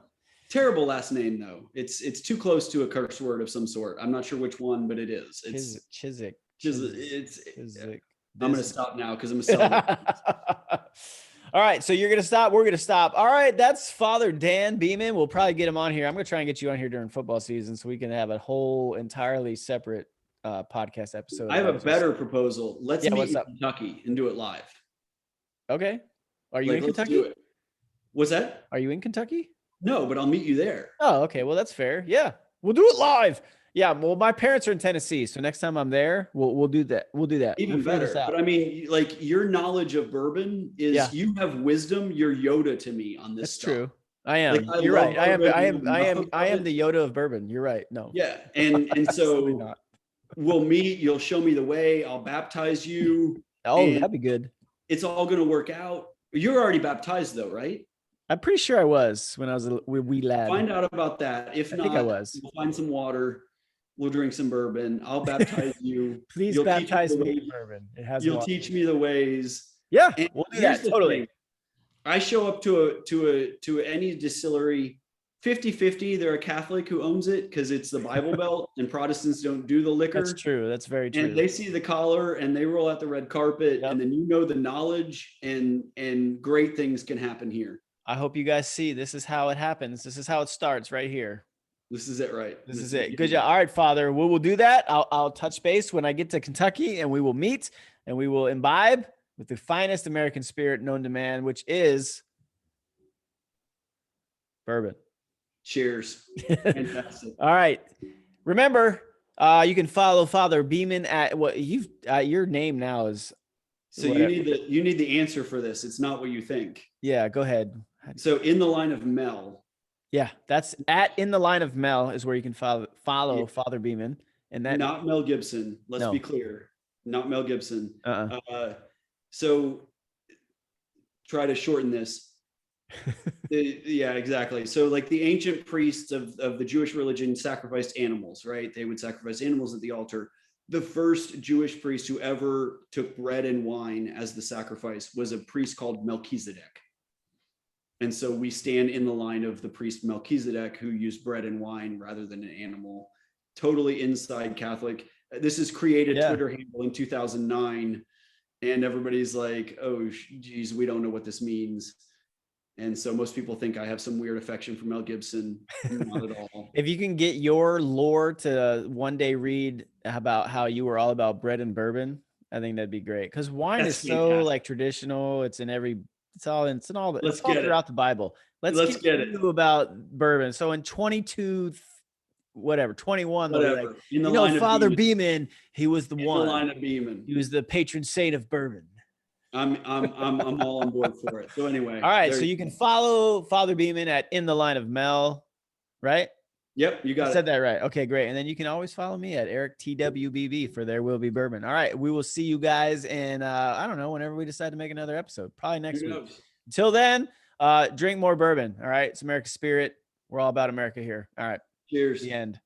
Terrible last name though. It's too close to a curse word of some sort. I'm not sure which one, but it is. It's Chizik. Chizik. I'm going to stop now because I'm a celebrity. All right. So you're going to stop. We're going to stop. All right. That's Father Dan Beeman. We'll probably get him on here. I'm going to try and get you on here during football season so we can have a whole entirely separate podcast episode. I have a better proposal. Let's meet in Kentucky and do it live. Okay. Are you in Kentucky? What's that? Are you in Kentucky? No, but I'll meet you there. Oh, okay. Well, that's fair. Yeah. We'll do it live. Yeah, well, my parents are in Tennessee, so next time I'm there, we'll do that. We'll do that. Even We'll figure this better. out. But I mean, like your knowledge of bourbon is Yeah, you have wisdom. You're Yoda to me on this that's stuff. true. I Like am. I You're love right. bourbon. I know enough I about am it. the Yoda of bourbon. You're right. No, Yeah. And absolutely so not. we'll meet, you'll show me the way, I'll baptize you, Oh, and that'd be good. it's all gonna work out. You're already baptized though, right? I'm pretty sure I was when I was a wee lad. Find out about that. If I think I not, was. we'll find some water, we'll drink some bourbon, I'll baptize you. Please You'll teach me baptize the me way, in bourbon. It has you'll water. teach me the ways. Yeah, And we'll do here's that. the Totally. thing. I show up to any distillery 50-50. They're a Catholic who owns it because it's the Bible Belt and Protestants don't do the liquor. That's true. That's very And true. they see the collar and they roll out the red carpet, Yep. and then you know the knowledge and great things can happen here. I hope you guys see this is how it happens. This is how it starts right here. This is it, right? This is it. Good job. All right, Father. We will do that. I'll touch base when I get to Kentucky, and we will meet and we will imbibe with the finest American spirit known to man, which is bourbon. Cheers. Fantastic. All right. Remember, you can follow Father Beeman at what your name now is. So you need the answer for this. It's not what you think. Yeah, go ahead. So in the line of Mel. Yeah, that's at in the line of Mel is where you can follow Yeah. Father Beeman. And that Not Mel Gibson. Let's be clear. Not Mel Gibson. So try to shorten this. Yeah, exactly. So like the ancient priests of the Jewish religion sacrificed animals, right? They would sacrifice animals at the altar. The first Jewish priest who ever took bread and wine as the sacrifice was a priest called Melchizedek. And so we stand in the line of the priest Melchizedek, who used bread and wine rather than an animal. Totally inside Catholic. This is created Twitter handle in 2009. And everybody's like, oh, geez, we don't know what this means. And so most people think I have some weird affection for Mel Gibson. Not at all. If you can get your lore to one day read about how you were all about bread and bourbon, I think that'd be great. Because wine is so like traditional. It's in every, it's all throughout the Bible. Let's get it about bourbon. So in 21, Whatever. Like, Father Beeman, he was the one. In the line of Beeman. He was the patron saint of bourbon. I'm all on board for it. So anyway. All right. So you can follow Father Beeman at In the Line of Mel, right? Yep, you got it. I said that right. Okay, great. And then you can always follow me at Eric TWBB for There Will Be Bourbon. All right. We will see you guys in I don't know, whenever we decide to make another episode. Probably next week. Until then, drink more bourbon. All right. It's America's spirit. We're all about America here. All right. Cheers. The end.